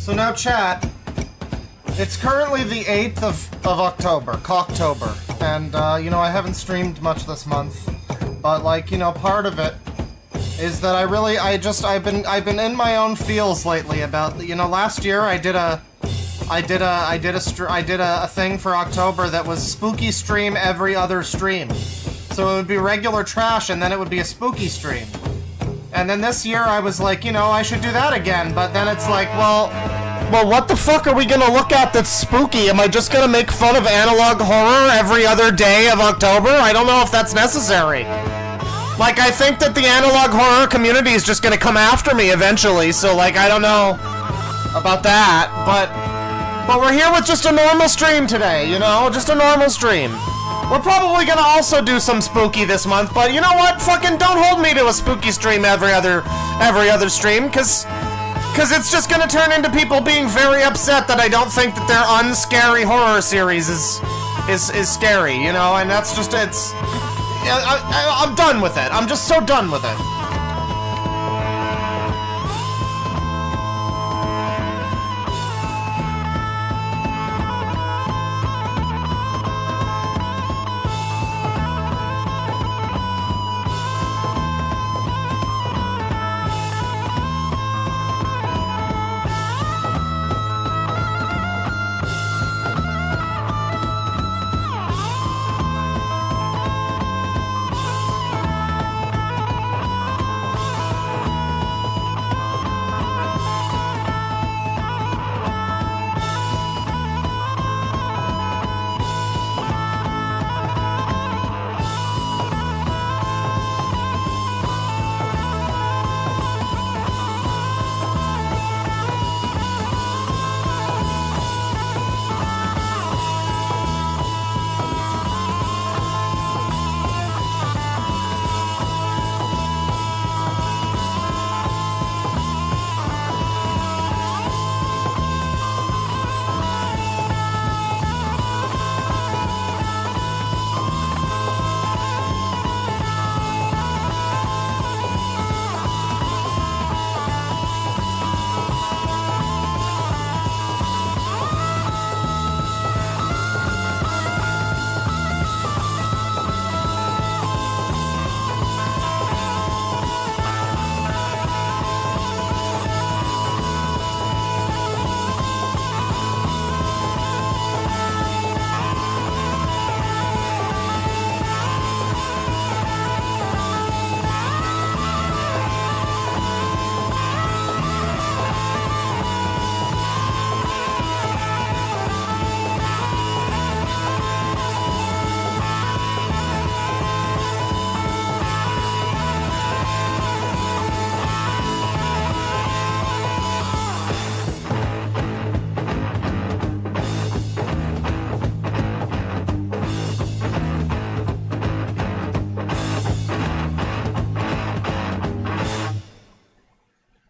So now, chat, it's currently the 8th of October, Cocktober, and, you know, I haven't streamed much this month, but, like, you know, part of it is that I've been in my own feels lately about, you know, last year I did a thing for October that was spooky stream every other stream. So it would be regular trash and then it would be a spooky stream. And then this year I was like, you know, I should do that again, but then it's like, well, what the fuck are we gonna look at that's spooky? Am I just gonna make fun of analog horror every other day of October? I don't know if that's necessary. Like, I think that the analog horror community is just gonna come after me eventually, so, like, I don't know about that, but we're here with just a normal stream today, you know? Just a normal stream. We're probably gonna also do some spooky this month, but you know what? Fucking don't hold me to a spooky stream every other stream, cause it's just gonna turn into people being very upset that I don't think that their unscary horror series is scary, you know? And that's just, I'm done with it. I'm just so done with it.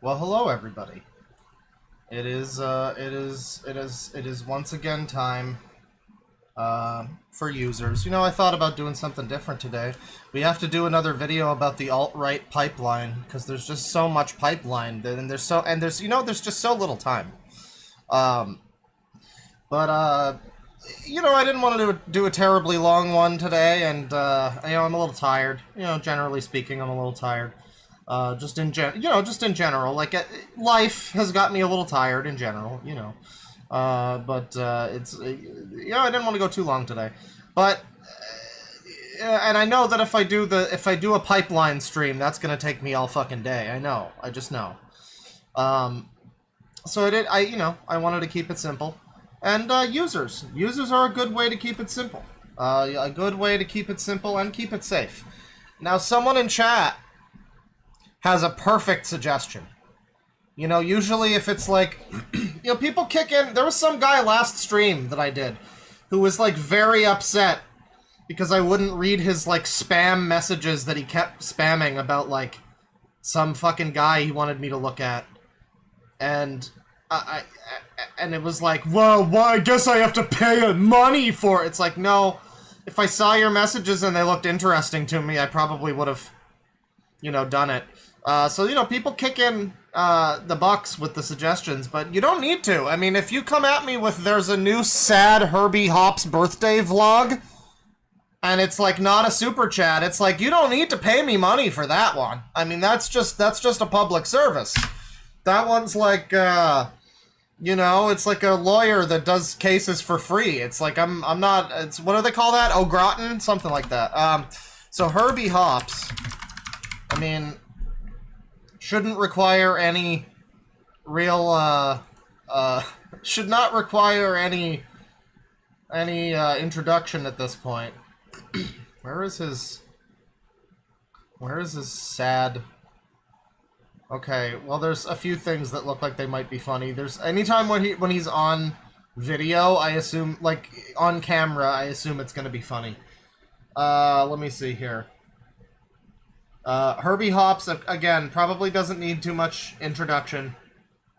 Well, hello everybody. It is once again time for users. You know, I thought about doing something different today. We have to do another video about the alt-right pipeline because there's just so much pipeline and there's just so little time. You know, I didn't want to do a terribly long one today, and you know, I'm a little tired. You know, generally speaking, I'm a little tired. Just in general, like, life has got me a little tired in general, you know, you know, I didn't want to go too long today, but, and I know that if I do a pipeline stream, that's gonna take me all fucking day, I just know, so I wanted to keep it simple, and, users are a good way to keep it simple, a good way to keep it simple and keep it safe. Now, someone in chat has a perfect suggestion. You know, usually if it's like, you know, people kick in. There was some guy last stream that I did who was, like, very upset because I wouldn't read his, like, spam messages that he kept spamming about, like, some fucking guy he wanted me to look at. And and it was like, well, I guess I have to pay money for it. It's like, no, if I saw your messages and they looked interesting to me, I probably would have, you know, done it. So, you know, people kick in the bucks with the suggestions, but you don't need to. I mean, if you come at me with there's a new sad Herbie Hops birthday vlog, and it's like not a super chat, it's like you don't need to pay me money for that one. I mean, that's just a public service. That one's like, you know, it's like a lawyer that does cases for free. It's like I'm not. It's what do they call that? Au gratin, something like that. So Herbie Hops, I mean, shouldn't require any real should not require any introduction at this point. Where is his sad? Okay, well, there's a few things that look like they might be funny. There's anytime when he's on video, I assume, like on camera, I assume it's gonna be funny. Let me see here. Herbie Hops, again, probably doesn't need too much introduction.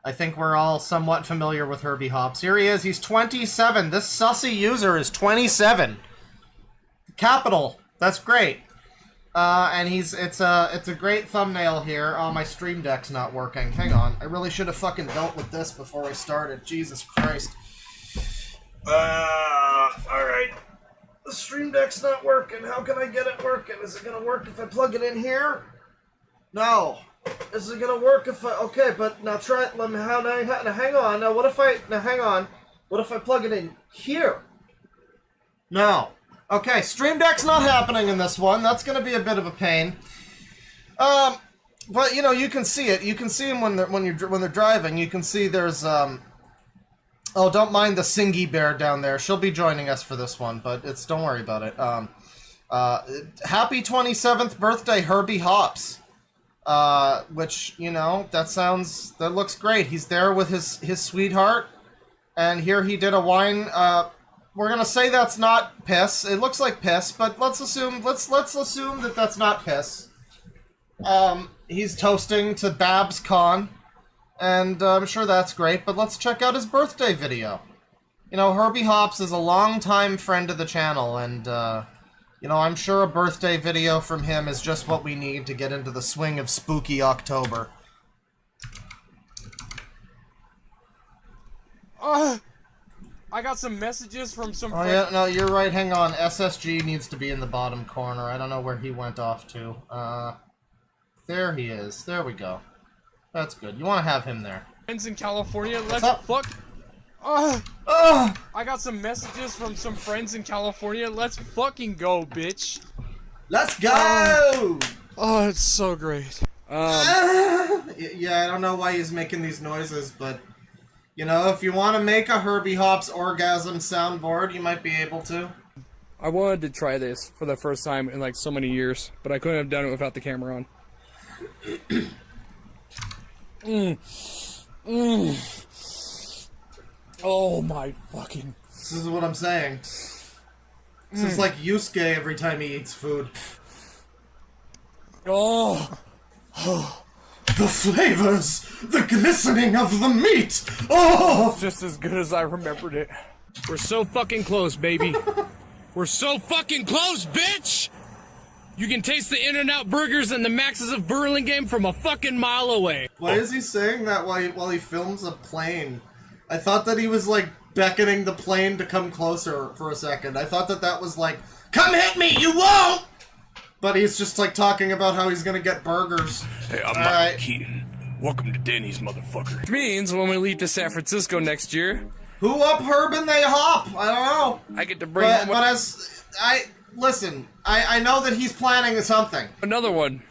I think we're all somewhat familiar with Herbie Hops. Here he is. He's 27. This sussy user is 27. Capital. That's great. And it's a great thumbnail here. Oh, my Stream Deck's not working. Hang on. I really should have fucking dealt with this before I started. Jesus Christ. Alright. The Stream Deck's not working. How can I get it working? Is it gonna work if I plug it in here? No. Is it gonna work if I... Okay, but now try it. Now hang on. Now what if I... Now hang on. What if I plug it in here? No. Okay, Stream Deck's not happening in this one. That's gonna be a bit of a pain. But you know, you can see it. You can see them when they're driving. You can see there's oh, don't mind the Singy Bear down there. She'll be joining us for this one, but don't worry about it. Happy 27th birthday, Herbie Hops. Which, you know, that looks great. He's there with his sweetheart, and here he did a wine. We're gonna say that's not piss. It looks like piss, but let's assume that that's not piss. He's toasting to Babs Con, and I'm sure that's great. But let's check out his birthday video. You know, Herbie Hops is a longtime friend of the channel, and you know, I'm sure a birthday video from him is just what we need to get into the swing of spooky October. I got some messages from some... Oh, yeah, no, you're right, hang on. SSG needs to be in the bottom corner. I don't know where he went off to. There he is. There we go. That's good. You want to have him there. Friends in California, let's fuck... I got some messages from some friends in California. Let's fucking go, bitch. Let's go! Oh, it's so great. Yeah, I don't know why he's making these noises, but... You know, if you want to make a Herbie Hops orgasm soundboard, you might be able to. I wanted to try this for the first time in like so many years, but I couldn't have done it without the camera on. Oh my fucking... This is what I'm saying. This is like Yusuke every time he eats food. Oh. The flavors! The glistening of the meat! Oh! Just as good as I remembered it. We're so fucking close, baby. We're so fucking close, bitch! You can taste the In-N-Out burgers and the Maxes of Burlingame from a fucking mile away. Why is he saying that while he films a plane? I thought that he was like beckoning the plane to come closer for a second. I thought that was like, come hit me, you won't! But he's just like talking about how he's gonna get burgers. Hey, I'm Michael Keaton. Welcome to Denny's, motherfucker. Which means when we leave to San Francisco next year... Who up herb and they hop? I don't know. I get to bring home... But as... Listen, I know that he's planning something. Another one.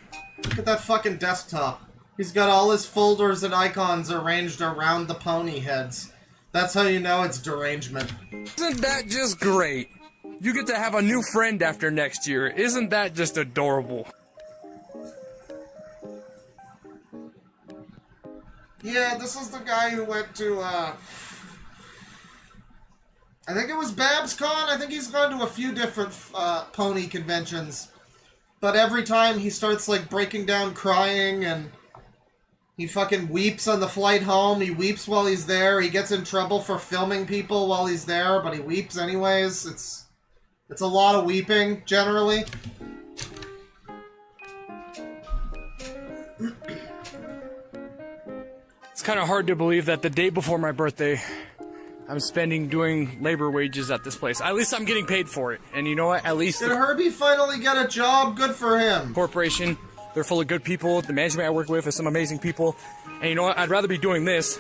Look at that fucking desktop. He's got all his folders and icons arranged around the pony heads. That's how you know it's derangement. Isn't that just great? You get to have a new friend after next year. Isn't that just adorable? Yeah, this is the guy who went to, I think it was Babs Con. I think he's gone to a few different, pony conventions. But every time he starts, like, breaking down crying, and he fucking weeps on the flight home. He weeps while he's there. He gets in trouble for filming people while he's there, but he weeps anyways. It's a lot of weeping, generally. kind of hard to believe that the day before my birthday, I'm spending doing labor wages at this place. At least I'm getting paid for it. And you know what? At least Did Herbie finally get a job? Good for him. Corporation, they're full of good people. The management I work with is some amazing people. And you know what? I'd rather be doing this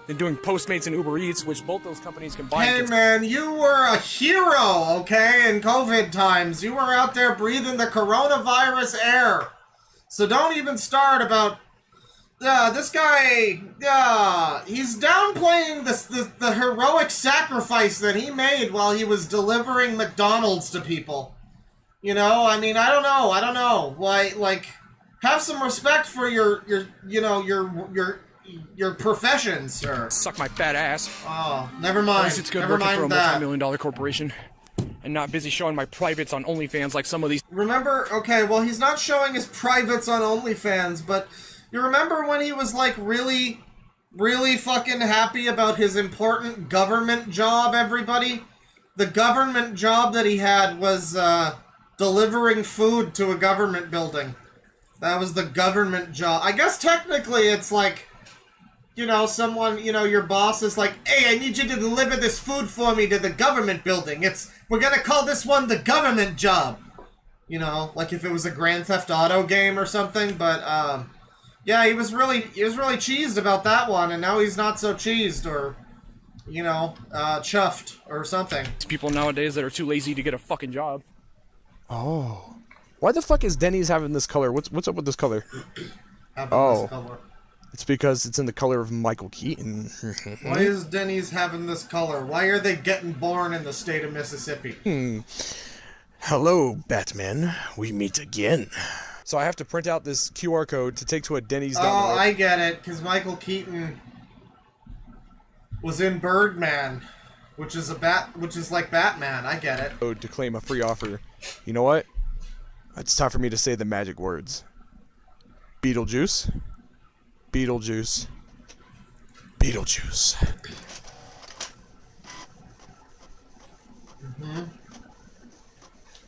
than doing Postmates and Uber Eats, which both those companies combine. Hey man, you were a hero, okay, in COVID times. You were out there breathing the coronavirus air. So don't even start about... this guy, he's downplaying the heroic sacrifice that he made while he was delivering McDonald's to people. You know, I mean, I don't know. Why, like, have some respect for your profession, sir. Suck my fat ass. Oh, never mind. At least it's good Never working mind for a that. multi-million-dollar corporation and not busy showing my privates on OnlyFans like some of these. Remember, okay, well, he's not showing his privates on OnlyFans, but you remember when he was, like, really fucking happy about his important government job, everybody? The government job that he had was, delivering food to a government building. That was the government job. I guess technically it's like, you know, someone, you know, your boss is like, hey, I need you to deliver this food for me to the government building. We're gonna call this one the government job. You know, like if it was a Grand Theft Auto game or something, but, yeah, he was really cheesed about that one, and now he's not so cheesed, or, you know, chuffed, or something. People nowadays that are too lazy to get a fucking job. Oh. Why the fuck is Denny's having this color? What's up with this color? This color. It's because it's in the color of Michael Keaton. Why is Denny's having this color? Why are they getting born in the state of Mississippi? Hello, Batman. We meet again. So I have to print out this QR code to take to a Denny's down the road. I get it, because Michael Keaton was in Birdman, which is like Batman. I get it. To claim a free offer. You know what? It's time for me to say the magic words. Beetlejuice. Beetlejuice. Beetlejuice.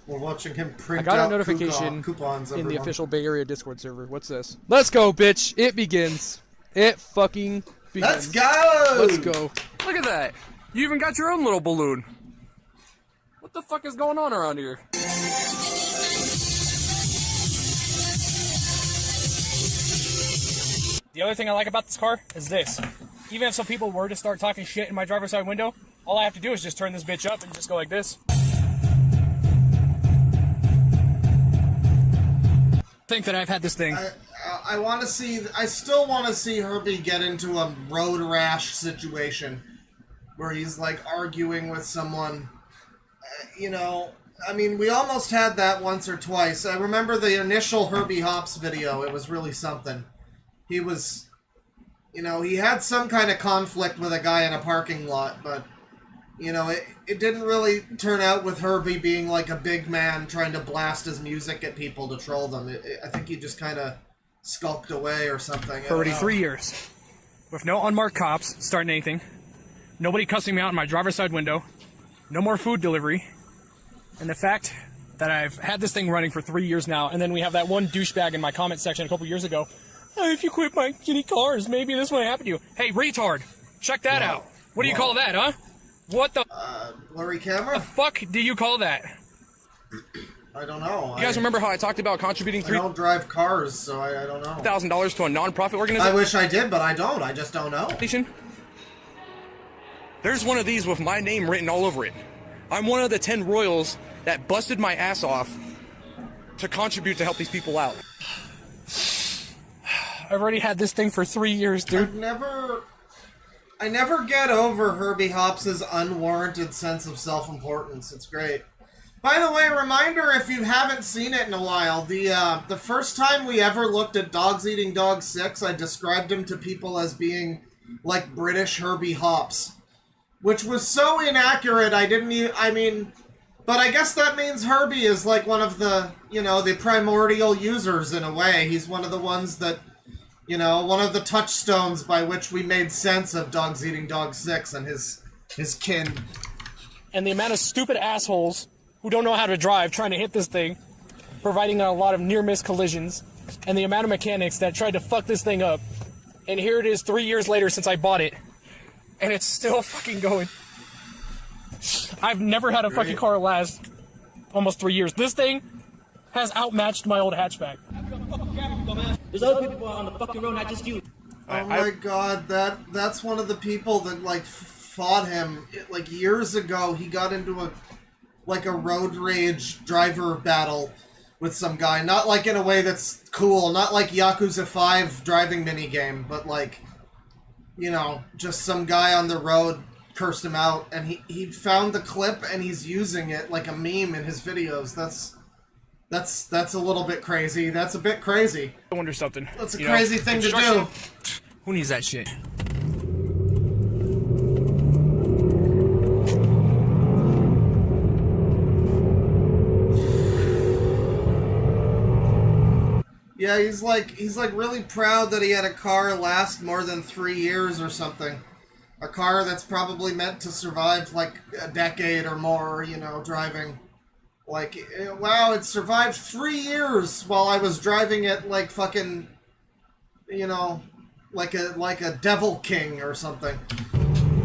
We're watching him print I got out a notification coupons in the everyone. official Bay Area Discord server. What's this? Let's go, bitch. It begins. It fucking begins. Let's go! Let's go. Look at that. You even got your own little balloon. What the fuck is going on around here? The other thing I like about this car is this. Even if some people were to start talking shit in my driver's side window, all I have to do is just turn this bitch up and just go like this. Think that I've had this thing. I still want to see Herbie get into a road rash situation where he's like arguing with someone. You know, I mean, we almost had that once or twice. I remember the initial Herbie Hops video. It was really something. He was, you know, he had some kind of conflict with a guy in a parking lot, but, you know, it didn't really turn out with Herbie being like a big man trying to blast his music at people to troll them. I think he just kind of skulked away or something. 33 years. With no unmarked cops starting anything. Nobody cussing me out in my driver's side window. No more food delivery. And the fact that I've had this thing running for 3 years now, and then we have that one douchebag in my comment section a couple years ago. Oh, if you quit my kitty cars, maybe this won't happen to you. Hey, retard, check that out. What do you call that, huh? What the blurry camera? fuck do you call that? I don't know. You guys remember how I talked about contributing I don't drive cars, so I don't know. $3,000 to a non-profit organization? I wish I did, but I don't. I just don't know. There's one of these with my name written all over it. I'm one of the 10 royals that busted my ass off to contribute to help these people out. I've already had this thing for 3 years, dude. I never get over Herbie Hops' unwarranted sense of self-importance. It's great. By the way, reminder if you haven't seen it in a while, the first time we ever looked at Dogs Eating Dogs 6, I described him to people as being like British Herbie Hops. Which was so inaccurate, but I guess that means Herbie is like one of the, you know, the primordial users in a way. He's one of the ones that, you know, one of the touchstones by which we made sense of Dogs Eating Dogs 6 and his kin. And the amount of stupid assholes who don't know how to drive trying to hit this thing, providing a lot of near-miss collisions, and the amount of mechanics that tried to fuck this thing up, And here it is 3 years later since I bought it. And it's still fucking going. I've never had a fucking car last almost 3 years. This thing has outmatched my old hatchback. There's other people on the fucking road, not just you. Oh my god, that's one of the people that like fought him like years ago. He got into a road rage driver battle with some guy, not like in a way that's cool, not like Yakuza 5 driving minigame, but like, you know, just some guy on the road cursed him out, and he found the clip and he's using it like a meme in his videos. That's a little bit crazy. That's a bit crazy. I wonder something. That's a crazy thing to do. Who needs that shit? Yeah, he's like really proud that he had a car last more than 3 years or something. A car that's probably meant to survive like a decade or more, you know, driving. Like, wow, it survived 3 years while I was driving it like fucking, you know, like a Devil King or something.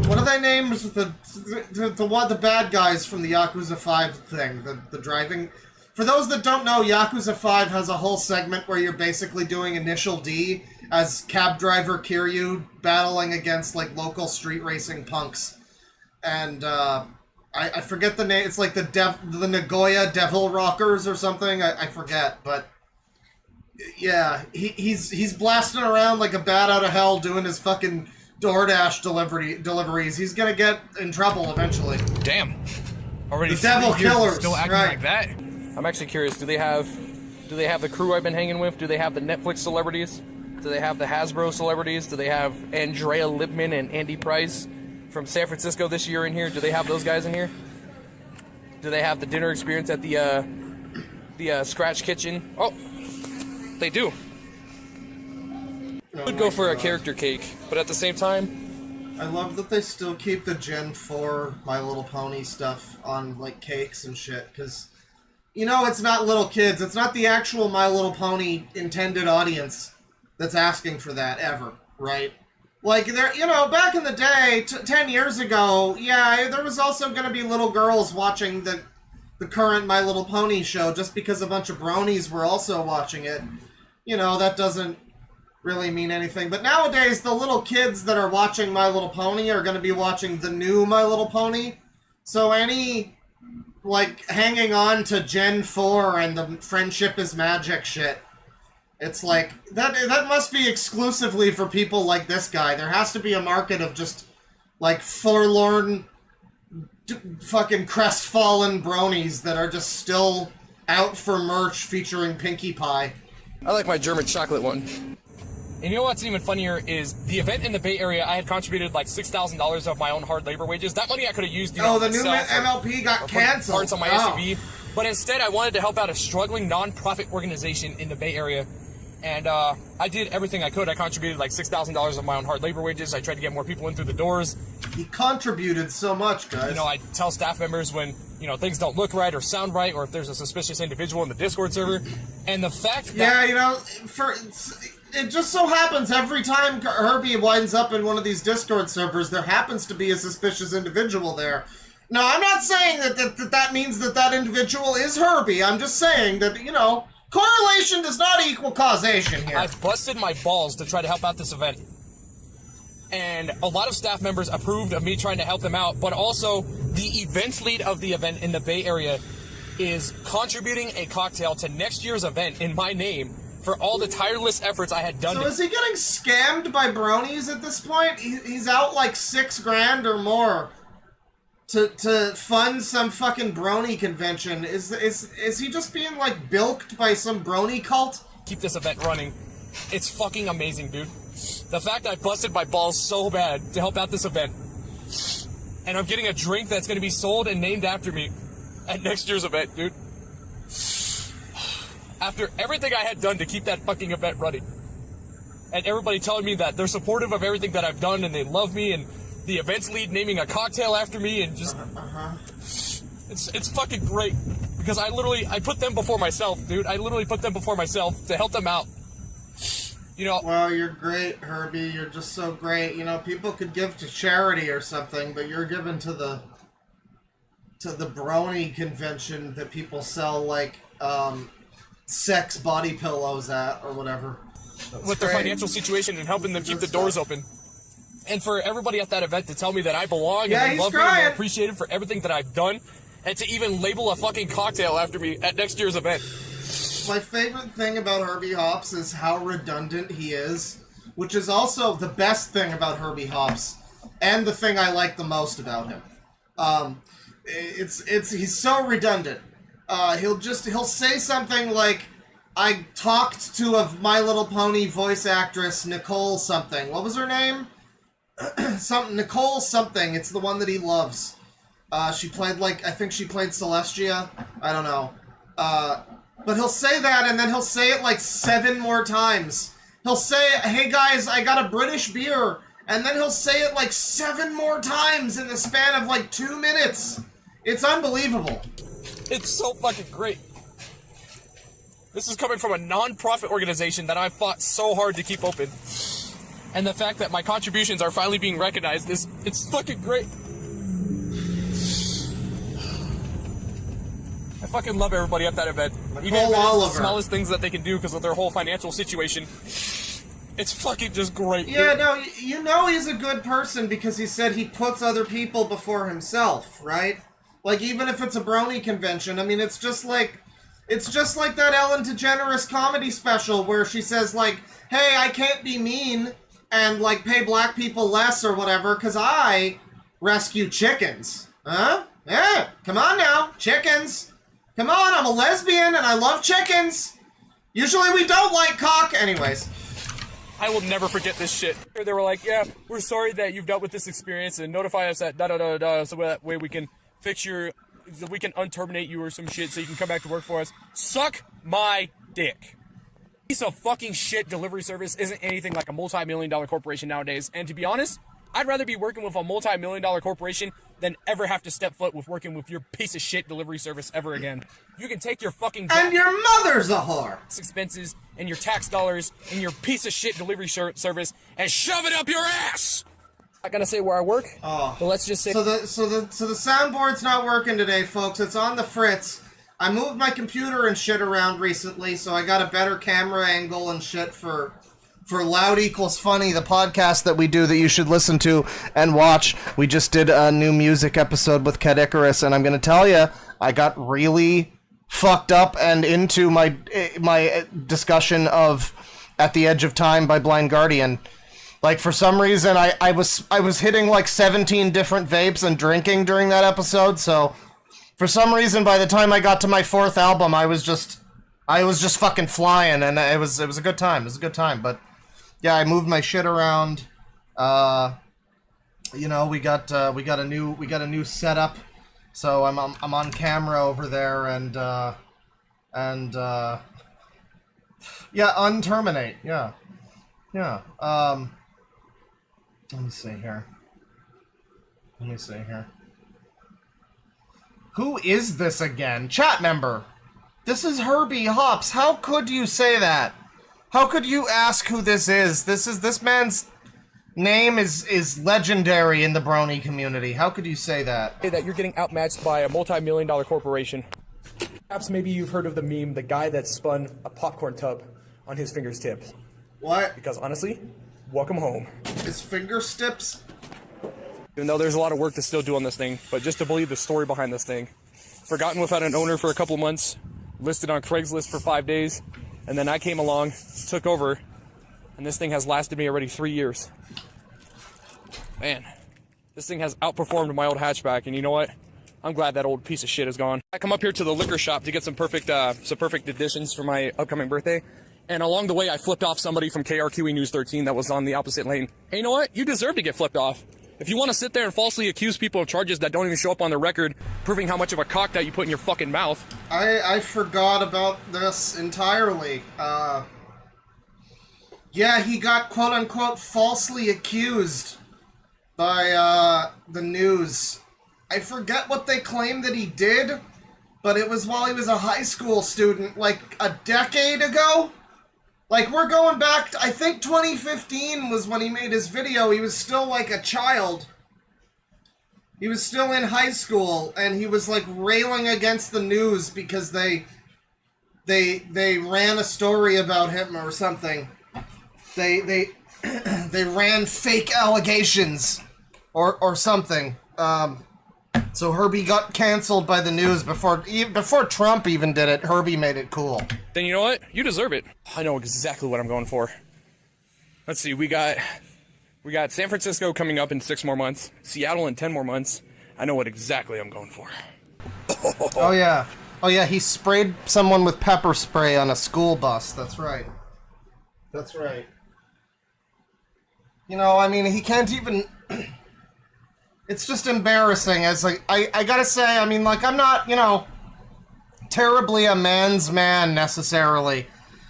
What are they named? The bad guys from the Yakuza 5 thing, the driving. For those that don't know, Yakuza 5 has a whole segment where you're basically doing Initial D as cab driver Kiryu battling against like local street racing punks. And I forget the name. It's like the Nagoya Devil Rockers or something. I forget, but yeah, he's blasting around like a bat out of hell doing his fucking DoorDash deliveries. He's gonna get in trouble eventually. Damn. Already the Devil Killers, still acting right. like that. I'm actually curious, do they have the crew I've been hanging with? Do they have the Netflix celebrities? Do they have the Hasbro celebrities? Do they have Andrea Libman and Andy Price from San Francisco this year in here? Do they have those guys in here? Do they have the dinner experience at the Scratch Kitchen? Oh, they do. Oh Would go for a character cake, but at the same time, I love that they still keep the Gen 4 My Little Pony stuff on like cakes and shit, because you know, it's not little kids. It's not the actual My Little Pony intended audience that's asking for that ever, right? Like, there, you know, back in the day, 10 years ago, yeah, there was also going to be little girls watching the current My Little Pony show just because a bunch of bronies were also watching it. You know, that doesn't really mean anything. But nowadays, the little kids that are watching My Little Pony are going to be watching the new My Little Pony. So any like hanging on to Gen 4 and the friendship is magic shit. It's like that must be exclusively for people like this guy. There has to be a market of just like forlorn fucking crestfallen bronies that are just still out for merch featuring Pinkie Pie. I like my German chocolate one. And you know what's even funnier is the event in the Bay Area, I had contributed like $6,000 of my own hard labor wages. That money I could have used, you know, the new MLP got canceled. Parts on my SUV. But instead, I wanted to help out a struggling non-profit organization in the Bay Area. And I did everything I could. I contributed like $6,000 of my own hard labor wages. I tried to get more people in through the doors. He contributed so much, guys. You know, I tell staff members when, you know, things don't look right or sound right, or if there's a suspicious individual in the Discord server. And the fact that... Yeah, you know, it just so happens every time Herbie winds up in one of these Discord servers, there happens to be a suspicious individual there. Now, I'm not saying that means that individual is Herbie. I'm just saying that, you know, correlation does not equal causation here. I've busted my balls to try to help out this event. And a lot of staff members approved of me trying to help them out, but also the event lead of the event in the Bay Area is contributing a cocktail to next year's event in my name for all the tireless efforts I had done. So is he getting scammed by bronies at this point? He's out like $6,000 or more to fund some fucking brony convention. Is he just being like bilked by some brony cult? Keep this event running. It's fucking amazing, dude. The fact I busted my balls so bad to help out this event, and I'm getting a drink that's gonna be sold and named after me at next year's event, dude. After everything I had done to keep that fucking event running, and everybody telling me that they're supportive of everything that I've done and they love me, and the events lead naming a cocktail after me, and just it's fucking great, because I put them before myself, dude. I literally put them before myself to help them out. You know, Well, you're great, Herbie. You're just so great. You know, people could give to charity or something, but you're given to the brony convention that people sell like sex body pillows at or whatever. with their financial situation and helping them keep the doors open. And for everybody at that event to tell me that I belong Yeah, and they he's love me and trying. they're appreciated for everything that I've done, and to even label a fucking cocktail after me at next year's event. My favorite thing about Herbie Hops is how redundant he is, which is also the best thing about Herbie Hops, and the thing I like the most about him. He's so redundant. He'll say something like, I talked to a My Little Pony voice actress, Nicole something. What was her name? Nicole something. It's the one that he loves. She played, I think she played Celestia. I don't know. But he'll say that, and then he'll say it 7 more times. He'll say, hey guys, I got a British beer. And then he'll say it 7 more times in the span of 2 minutes. It's unbelievable. It's so fucking great. This is coming from a non-profit organization that I fought so hard to keep open. And the fact that my contributions are finally being recognized it's fucking great. I fucking love everybody at that event. Even if it is the smallest things that they can do because of their whole financial situation. It's fucking just great. Yeah, no, you know he's a good person because he said he puts other people before himself, right? Even if it's a brony convention, I mean, it's just like that Ellen DeGeneres comedy special where she says, hey, I can't be mean and, pay black people less or whatever because I rescue chickens. Huh? Yeah, come on now, chickens. Come on, I'm a lesbian and I love chickens. Usually we don't like cock. Anyways. I will never forget this shit. They were like, yeah, we're sorry that you've dealt with this experience and notify us at da-da-da-da, so that way we can fix we can unterminate you or some shit so you can come back to work for us. Suck my dick. Piece of fucking shit delivery service isn't anything like a multi-million-dollar corporation nowadays, and to be honest, I'd rather be working with a multi-million-dollar corporation than ever have to step foot with working with your piece of shit delivery service ever again. You can take your fucking and your mother's a whore. Expenses and your tax dollars and your piece of shit delivery service and shove it up your ass. Not gonna say where I work. Oh, but let's just say. So the soundboard's not working today, folks. It's on the fritz. I moved my computer and shit around recently, so I got a better camera angle and shit for Loud Equals Funny, the podcast that we do that you should listen to and watch. We just did a new music episode with Cat Icarus, and I'm going to tell you, I got really fucked up and into my discussion of At the Edge of Time by Blind Guardian. For some reason, I was hitting 17 different vapes and drinking during that episode, so for some reason, by the time I got to my 4th album, I was just fucking flying, and it was a good time. It was a good time, but yeah, I moved my shit around. We got a new setup, so I'm on camera over there, and yeah, unterminate, yeah. Let me see here. Who is this again? Chat member. This is Herbie Hops. How could you say that? How could you ask who this is? This man's name is legendary in the brony community. How could you say that? That you're getting outmatched by a multi-million-dollar corporation. Perhaps maybe you've heard of the meme, the guy that spun a popcorn tub on his finger's tips. What? Because honestly, welcome home. His finger stips? Even though there's a lot of work to still do on this thing, but just to believe the story behind this thing. Forgotten without an owner for a couple months, listed on Craigslist for 5 days, and then I came along, took over, and this thing has lasted me already 3 years. Man, this thing has outperformed my old hatchback, and you know what? I'm glad that old piece of shit is gone. I come up here to the liquor shop to get some perfect additions for my upcoming birthday, and along the way I flipped off somebody from KRQE News 13 that was on the opposite lane. And you know what? You deserve to get flipped off. If you want to sit there and falsely accuse people of charges that don't even show up on their record, proving how much of a cock that you put in your fucking mouth. I forgot about this entirely. Yeah, he got quote-unquote falsely accused by the news. I forget what they claimed that he did, but it was while he was a high school student, a decade ago? Like, we're going back, I think 2015 was when he made his video. He was still, like, a child. He was still in high school, and he was, like, railing against the news because they ran a story about him or something. They ran fake allegations or something. So Herbie got canceled by the news before Trump even did it. Herbie made it cool. Then you know what? You deserve it. I know exactly what I'm going for. Let's see, we got San Francisco coming up in 6 more months, Seattle in 10 more months. I know what exactly I'm going for. Oh yeah. Oh yeah, he sprayed someone with pepper spray on a school bus. That's right. That's right. You know, I mean, he can't even... It's just embarrassing. As like, I gotta say, I mean, like, I'm not, you know, terribly a man's man necessarily.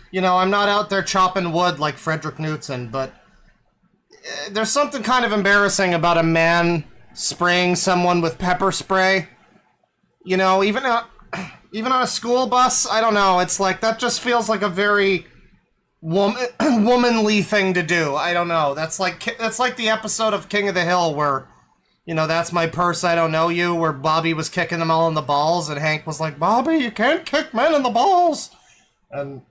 You know, I'm not out there chopping wood like Frederick Knudsen, but there's something kind of embarrassing about a man spraying someone with pepper spray. You know, even on a school bus, I don't know. It's like, that just feels like a very womanly thing to do. I don't know. That's like the episode of King of the Hill where, you know, that's my purse, I don't know you, where Bobby was kicking them all in the balls, and Hank was like, Bobby, you can't kick men in the balls. And,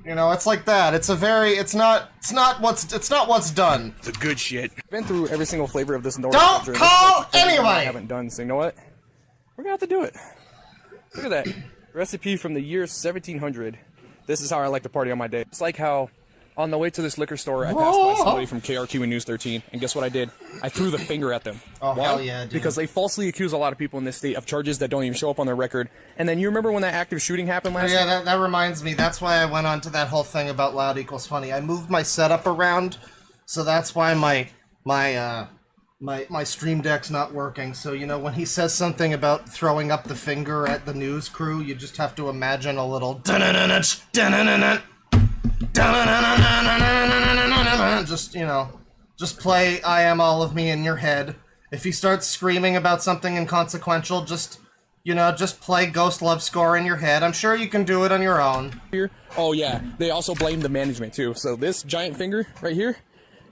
you know, it's like that. It's not what's done. It's a good shit. I've been through every single flavor of this North. Don't call anyway! I haven't done, so you know what? We're gonna have to do it. Look at that. Recipe from the year 1700. This is how I like to party on my day. It's like how on the way to this liquor store, I passed by somebody from KRQ and News 13, and guess what I did? I threw the finger at them. Oh, Why? hell yeah, dude. Because they falsely accuse a lot of people in this state of charges that don't even show up on their record. And then you remember when that active shooting happened last year? Yeah, that reminds me. That's why I went on to that whole thing about loud equals funny. I moved my setup around, so that's why my stream deck's not working. So, you know, when he says something about throwing up the finger at the news crew, you just have to imagine a little just, you know, just play I Am All of Me in your head. If he starts screaming about something inconsequential, just, you know, just play Ghost Love Score in your head. I'm sure you can do it on your own. Oh yeah, they also blame the management too. So this giant finger right here,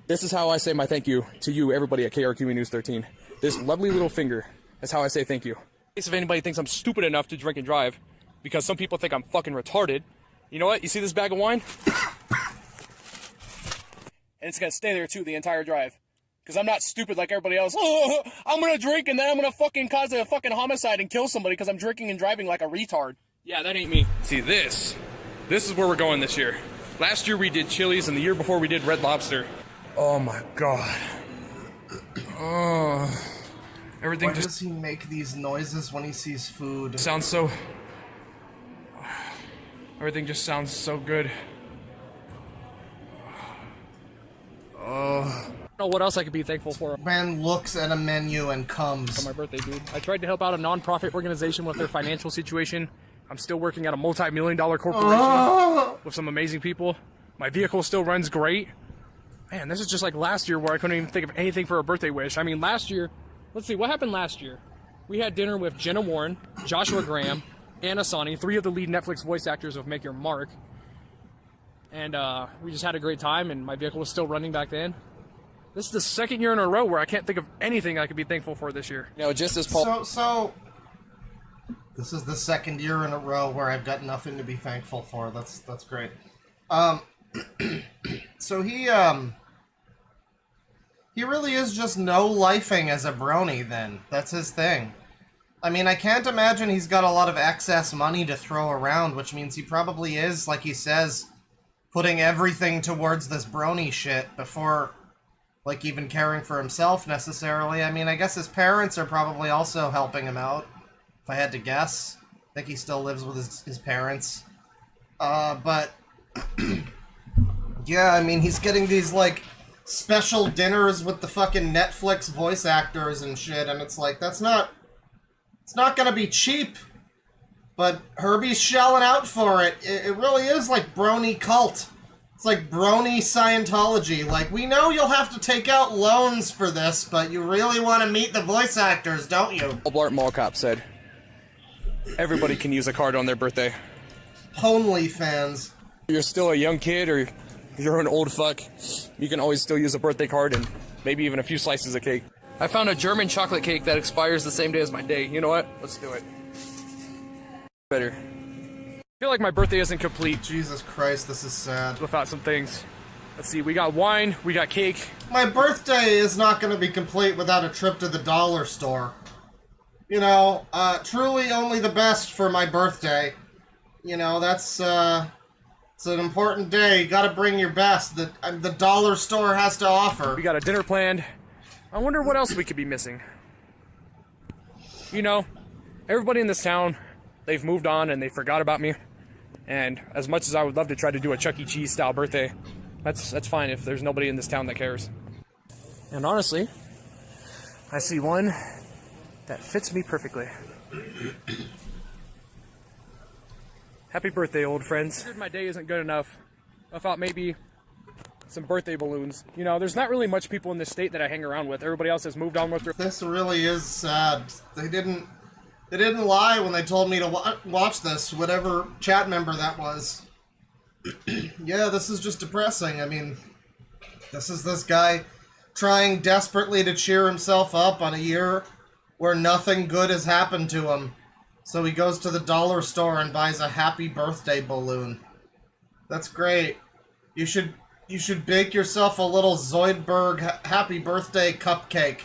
this is how I say my thank you to you, everybody at KRQ and News 13. This lovely little finger, that's how I say thank you. In case if anybody thinks I'm stupid enough to drink and drive, because some people think I'm fucking retarded, you know what? You see this bag of wine? And it's gonna stay there too the entire drive. Because I'm not stupid like everybody else. Oh, I'm gonna drink and then I'm gonna fucking cause a fucking homicide and kill somebody because I'm drinking and driving like a retard. Yeah, that ain't me. See, this is where we're going this year. Last year we did Chili's and the year before we did Red Lobster. Oh my god. Oh. Everything Why just does he make these noises when he sees food? sounds so... Everything just sounds so good. I don't know what else I could be thankful for. Man looks at a menu and comes. On my birthday, dude. I tried to help out a non-profit organization with their financial situation. I'm still working at a multi-million-dollar corporation with some amazing people. My vehicle still runs great. Man, this is just like last year where I couldn't even think of anything for a birthday wish. I mean, last year, let's see, what happened last year? We had dinner with Jenna Warren, Joshua Graham, Anna Sani, 3 of the lead Netflix voice actors of Make Your Mark. And we just had a great time, and my vehicle was still running back then. This is the 2nd year in a row where I can't think of anything I could be thankful for this year. You know, just as Paul... So, this is the 2nd year in a row where I've got nothing to be thankful for. That's great. So he really is just no-lifing as a brony, then. That's his thing. I mean, I can't imagine he's got a lot of excess money to throw around, which means he probably is, like he says, putting everything towards this brony shit before, like, even caring for himself, necessarily. I mean, I guess his parents are probably also helping him out, if I had to guess. I think he still lives with his parents. But... yeah, I mean, he's getting these, like, special dinners with the fucking Netflix voice actors and shit, and it's like, that's not... It's not gonna be cheap, but Herbie's shelling out for it. It really is like brony cult. It's like brony Scientology. Like, we know you'll have to take out loans for this, but you really want to meet the voice actors, don't you? Blart Mall Cop said, everybody can use a card on their birthday. Only fans. You're still a young kid or you're an old fuck, you can always still use a birthday card and maybe even a few slices of cake. I found a German chocolate cake that expires the same day as my day. You know what? Let's do it. Better. I feel like my birthday isn't complete Jesus Christ, this is sad. without some things. Let's see, we got wine, we got cake. My birthday is not going to be complete without a trip to the dollar store. You know, truly only the best for my birthday. You know, that's, it's an important day. You gotta bring your best that the dollar store has to offer. We got a dinner planned. I wonder what else we could be missing. You know, everybody in this town, they've moved on and they forgot about me. And as much as I would love to try to do a Chuck E. Cheese style birthday, that's fine if there's nobody in this town that cares. And honestly, I see one that fits me perfectly. Happy birthday, old friends. I figured my day isn't good enough. I thought maybe some birthday balloons. You know, there's not really much people in this state that I hang around with. Everybody else has moved on with their... This really is sad. They didn't lie when they told me to watch this, whatever chat member that was. Yeah, this is just depressing. I mean, this is this guy trying desperately to cheer himself up on a year where nothing good has happened to him. So he goes to the dollar store and buys a happy birthday balloon. That's great. You should bake yourself a little Zoidberg happy birthday cupcake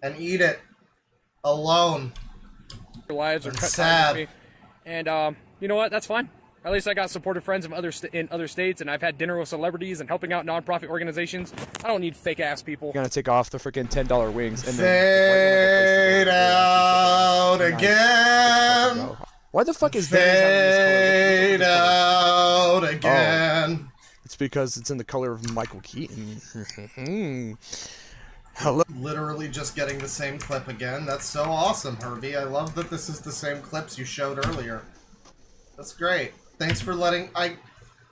and eat it alone. Lives are It's cut sad. with me. And you know what? That's fine. At least I got supportive friends in other states, and I've had dinner with celebrities and helping out nonprofit organizations. I don't need fake ass people. You're gonna take off the freaking $10 wings and Fade out then again. Why the fuck is Denny's Fade out again. It's because it's in the color of Michael Keaton. Hello. Literally just getting the same clip again. That's so awesome, Herbie. I love that this is the same clips you showed earlier. That's great. Thanks for letting...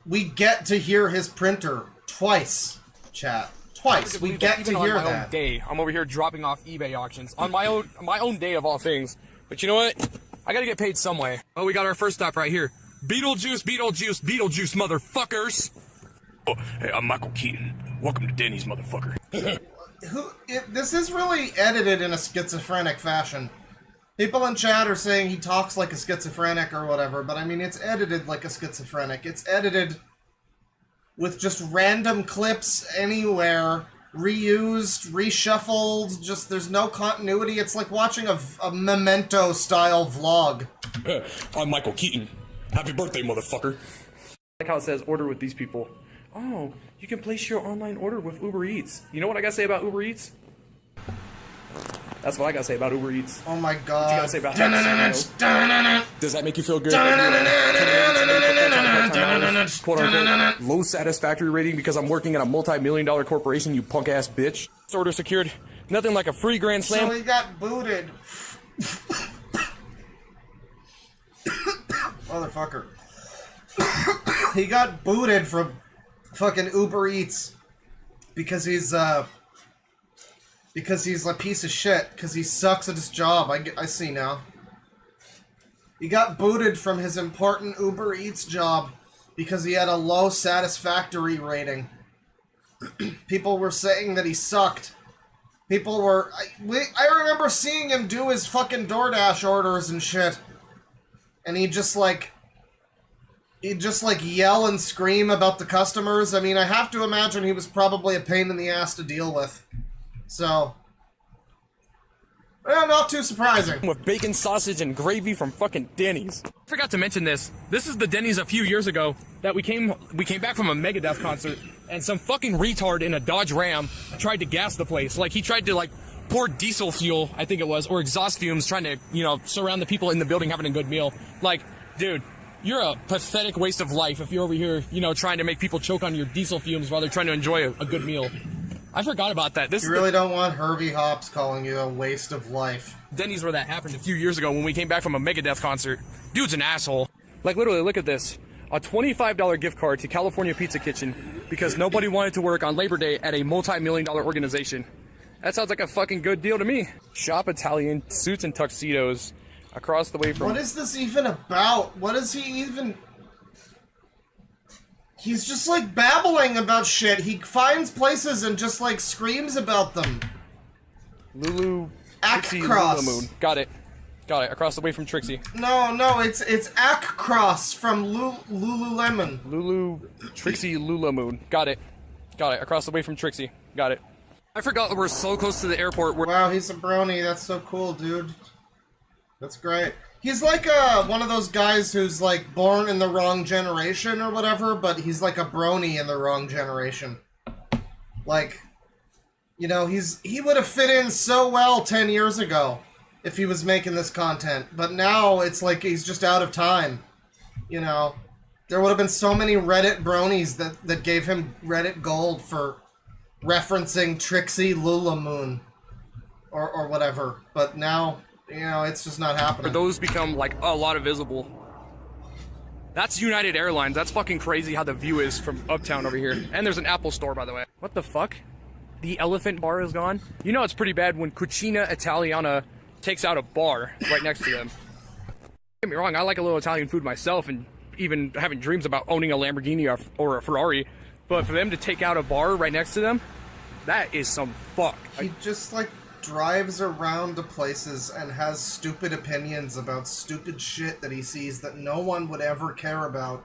We get to hear his printer twice, chat. Twice. We get to hear on my that. own day, I'm over here dropping off eBay auctions on my own day of all things. But you know what? I gotta get paid some way. Oh, we got our first stop right here. Beetlejuice, Beetlejuice, Beetlejuice, motherfuckers. Oh, hey, I'm Michael Keaton. Welcome to Denny's, motherfucker. This is really edited in a schizophrenic fashion. People in chat are saying he talks like a schizophrenic or whatever, but I mean, it's edited like a schizophrenic. It's edited with just random clips anywhere, reused, reshuffled, just there's no continuity. It's like watching a Memento-style vlog. I'm Michael Keaton. Happy birthday, motherfucker. Like how it says order with these people. Oh, you can place your online order with Uber Eats. You know what I gotta say about Uber Eats? That's what I gotta say about Uber Eats. Oh my What you god. gotta say about that? Does that make you feel good? Quote unquote low satisfactory rating because I'm working at a multi-million-dollar corporation, you punk ass bitch. Order secured. Nothing like a free grand slam. So he got booted. Motherfucker. He got booted from fucking Uber Eats because he's a piece of shit, because he sucks at his job. I see now. He got booted from his important Uber Eats job because he had a low satisfactory rating. People were saying that he sucked. People were... I remember seeing him do his fucking DoorDash orders and shit. And he'd just yell and scream about the customers. I mean, I have to imagine he was probably a pain in the ass to deal with. So... well, not too surprising. With bacon, sausage, and gravy from fucking Denny's. I forgot to mention this. This is the Denny's a few years ago that we came back from a Megadeth concert, and some fucking retard in a Dodge Ram tried to gas the place. Like, he tried to, like, pour diesel fuel, I think it was, or exhaust fumes, trying to, you know, surround the people in the building having a good meal. Like, dude, you're a pathetic waste of life if you're over here, you know, trying to make people choke on your diesel fumes while they're trying to enjoy a good meal. I forgot about that. You really don't want Herbie Hops calling you a waste of life. Denny's where that happened a few years ago when we came back from a Megadeth concert. Dude's an asshole. Like, literally, look at this. A $25 gift card to California Pizza Kitchen because nobody wanted to work on Labor Day at a multi-million-dollar organization. That sounds like a fucking good deal to me. Shop Italian, suits and tuxedos, across the way from... What is this even about? What is he even... He's just like babbling about shit. He finds places and just like screams about them. Lulu... Trixie Ack-cross. Lulamoon. Got it. Got it. Across the way from Trixie. No, it's Ack-cross from Lululemon. Lulu... Trixie Lulamoon. Got it. Got it. Across the way from Trixie. Got it. I forgot that we're so close to the airport. Wow, he's a brony. That's so cool, dude. That's great. He's like one of those guys who's like born in the wrong generation or whatever, but he's like a brony in the wrong generation. Like, you know, he would have fit in so well 10 years ago if he was making this content, but now it's like he's just out of time. You know, there would have been so many Reddit bronies that gave him Reddit gold for referencing Trixie Lulamoon or whatever, but now, you know, it's just not happening. Those become like a lot of visible. That's United Airlines. That's fucking crazy how the view is from uptown over here. And there's an Apple store, by the way. What the fuck? The Elephant Bar is gone? You know it's pretty bad when Cucina Italiana takes out a bar right next to them. Don't get me wrong, I like a little Italian food myself and even having dreams about owning a Lamborghini or a Ferrari. But for them to take out a bar right next to them, that is some fuck. He just like drives around to places and has stupid opinions about stupid shit that he sees that no one would ever care about.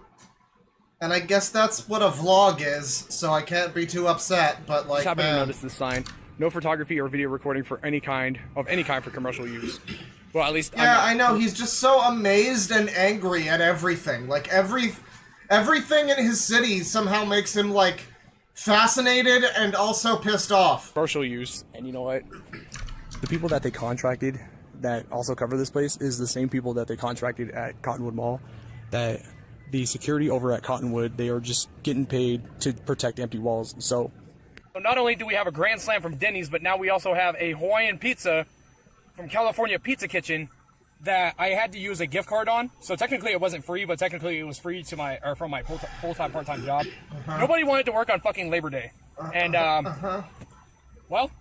And I guess that's what a vlog is, so I can't be too upset, but like, Just happened to man. notice this sign. No photography or video recording for any kind for commercial use. Well, at least Yeah, I know, he's just so amazed and angry at everything. Like, everything in his city somehow makes him, like, fascinated and also pissed off. commercial use. And you know what? The people that they contracted that also cover this place is the same people that they contracted at Cottonwood Mall. That the security over at Cottonwood, they are just getting paid to protect empty walls. So not only do we have a Grand Slam from Denny's, but now we also have a Hawaiian pizza from California Pizza Kitchen that I had to use a gift card on. So technically it wasn't free, but technically it was free to from my full-time part-time job. Nobody wanted to work on fucking Labor Day. And, well,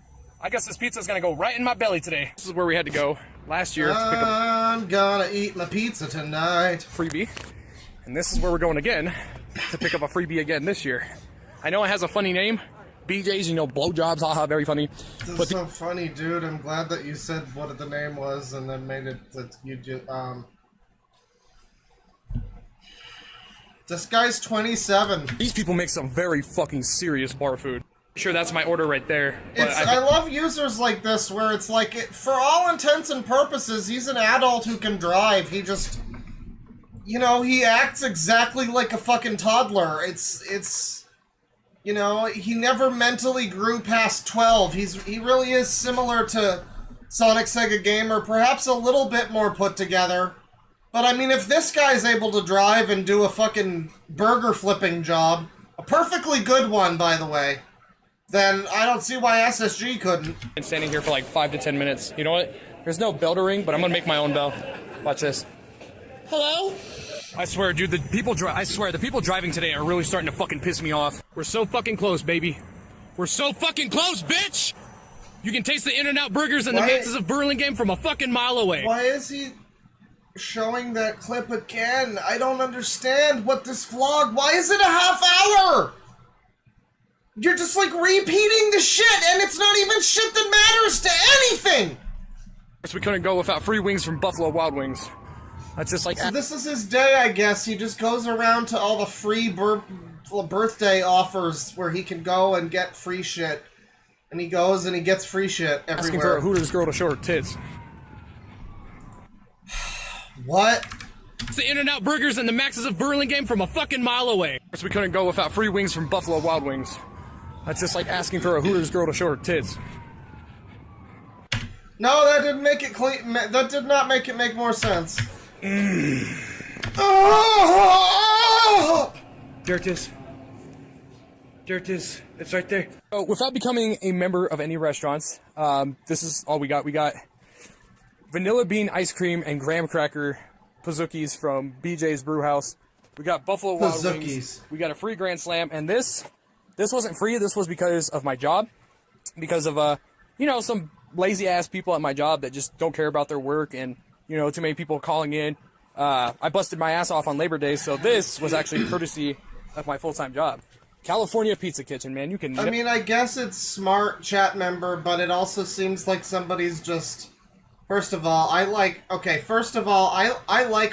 I guess this pizza's gonna go right in my belly today. This is where we had to go last year to pick up I'm gonna eat my pizza tonight. a freebie. And this is where we're going again to pick up a freebie again this year. I know it has a funny name. BJ's, you know, blowjobs, haha, very funny. This is But so funny, dude. I'm glad that you said what the name was and then made it that you just, This guy's 27. these people make some very fucking serious bar food. Sure, that's my order right there. But I love users like this where it's like, for all intents and purposes, he's an adult who can drive. He just, you know, he acts exactly like a fucking toddler. It's, you know, he never mentally grew past 12. He really is similar to Sonic Sega Gamer, perhaps a little bit more put together. But I mean, if this guy's able to drive and do a fucking burger flipping job, a perfectly good one, by the way, then I don't see why SSG couldn't. been standing here for like 5 to 10 minutes. You know what? There's no bell to ring, but I'm gonna make my own bell. Watch this. Hello? I swear, dude, the people driving today are really starting to fucking piss me off. We're so fucking close, baby. We're so fucking close, bitch! You can taste the In-N-Out burgers and the Why- Maxes of Burlingame from a fucking mile away. Why is he showing that clip again? I don't understand what this vlog... Why is it a half hour? You're just, like, repeating the shit, and it's not even shit that matters to anything! We couldn't go without free wings from Buffalo Wild Wings. That's just like... So this is his day, I guess. He just goes around to all the free birthday offers where he can go and get free shit. And he goes and he gets free shit asking for everywhere. a Hooters girl to show her tits. What? It's the In-N-Out burgers and the Maxes of Burlingame from a fucking mile away. We couldn't go without free wings from Buffalo Wild Wings. That's just like asking for a Hooters girl to show her tits. No, that didn't make it clean. That did not make it make more sense. Oh! Dirtus. It's right there. So, without becoming a member of any restaurants, this is all we got. We got vanilla bean ice cream and graham cracker Pazookies from BJ's Brewhouse. We got Buffalo Wild Wings. Pazookies. We got a free Grand Slam, and this wasn't free. This was because of my job, because of you know, some lazy ass people at my job that just don't care about their work, and you know, too many people calling in. I busted my ass off on Labor Day, so this was actually courtesy of my full-time job. California Pizza Kitchen, man. You can. I mean, I guess it's smart, chat member, but it also seems like somebody's just... First of all, I like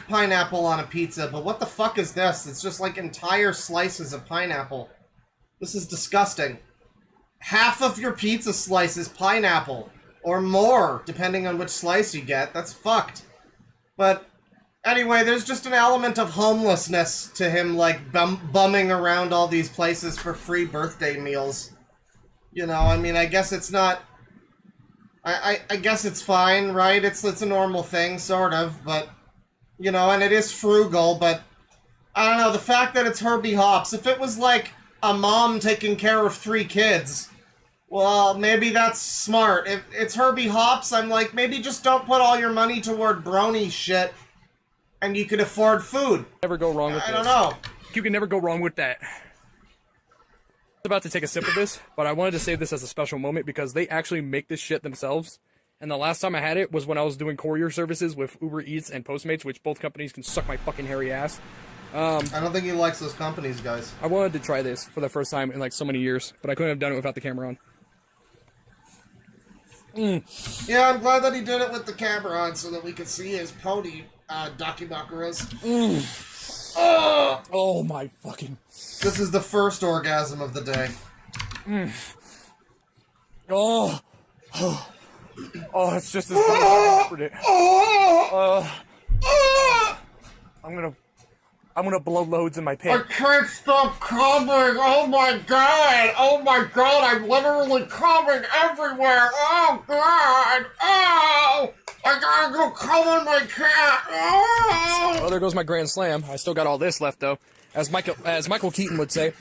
pineapple on a pizza, but what the fuck is this? It's just like entire slices of pineapple. This is disgusting. Half of your pizza slice is pineapple. Or more, depending on which slice you get. That's fucked. But anyway, there's just an element of homelessness to him, like, bumming around all these places for free birthday meals. You know, I mean, I guess it's not... I guess it's fine, right? It's a normal thing, sort of, but... You know, and it is frugal, but... I don't know, the fact that it's Herbie Hops, if it was, like, a mom taking care of 3 kids... Well, maybe that's smart. If it's Herbie Hops, I'm like, maybe just don't put all your money toward brony shit, and you could afford food. Never go wrong with this. I don't know. You can never go wrong with that. I'm about to take a sip of this, but I wanted to save this as a special moment because they actually make this shit themselves. And the last time I had it was when I was doing courier services with Uber Eats and Postmates, which both companies can suck my fucking hairy ass. I don't think he likes those companies, guys. I wanted to try this for the first time in like so many years, but I couldn't have done it without the camera on. Yeah, I'm glad that he did it with the camera on so that we could see his pony docubuckeras. Oh my fucking... This is the first orgasm of the day. Oh, it's just as good as I remembered it. I'm gonna blow loads in my I pants. can't stop coming! Oh my god! Oh my god, I'm literally coming everywhere! Oh god! Oh! I gotta go comb on my cat! Oh! Well, there goes my grand slam. I still got all this left, though. As Michael Keaton would say,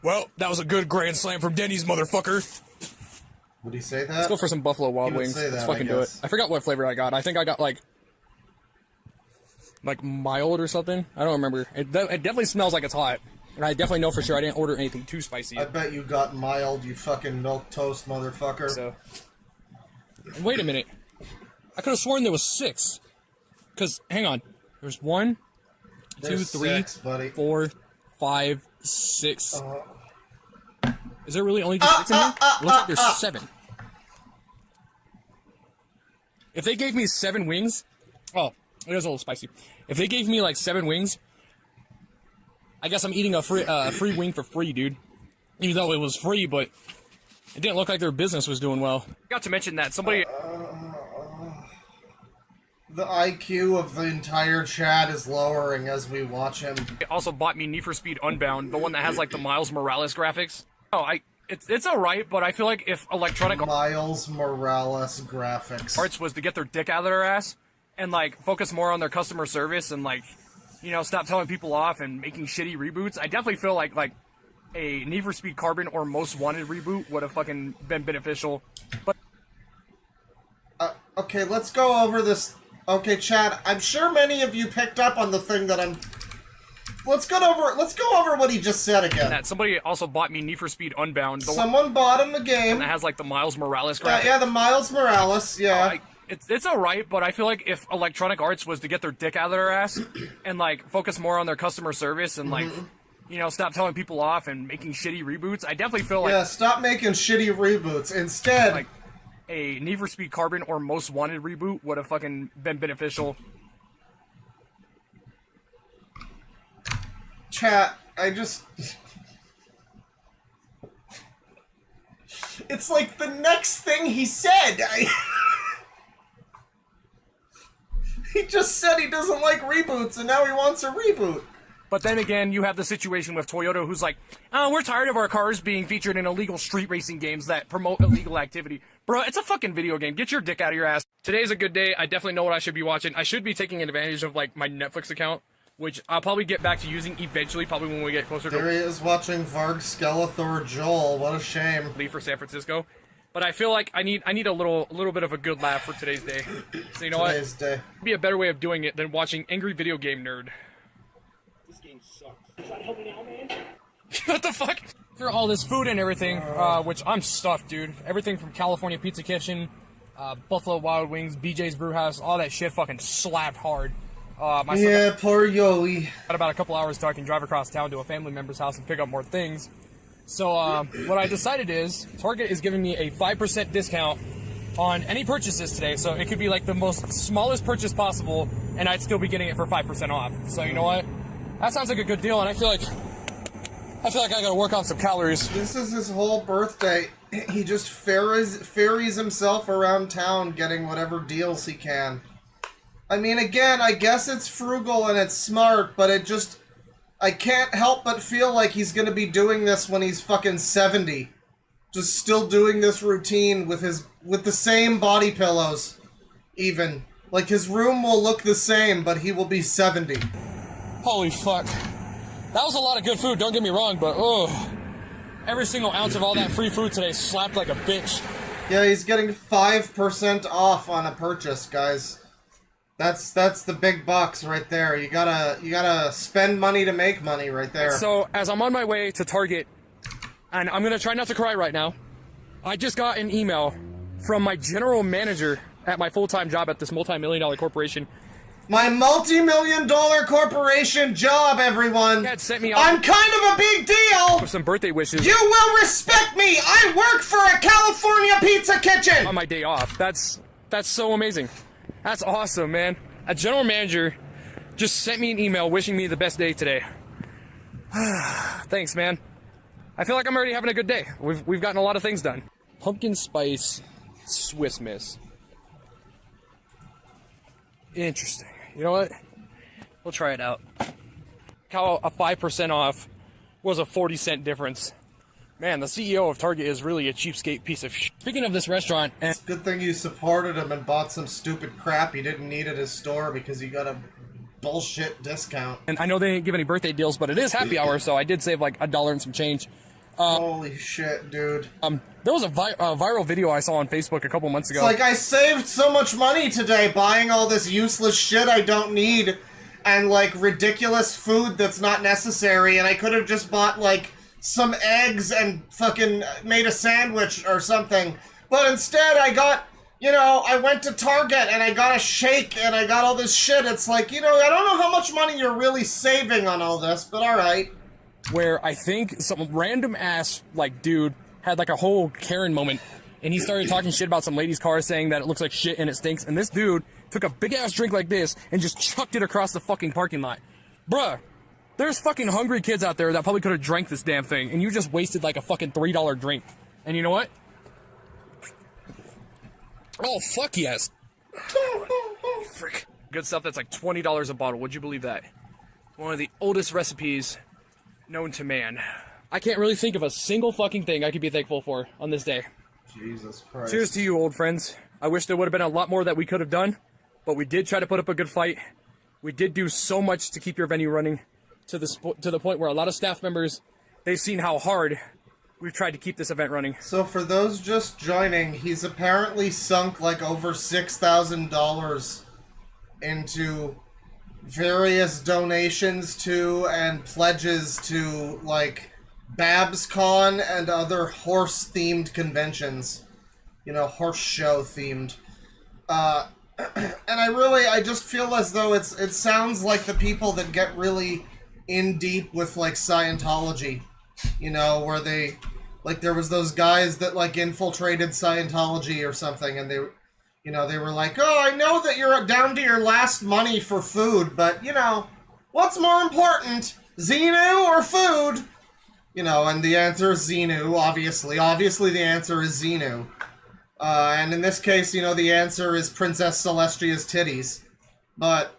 well, that was a good grand slam from Denny's, motherfucker. Would he say that? Let's go for some Buffalo Wild He would Wings. say Let's that, fucking I do it. guess. I forgot what flavor I got. I think I got, like mild or something. I don't remember. It definitely smells like it's hot. And I definitely know for sure I didn't order anything too spicy. I bet you got mild, you fucking milk toast motherfucker. So, and wait a minute. I could have sworn there was 6. Because, hang on. There's 1, 2, There's 3, 6, buddy. 4, 5, 6. Is there really only just 6 in here? It looks like there's 7. If they gave me 7 wings... Oh, it is a little spicy. If they gave me, like, 7 wings... I guess I'm eating a free wing for free, dude. Even though it was free, but... It didn't look like their business was doing well. Got to mention that somebody... The IQ of the entire chat is lowering as we watch him. also bought me Need for Speed Unbound, the one that has, like, the Miles Morales graphics. Oh, it's alright, but I feel like if Electronic Miles Morales graphics. Arts was to get their dick out of their ass and, like, focus more on their customer service and, like, you know, stop telling people off and making shitty reboots, I definitely feel like a Need for Speed Carbon or Most Wanted reboot would have fucking been beneficial. But Okay, let's go over this. Okay, chat, I'm sure many of you picked up on the thing that I'm... Let's go over what he just said again. that somebody also bought me Need for Speed Unbound, the one Someone bought him a game. that has, like, the Miles Morales graphics. Yeah, the Miles Morales, yeah. It's alright, but I feel like if Electronic Arts was to get their dick out of their ass and, like, focus more on their customer service and, like, you know, stop telling people off and making shitty reboots, I definitely feel like... Yeah, stop making shitty reboots. Instead... like, a Need for Speed Carbon or Most Wanted reboot would have fucking been beneficial. Chat, I just... It's like the next thing he said. He just said he doesn't like reboots, and now he wants a reboot. But then again, you have the situation with Toyota who's like, oh, we're tired of our cars being featured in illegal street racing games that promote illegal activity. Bro, it's a fucking video game. Get your dick out of your ass. Today's a good day. I definitely know what I should be watching. I should be taking advantage of, like, my Netflix account, which I'll probably get back to using eventually, probably when we get closer There to he is watching Varg Skeletor Joel. What a shame. leave for San Francisco. But I feel like I need a little bit of a good laugh for today's day. So you know what? Today's day. Be a better way of doing it than watching Angry Video Game Nerd. This game sucks. You trying to help me now, man? What the fuck? For all this food and everything, which I'm stuffed, dude. Everything from California Pizza Kitchen, Buffalo Wild Wings, BJ's Brewhouse, all that shit fucking slapped hard. My son Yeah, poor Yoli. got about a couple hours so I can drive across town to a family member's house and pick up more things. So what I decided is Target is giving me a 5% discount on any purchases today. So it could be like the most smallest purchase possible, and I'd still be getting it for 5% off. So you know what? That sounds like a good deal, and I feel like I gotta work on some calories. This is his whole birthday. He just ferries himself around town getting whatever deals he can. I mean, again, I guess it's frugal and it's smart, but it just... I can't help but feel like he's gonna be doing this when he's fucking 70. Just still doing this routine with the same body pillows, even. Like, his room will look the same, but he will be 70. Holy fuck. That was a lot of good food, don't get me wrong, but every single ounce of all that free food today slapped like a bitch. Yeah, he's getting 5% off on a purchase, guys. That's the big bucks right there. You gotta spend money to make money right there. So, as I'm on my way to Target, and I'm gonna try not to cry right now, I just got an email from my general manager at my full-time job at this multi-million-dollar corporation. My multi-million-dollar corporation job, everyone! Dad sent me I'm kind of a big deal! some birthday wishes. You will respect me! I work for a California pizza kitchen! On my day off. That's so amazing. That's awesome, man. A general manager just sent me an email wishing me the best day today. Thanks, man. I feel like I'm already having a good day. We've gotten a lot of things done. Pumpkin spice Swiss Miss. Interesting. You know what? We'll try it out. How a 5% off was a 40-cent difference. Man, the CEO of Target is really a cheapskate piece of shit. Speaking of this restaurant, and Good thing you supported him and bought some stupid crap he didn't need at his store because he got a bullshit discount. I know they didn't give any birthday deals, but it is happy hour, so I did save like $1 and some change. Holy shit, dude. There was a viral video I saw on Facebook a couple months ago. It's like, I saved so much money today buying all this useless shit I don't need and, like, ridiculous food that's not necessary, and I could have just bought, like, some eggs and fucking made a sandwich or something. But instead I got, you know, I went to Target and I got a shake and I got all this shit. It's like, you know, I don't know how much money you're really saving on all this, but alright. Where I think some random ass, like, dude had like a whole Karen moment, and he started talking shit about some lady's car, saying that it looks like shit and it stinks, and this dude took a big ass drink like this and just chucked it across the fucking parking lot. Bruh, there's fucking hungry kids out there that probably could have drank this damn thing, and you just wasted like a fucking $3 drink. And you know what? Oh, fuck yes. Frick. Good stuff that's like $20 a bottle. Would you believe that? One of the oldest recipes known to man. I can't really think of a single fucking thing I could be thankful for on this day. Jesus Christ. Cheers to you, old friends. I wish there would have been a lot more that we could have done, but we did try to put up a good fight. We did do so much to keep your venue running, to the point where a lot of staff members, they've seen how hard we've tried to keep this event running. So for those just joining, he's apparently sunk like over $6,000 into various donations to and pledges to, like, BabsCon and other horse-themed conventions. You know, horse show themed. And I just feel as though it sounds like the people that get really in deep with, like, Scientology. You know, where they, like, there was those guys that, like, infiltrated Scientology or something, and they, you know, they were like, oh, I know that you're down to your last money for food, but, you know, what's more important, Xenu or food? You know, and the answer is Xenu, obviously. Obviously the answer is Xenu. And in this case, you know, the answer is Princess Celestia's titties. But,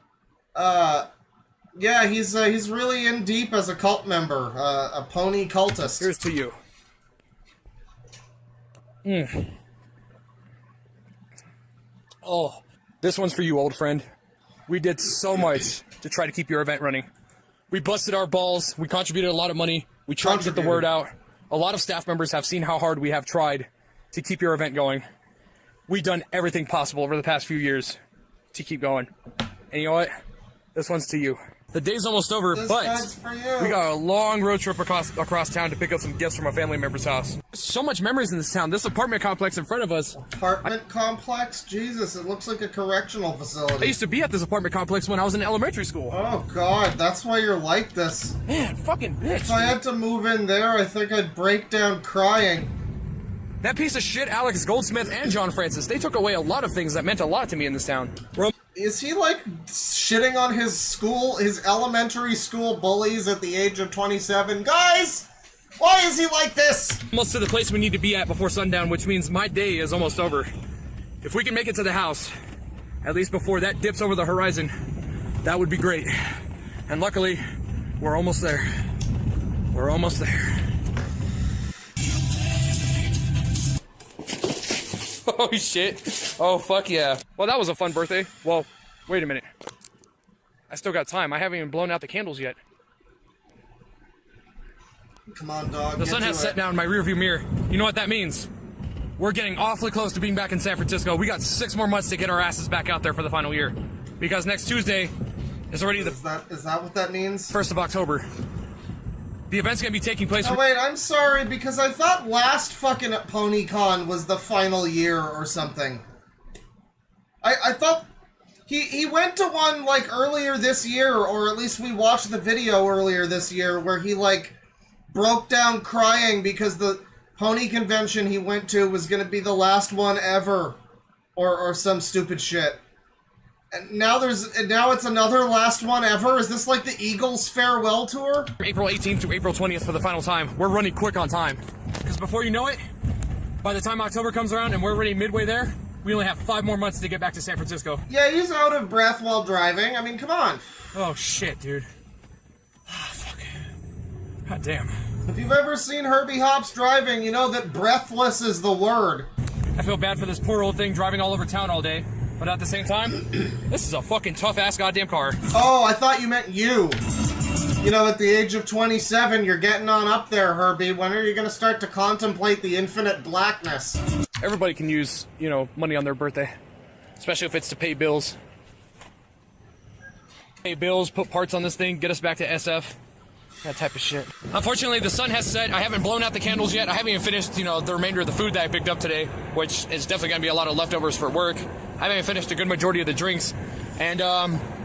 yeah, he's really in deep as a cult member, a pony cultist. Here's to you. Oh, this one's for you, old friend. We did so much to try to keep your event running. We busted our balls. We contributed a lot of money. We tried to get the word out. A lot of staff members have seen how hard we have tried to keep your event going. We've done everything possible over the past few years to keep going. And you know what? This one's to you. The day's almost over, This but bag's for you. we got a long road trip across town to pick up some gifts from a family member's house. So much memories in this town. This apartment complex in front of us. Apartment complex? Jesus, it looks like a correctional I facility. used to be at this apartment complex when I was in elementary school. Oh god, that's why you're like this. Man, fucking bitch. If I had to move in there, I think I'd break down crying. That piece of shit, Alex Goldsmith and John Francis, they took away a lot of things that meant a lot to me in this town. Is he like shitting on his elementary school bullies at the age of 27? Guys, why is he like this? Almost to the place we need to be at before sundown, which means my day is almost over. If we can make it to the house, at least before that dips over the horizon, that would be great. And luckily, we're almost there. We're almost there. Oh shit. Oh fuck yeah. Well, that was a fun birthday. Well, wait a minute. I still got time. I haven't even blown out the candles yet. Come on, dog. The sun has set now in my rearview mirror. You know what that means? We're getting awfully close to being back in San Francisco. We got 6 more months to get our asses back out there for the final year. Because next Tuesday is already the Is that what that means? 1st of October. The event's gonna be taking place. Oh wait, I'm sorry, because I thought last fucking PonyCon was the final year or something. I thought he went to one like earlier this year, or at least we watched the video earlier this year where he like broke down crying because the pony convention he went to was gonna be the last one ever, or some stupid shit. And now it's another last one ever? Is this like the Eagles farewell tour? April 18th to April 20th for the final time. We're running quick on time. Because before you know it, by the time October comes around and we're already midway there, we only have 5 more months to get back to San Francisco. Yeah, he's out of breath while driving. I mean, come on. Oh shit, dude. Ah, fuck. God damn. If you've ever seen Herbie Hops driving, you know that breathless is the word. I feel bad for this poor old thing driving all over town all day. But at the same time, this is a fucking tough-ass goddamn car. Oh, I thought you meant you. You know, at the age of 27, you're getting on up there, Herbie. When are you going to start to contemplate the infinite blackness? Everybody can use, you know, money on their birthday. Especially if it's to pay bills. Pay bills, put parts on this thing, get us back to SF. That type of shit. Unfortunately, the sun has set. I haven't blown out the candles yet. I haven't even finished, you know, the remainder of the food that I picked up today, which is definitely going to be a lot of leftovers for work. I haven't even finished a good majority of the drinks. And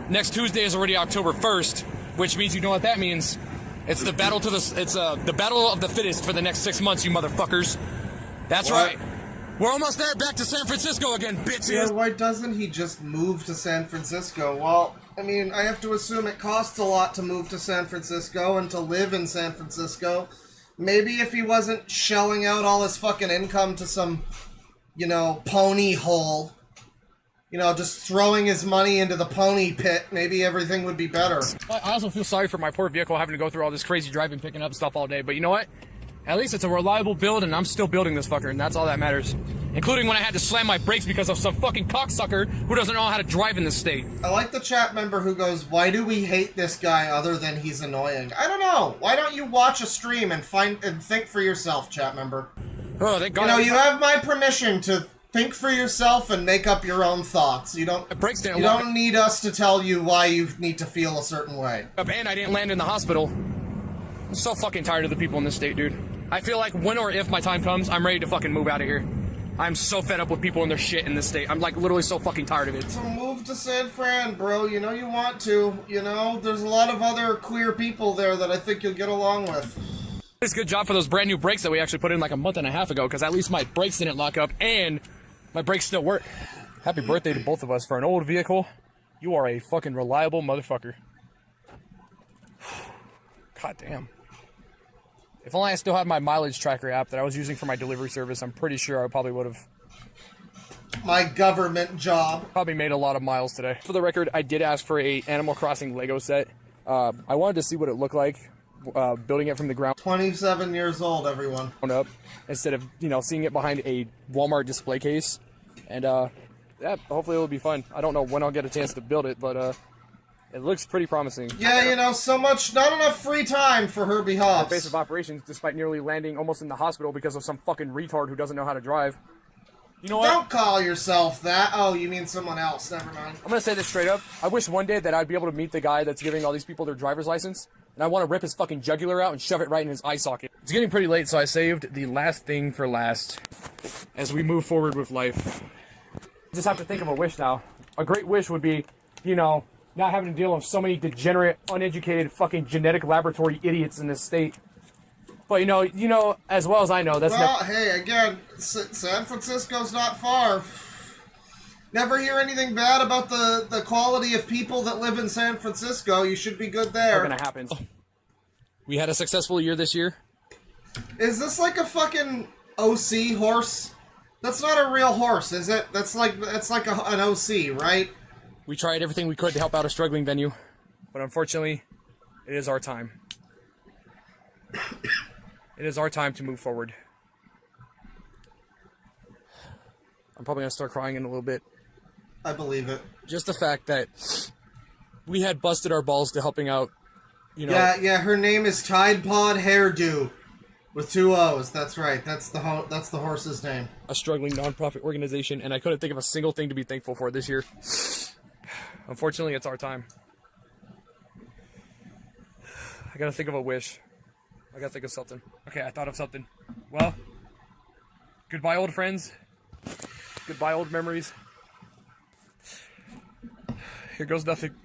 next Tuesday is already October 1st, which means you know what that means. It's the battle to the battle of the fittest for the next 6 months, you motherfuckers. That's What? right. We're almost there, back to San Francisco again, bitches. Yeah, why doesn't he just move to San Francisco? Well, I mean, I have to assume it costs a lot to move to San Francisco and to live in San Francisco. Maybe if he wasn't shelling out all his fucking income to some, you know, pony hole, you know, just throwing his money into the pony pit, maybe everything would be better. I also feel sorry for my poor vehicle having to go through all this crazy driving, picking up stuff all day, but you know what? At least it's a reliable build, and I'm still building this fucker, and that's all that matters. Including when I had to slam my brakes because of some fucking cocksucker who doesn't know how to drive in this state. I like the chat member who goes, why do we hate this guy other than he's annoying? I don't know. Why don't you watch a stream and think for yourself, chat member? Oh, thank God. You know, you have my permission to think for yourself and make up your own thoughts. You don't need us to tell you why you need to feel a certain way. And I didn't land in the hospital. I'm so fucking tired of the people in this state, dude. I feel like when or if my time comes, I'm ready to fucking move out of here. I'm so fed up with people and their shit in this state. I'm like literally so fucking tired of it. So move to San Fran, bro. You know you want to. You know, there's a lot of other queer people there that I think you'll get along with. It's a good job for those brand new brakes that we actually put in like a month and a half ago, because at least my brakes didn't lock up and my brakes still work. Happy birthday to both of us. For an old vehicle, you are a fucking reliable motherfucker. God damn. If only I still had my mileage tracker app that I was using for my delivery service, I'm pretty sure I probably would have My government job. probably made a lot of miles today. For the record, I did ask for a Animal Crossing Lego set. I wanted to see what it looked like, building it from the ground 27 years old, everyone. up, instead of, you know, seeing it behind a Walmart display case. And, yeah, hopefully it'll be fun. I don't know when I'll get a chance to build it, but, it looks pretty promising. Yeah, you know, not enough free time for Herbie Hops. Base of operations, despite nearly landing almost in the hospital because of some fucking retard who doesn't know how to drive. You know what? Don't call yourself that. Oh, you mean someone else. Never mind. I'm gonna say this straight up. I wish one day that I'd be able to meet the guy that's giving all these people their driver's license, and I want to rip his fucking jugular out and shove it right in his eye socket. It's getting pretty late, so I saved the last thing for last as we move forward with life. I just have to think of a wish now. A great wish would be, you know, not having to deal with so many degenerate, uneducated, fucking genetic laboratory idiots in this state. But you know, as well as I know, that's well, hey, again, San Francisco's not far. Never hear anything bad about the quality of people that live in San Francisco. You should be good there. not gonna happen. We had a successful year this year. Is this like a fucking OC horse? That's not a real horse, is it? That's like an OC, right? We tried everything we could to help out a struggling venue, but unfortunately, it is our time. It is our time to move forward. I'm probably gonna start crying in a little bit. I believe it. Just the fact that we had busted our balls to helping out, you know. Yeah, her name is Tide Pod Hairdo. With 2 O's, that's right. That's the horse's name. A struggling nonprofit organization, and I couldn't think of a single thing to be thankful for this year. Unfortunately, it's our time. I gotta think of a wish. I gotta think of something. Okay, I thought of something. Well, goodbye, old friends. Goodbye, old memories. Here goes nothing.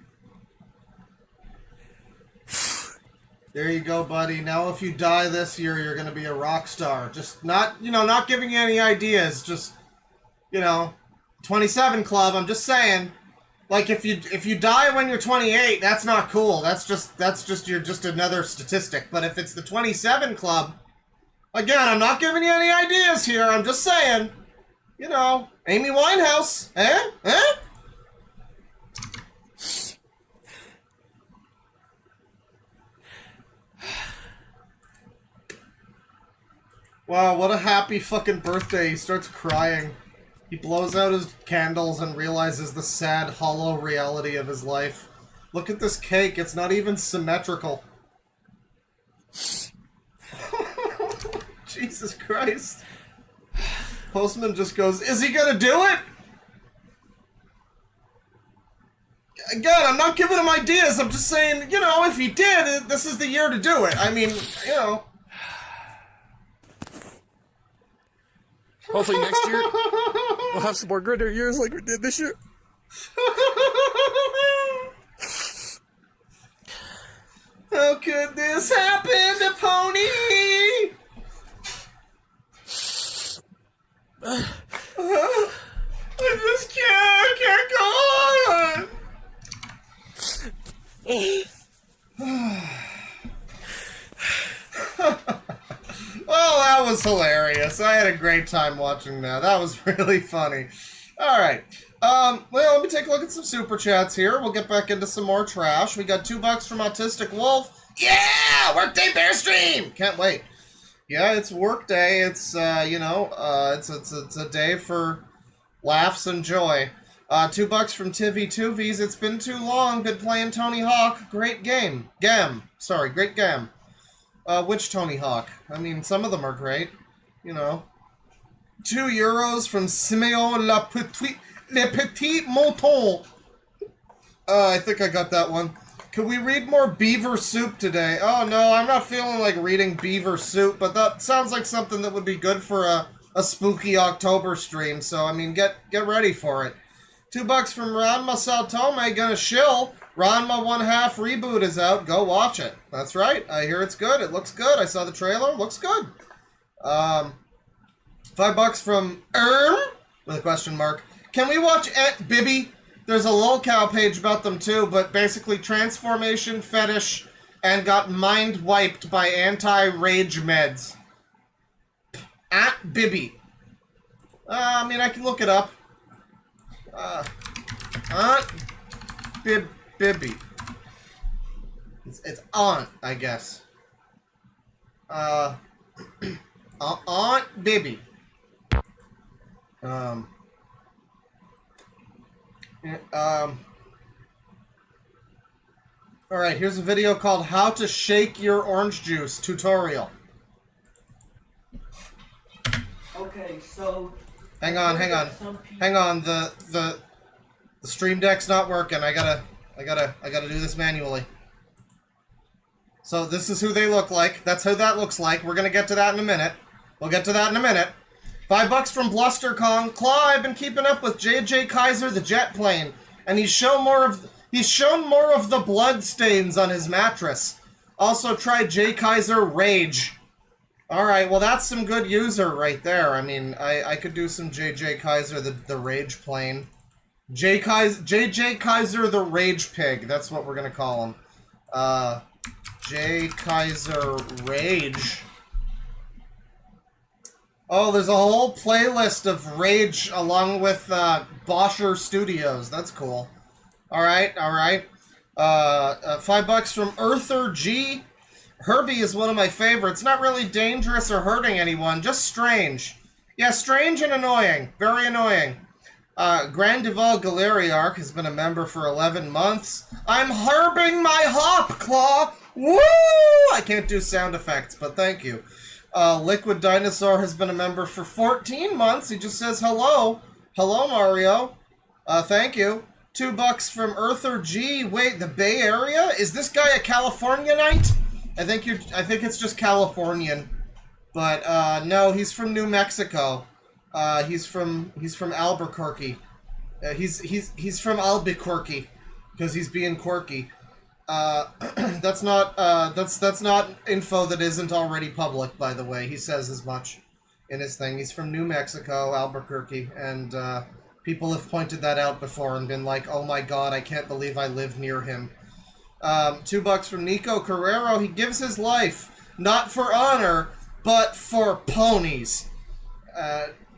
There you go, buddy. Now if you die this year, you're gonna be a rock star. Just not giving you any ideas. Just, 27 Club, I'm just saying. Like, if you die when you're 28, that's not cool. That's just you're just another statistic. But if it's the 27 Club, again, I'm not giving you any ideas here. I'm just saying, Amy Winehouse, eh? Wow, what a happy fucking birthday. He starts crying. He blows out his candles and realizes the sad, hollow reality of his life. Look at this cake. It's not even symmetrical. Jesus Christ. Postman just goes, is he gonna do it? Again, I'm not giving him ideas. I'm just saying, if he did, this is the year to do it. I mean, Hopefully next year, we'll have some more greater years like we did this year. How could this happen to Pony? I just can't go on. Well, that was hilarious. I had a great time watching that. That was really funny. Alright. Well, let me take a look at some super chats here. We'll get back into some more trash. We got $2 from Autistic Wolf. Yeah! Workday Bear Stream! Can't wait. Yeah, it's workday. It's, it's a day for laughs and joy. $2 from Tivy2Vs. It's been too long. Been playing Tony Hawk. Great game. Great game. Which Tony Hawk? I mean, some of them are great. €2 from Simeon Le Petit Mouton. I think I got that one. Could we read more Beaver Soup today? Oh no, I'm not feeling like reading Beaver Soup, but that sounds like something that would be good for a spooky October stream, so I mean, get ready for it. $2 from Ranma Saltome, gonna shill. Ranma 1/2 reboot is out. Go watch it. That's right. I hear it's good. It looks good. I saw the trailer. Looks good. $5 from with a question mark. Can we watch Aunt Bibby? There's a lolcow page about them too, but basically transformation fetish and got mind wiped by anti-rage meds. Aunt Bibby. I mean, I can look it up. Aunt Bibby. It's Aunt, I guess. Aunt Bibby. Alright, here's a video called How to Shake Your Orange Juice tutorial. Okay, so Hang on. The stream deck's not working. I gotta do this manually. So this is who they look like. That's who that looks like. We're gonna get to that in a minute. We'll get to that in a minute. $5 from Bluster Kong. Claw, I've been keeping up with JJ Kaiser the jet plane, and he's shown more of the blood stains on his mattress. Also try J Kaiser Rage. Alright, well that's some good user right there. I mean, I could do some JJ Kaiser the Rage plane. JJ Kaiser the Rage Pig. That's what we're gonna call him. J Kaiser Rage. Oh, there's a whole playlist of Rage along with Boscher Studios. That's cool. Alright. $5 from Earther G. Herbie is one of my favorites. Not really dangerous or hurting anyone, just strange. Yeah, strange and annoying. Very annoying. Grandival Galeriarch has been a member for 11 months. I'm harbing my hop, Claw! Woo! I can't do sound effects, but thank you. Liquid Dinosaur has been a member for 14 months. He just says hello. Hello, Mario. Thank you. $2 from Earther G. Wait, the Bay Area? Is this guy a Californianite? I think it's just Californian. But no, he's from New Mexico. He's from Albuquerque. He's from Albuquerque because he's being quirky. That's not info that isn't already public, by the way. He says as much in his thing. He's from New Mexico, Albuquerque, and people have pointed that out before and been like, oh my god, I can't believe I live near him. $2 from Nico Carrero. He gives his life, not for honor, but for ponies.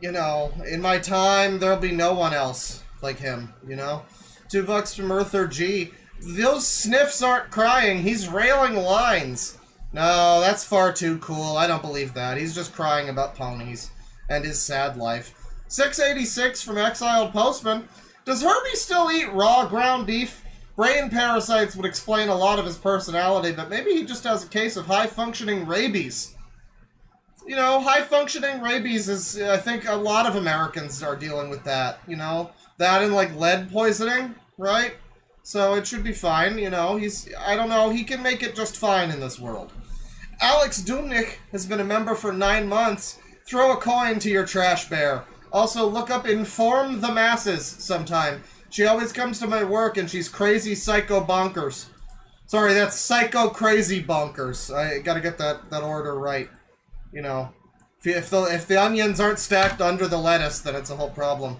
You know, in my time, there'll be no one else like him, you know? $2 from Earther G. Those sniffs aren't crying. He's railing lines. No, that's far too cool. I don't believe that. He's just crying about ponies and his sad life. 686 from Exiled Postman. Does Herbie still eat raw ground beef? Brain parasites would explain a lot of his personality, but maybe he just has a case of high-functioning rabies. You know, high-functioning rabies is, I think a lot of Americans are dealing with that, you know? That and, like, lead poisoning, right? So it should be fine, you know? I don't know, he can make it just fine in this world. Alex Dumnik has been a member for 9 months. Throw a coin to your trash bear. Also, look up Inform the Masses sometime. She always comes to my work and she's crazy psycho bonkers. Sorry, that's psycho crazy bonkers. I gotta get that order right. You know, if the onions aren't stacked under the lettuce, then it's a whole problem.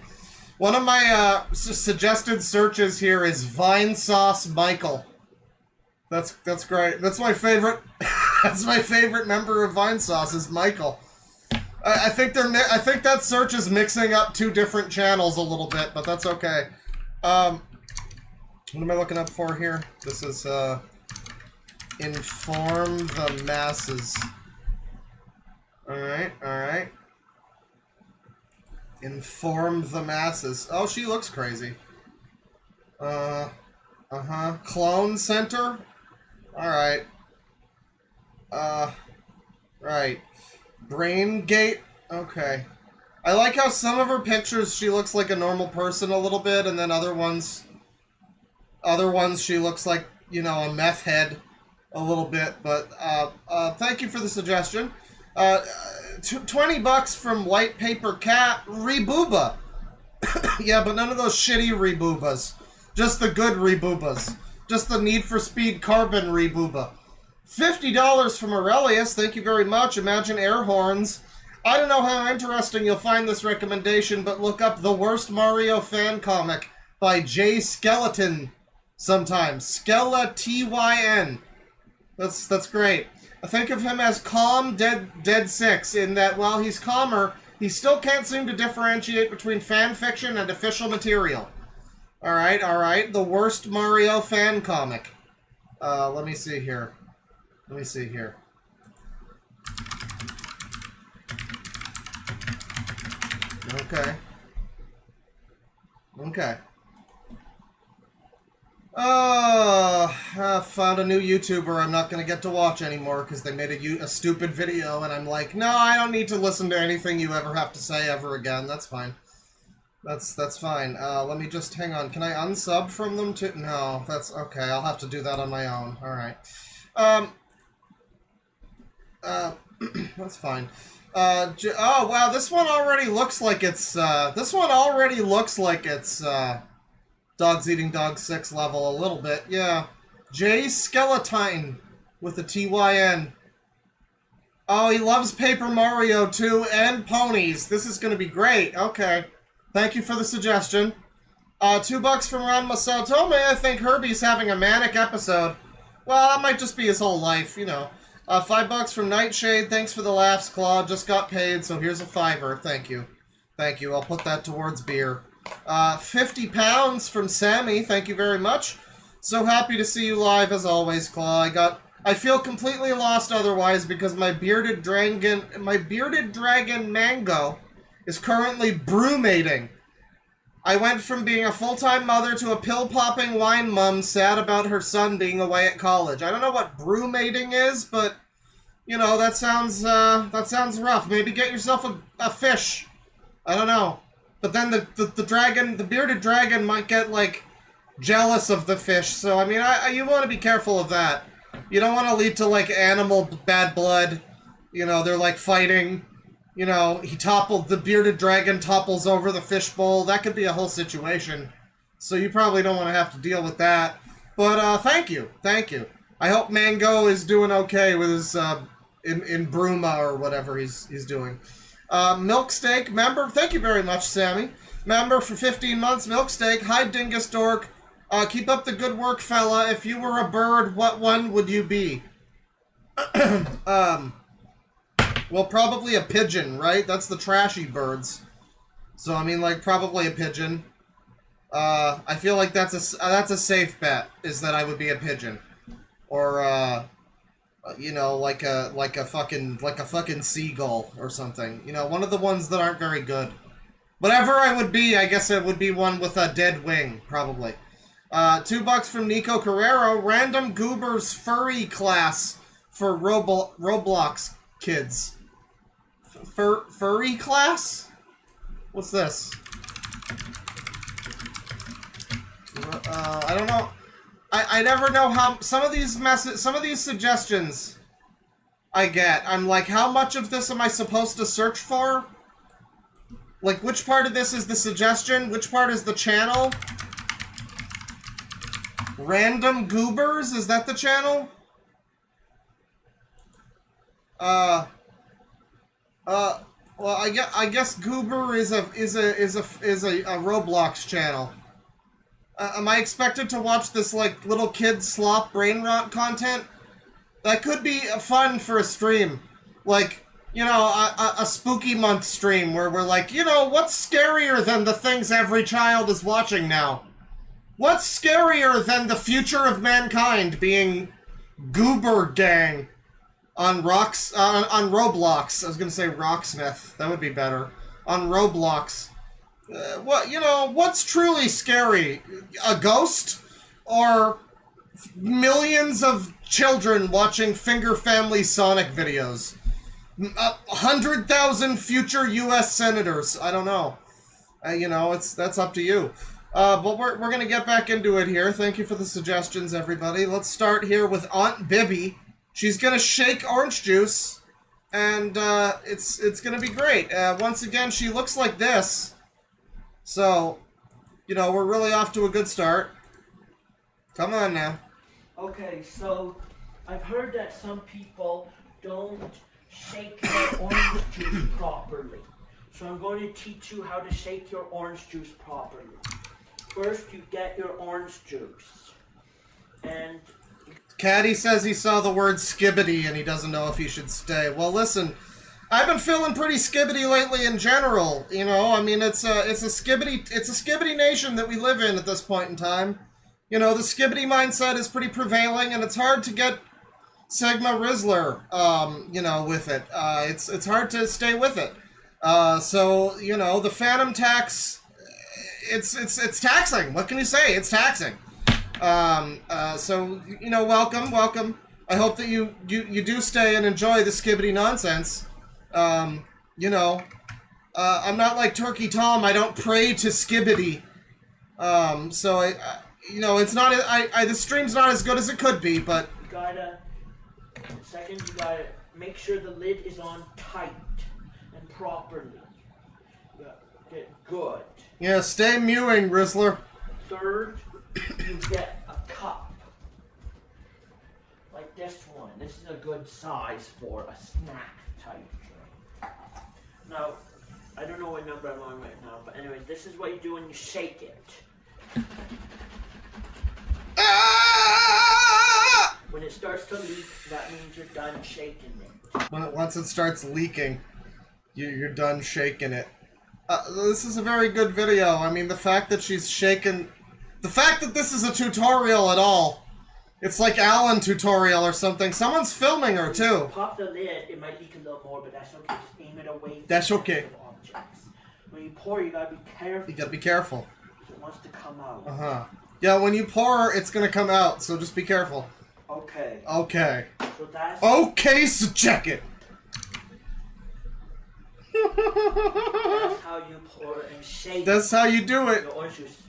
One of my suggested searches here is Vine Sauce Michael. That's great. That's my favorite. That's my favorite member of Vine Sauce is Michael. I think that search is mixing up two different channels a little bit, but that's okay. What am I looking up for here? This is Inform the Masses. Alright. Inform the Masses. Oh, she looks crazy. Clone Center? Alright. Right. Brain Gate? Okay. I like how some of her pictures she looks like a normal person a little bit, and then other ones she looks like, you know, a meth head a little bit, but thank you for the suggestion. $20 from White Paper Cat, Rebooba. Yeah, but none of those shitty Reboobas. Just the good Reboobas. Just the Need for Speed Carbon Rebooba. $50 from Aurelius, thank you very much. Imagine Air Horns. I don't know how interesting you'll find this recommendation, but look up The Worst Mario Fan Comic by Jay Skeleton sometime. Skella-T-Y-N. That's great. I think of him as calm Dead 6, in that while he's calmer, he still can't seem to differentiate between fan fiction and official material. Alright. The Worst Mario Fan Comic. Let me see here. Okay. Found a new YouTuber I'm not gonna get to watch anymore because they made a stupid video, and I'm like, no, I don't need to listen to anything you ever have to say ever again. That's fine. That's fine. Let me just hang on. Can I unsub from them too? No, that's okay. I'll have to do that on my own. All right. That's fine. Oh wow, this one already looks like it's Dogs Eating Dogs 6 level a little bit, yeah. Jay Skeletine with the TYN. Oh, he loves Paper Mario too, and ponies. This is gonna be great. Okay. Thank you for the suggestion. $2 from Ron Masato. Told me I think Herbie's having a manic episode. Well, that might just be his whole life, you know. $5 from Nightshade. Thanks for the laughs, Claude. Just got paid, so here's a $5. Thank you. Thank you. I'll put that towards beer. 50 pounds from Sammy. Thank you very much. So happy to see you live as always, Claw. I feel completely lost otherwise because my bearded dragon Mango is currently brewmating. I went from being a full-time mother to a pill-popping wine mum sad about her son being away at college. I don't know what brewmating is, but you know, that sounds rough. Maybe get yourself a fish. I don't know. But then the bearded dragon might get, like, jealous of the fish. So, I mean, you want to be careful of that. You don't want to lead to, like, animal bad blood. You know, they're, like, fighting. You know, the bearded dragon topples over the fishbowl. That could be a whole situation. So you probably don't want to have to deal with that. But, thank you. Thank you. I hope Mango is doing okay with his, in Bruma or whatever he's doing. Milksteak, member, thank you very much, Sammy. Member for 15 months, Milksteak. Hi, Dingus Dork. Keep up the good work, fella. If you were a bird, what one would you be? Well, probably a pigeon, right? That's the trashy birds. So, I mean, like, probably a pigeon. I feel like that's a safe bet, is that I would be a pigeon. Or, you know, like a fucking seagull or something. You know, one of the ones that aren't very good. Whatever I would be, I guess it would be one with a dead wing, probably. $2 from Nico Carrero. Random Goobers furry class for Roblox kids. Furry class? What's this? I don't know. I never know how some of these suggestions I get. I'm like, how much of this am I supposed to search for? Like, which part of this is the suggestion? Which part is the channel? Random Goobers? Is that the channel? Well, I guess Goober is a Roblox channel. Am I expected to watch this, like, little kid slop brain rot content? That could be fun for a stream. Like, you know, a spooky month stream where we're like, you know, what's scarier than the things every child is watching now? What's scarier than the future of mankind being Goober Gang on Roblox? I was gonna say Rocksmith. That would be better. On Roblox. What, you know, what's truly scary? A ghost? Or millions of children watching Finger Family Sonic videos? 100,000 future U.S. senators? I don't know. You know, that's up to you. But we're gonna get back into it here. Thank you for the suggestions, everybody. Let's start here with Aunt Bibby. She's gonna shake orange juice, and it's gonna be great. Once again, she looks like this. So, you know, we're really off to a good start. Come on now. Okay, so I've heard that some people don't shake their orange juice properly. So I'm going to teach you how to shake your orange juice properly. First, you get your orange juice. And Caddy says he saw the word skibbity and he doesn't know if he should stay. Well, listen, I've been feeling pretty skibbity lately in general. You know, I mean, it's a skibbity nation that we live in at this point in time. You know, the skibbity mindset is pretty prevailing, and it's hard to get Sigma Rizzler, you know, with it. It's hard to stay with it. So, you know, the Phantom tax, it's taxing. What can you say? It's taxing. So, you know, welcome. I hope that you do stay and enjoy the skibbity nonsense. You know, I'm not like Turkey Tom. I don't pray to skibbity. So you know, it's not. The stream's not as good as it could be, but You gotta make sure the lid is on tight and properly. Get good. yeah, stay mewing, Rizzler. Third, you get a cup. Like this one. This is a good size for a snack type. Now, I don't know what number I'm on right now, but anyways, this is what you do when you shake it. Ah! When it starts to leak, that means you're done shaking it. Once it starts leaking, you're done shaking it. This is a very good video. I mean, the fact that she's shaking... The fact that this is a tutorial at all. It's like Alan tutorial or something. Someone's filming her, too. Pop the lid, it might leak a little more, but that's okay. Just aim it away from That's okay. sensitive objects. When you pour, you gotta be careful. You gotta be careful. It wants to come out. Uh-huh. Yeah, when you pour, it's gonna come out, so just be careful. Okay. Okay. So that's... Okay, so check it. That's how you pour and shake. That's how you do it. Your orange juice.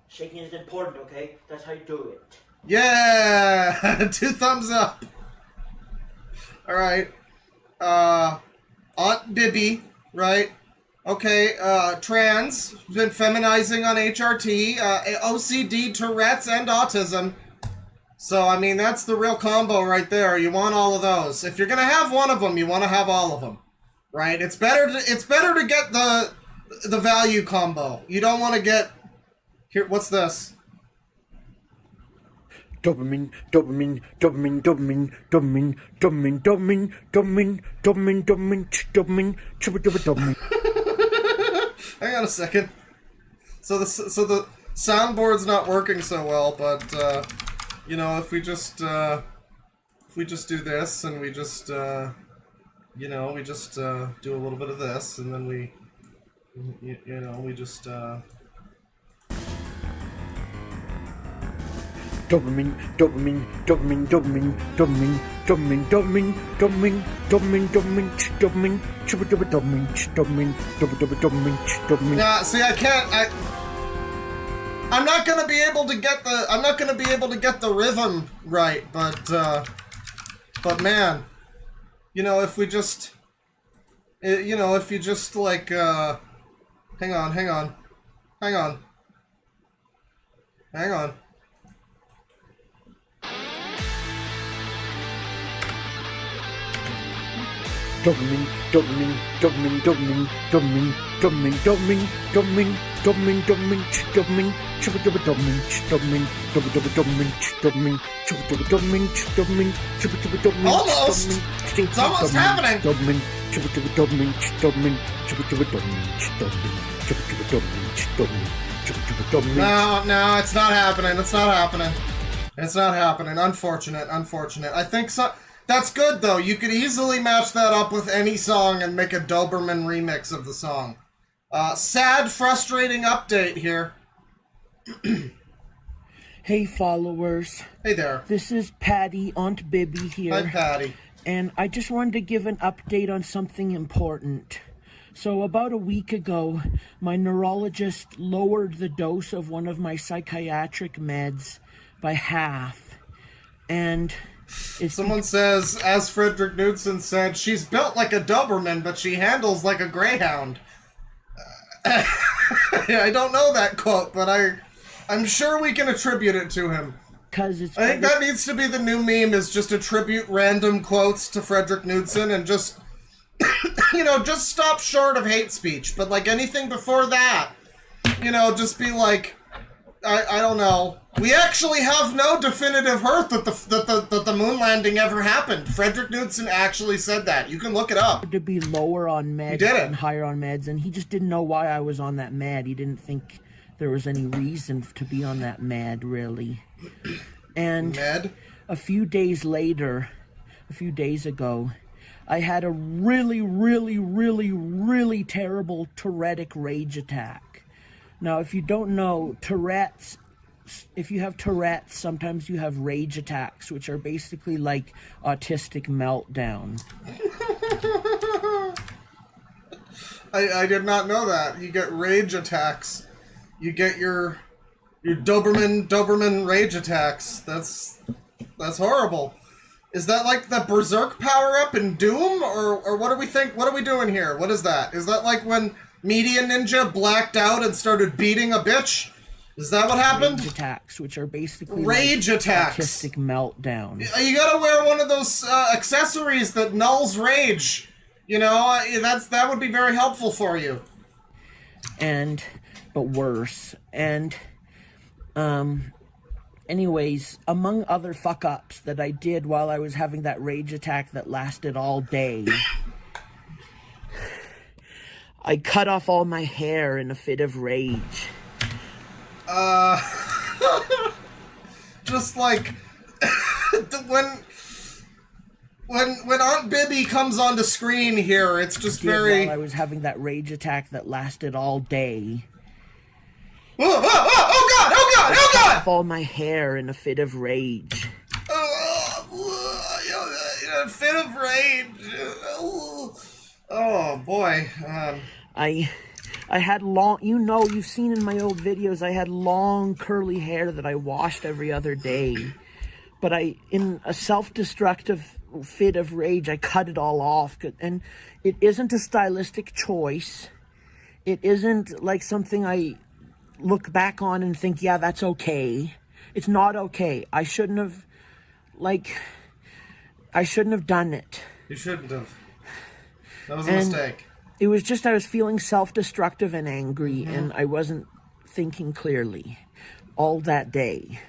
Shaking is important, okay? That's how you do it. Yeah! 2 thumbs up. Alright. Aunt Bibby, right? Okay, trans, been feminizing on HRT, OCD, Tourette's, and autism. So, I mean, that's the real combo right there. You want all of those. If you're gonna have one of them, you want to have all of them. Right? It's better to get the value combo. You don't want to get... Here, what's this? Dopamine, dopamine, dopamine, dopamine, dopamine, dopamine, dopamine, dopamine, dopamine, dopamine, dopamine, dopamine. Hang on a second. So the soundboard's not working so well, but you know, if we just do this and we just you know, we just do a little bit of this, and then we you know, we just Dopamine, dopamine, dopamine, dopamine, dopamine, dopamine, dopamine, dopamine, dopamine, dopamine, dopamine, dopamine, dopamine, dopamine, dopamine. Nah, see, I can't. I'm not gonna be able to get the rhythm right, but man, you know, if we just, you know, if you just like, hang on. Dopamine, dopamine, dopamine, dopamine, dopamine, dopamine, dopamine, dopamine, dopamine, dopamine, dopamine, dopamine, dopamine, dopamine, dopamine, dopamine, dopamine, dopamine. Almost. It's almost happening. Dopamine, dopamine, dopamine, dopamine, dopamine. No, it's not happening. It's not happening. Unfortunate. I think so. That's good, though. You could easily match that up with any song and make a Doberman remix of the song. Sad, frustrating update here. Hey, followers. Hey there. This is Patty, Aunt Bibby here. Hi, Patty. And I just wanted to give an update on something important. So about a week ago, my neurologist lowered the dose of one of my psychiatric meds by half. And... Someone says, as Frederick Knudsen said, she's built like a Doberman, but she handles like a Greyhound. I don't know that quote, but I'm sure we can attribute it to him. I think that needs to be the new meme, is just attribute random quotes to Frederick Knudsen and just, you know, just stop short of hate speech. But like anything before that, you know, just be like, I don't know. We actually have no definitive proof that the moon landing ever happened. Frederick Knudsen actually said that. You can look it up. To be lower on meds and higher on meds, and he just didn't know why I was on that med. He didn't think there was any reason to be on that med, really. And a few days later, a few days ago, I had a really, really, really, really terrible Tourettic rage attack. Now, if you don't know, Tourette's Tourette's, sometimes you have rage attacks, which are basically like autistic meltdown. I did not know that. You get rage attacks. You get your Doberman rage attacks. That's horrible. Is that like the Berserk power-up in Doom? Or what do we think? What are we doing here? What is that? Is that like when Media Ninja blacked out and started beating a bitch? Is that what happened? Rage attacks, which are basically rage like attacks. Autistic meltdown. You gotta wear one of those accessories that nulls rage. You know, that would be very helpful for you. But worse. Anyways, among other fuck-ups that I did while I was having that rage attack that lasted all day, I cut off all my hair in a fit of rage. Just like when Aunt Bibby comes onto screen here, it's just very. While I was having that rage attack that lasted all day. Oh God! Oh God! Oh God! I cut off all my hair in a fit of rage. A fit of rage. Oh boy. I had long, you've seen in my old videos, I had long curly hair that I washed every other day. But in a self-destructive fit of rage, I cut it all off. And it isn't a stylistic choice. It isn't like something I look back on and think, yeah, that's okay. It's not okay. I shouldn't have done it. You shouldn't have. That was a mistake. It was just I was feeling self-destructive and angry, and I wasn't thinking clearly all that day.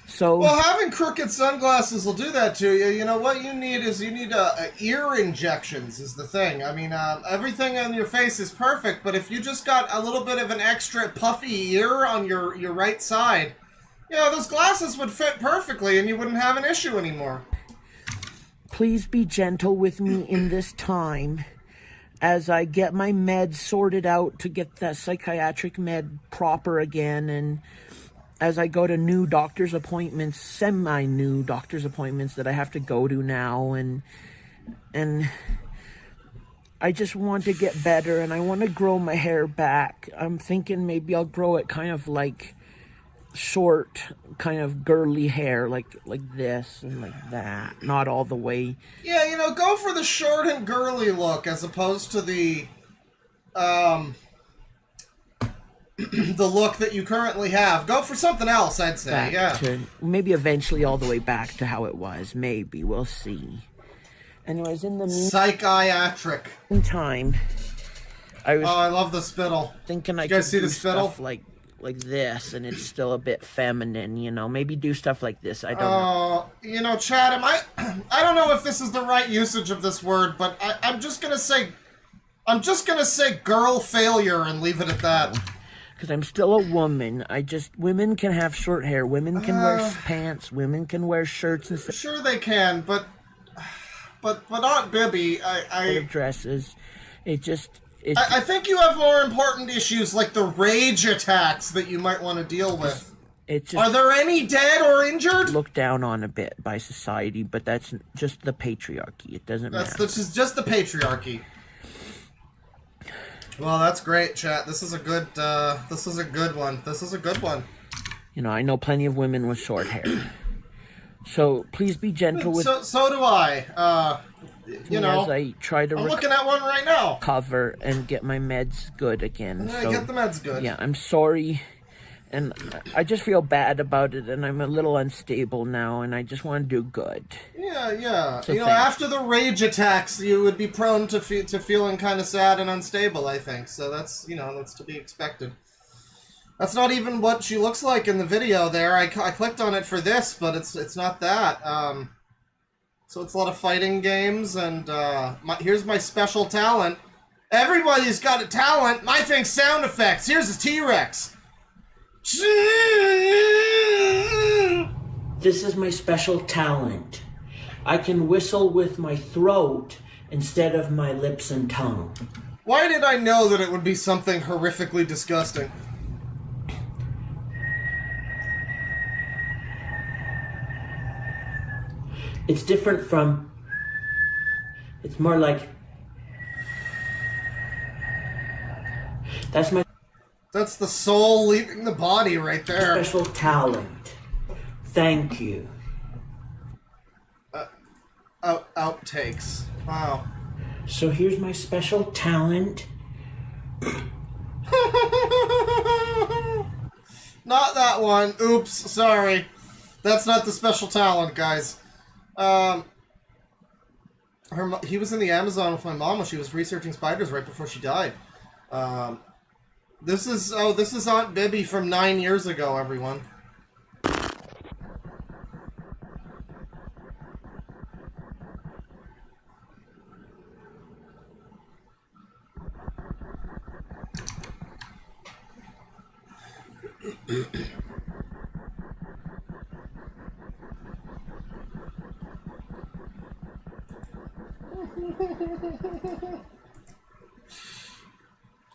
So, well, having crooked sunglasses will do that to you. You know, what you need is ear injections is the thing. I mean, everything on your face is perfect, but if you just got a little bit of an extra puffy ear on your right side, you know, those glasses would fit perfectly and you wouldn't have an issue anymore. Please be gentle with me in this time as I get my meds sorted out to get that psychiatric med proper again, and as I go to new doctor's appointments, semi-new doctor's appointments that I have to go to now, and I just want to get better, and I want to grow my hair back. I'm thinking maybe I'll grow it kind of like short, kind of girly hair, like this and like that, not all the way. Yeah, you know, go for the short and girly look as opposed to the the look that you currently have. Go for something else, I'd say. Maybe eventually all the way back to how it was. Maybe. We'll see. Anyways, in the psychiatric time, I was. Oh, I love the spittle. Thinking I you guys could see do the spittle? Stuff like this, and it's still a bit feminine, you know. Maybe do stuff like this. I don't know. You know, Chad, I don't know if this is the right usage of this word, but I'm just gonna say girl failure and leave it at that. Because I'm still a woman. Women can have short hair. Women can wear pants. Women can wear shirts and stuff. Sure they can, but Aunt Bibby, dresses. I think you have more important issues like the rage attacks that you might want to deal with. Are there any dead or injured? Looked down on a bit by society, but that's just the patriarchy. It doesn't matter. This is just the patriarchy. Well, that's great, chat. This is a good one. You know, I know plenty of women with short hair. So please be gentle with. So do I. As I try to. I'm looking at one right now. Recover and get my meds good again. Yeah, get the meds good. Yeah, I'm sorry, and I just feel bad about it, and I'm a little unstable now, and I just want to do good. Yeah. So after the rage attacks, you would be prone to feeling kind of sad and unstable, I think. So that's to be expected. That's not even what she looks like in the video there. I clicked on it for this, but it's not that. So it's a lot of fighting games, and here's my special talent. Everybody's got a talent. My thing's sound effects. Here's a T-Rex. This is my special talent. I can whistle with my throat instead of my lips and tongue. Why did I know that it would be something horrifically disgusting? It's different from... It's more like... That's my That's the soul leaving the body right there. special talent. Thank you. Outtakes. Wow. So here's my special talent. Not that one. Oops, sorry. That's not the special talent, guys. He was in the Amazon with my mom when she was researching spiders right before she died. This is Aunt Bibby from 9 years ago, everyone.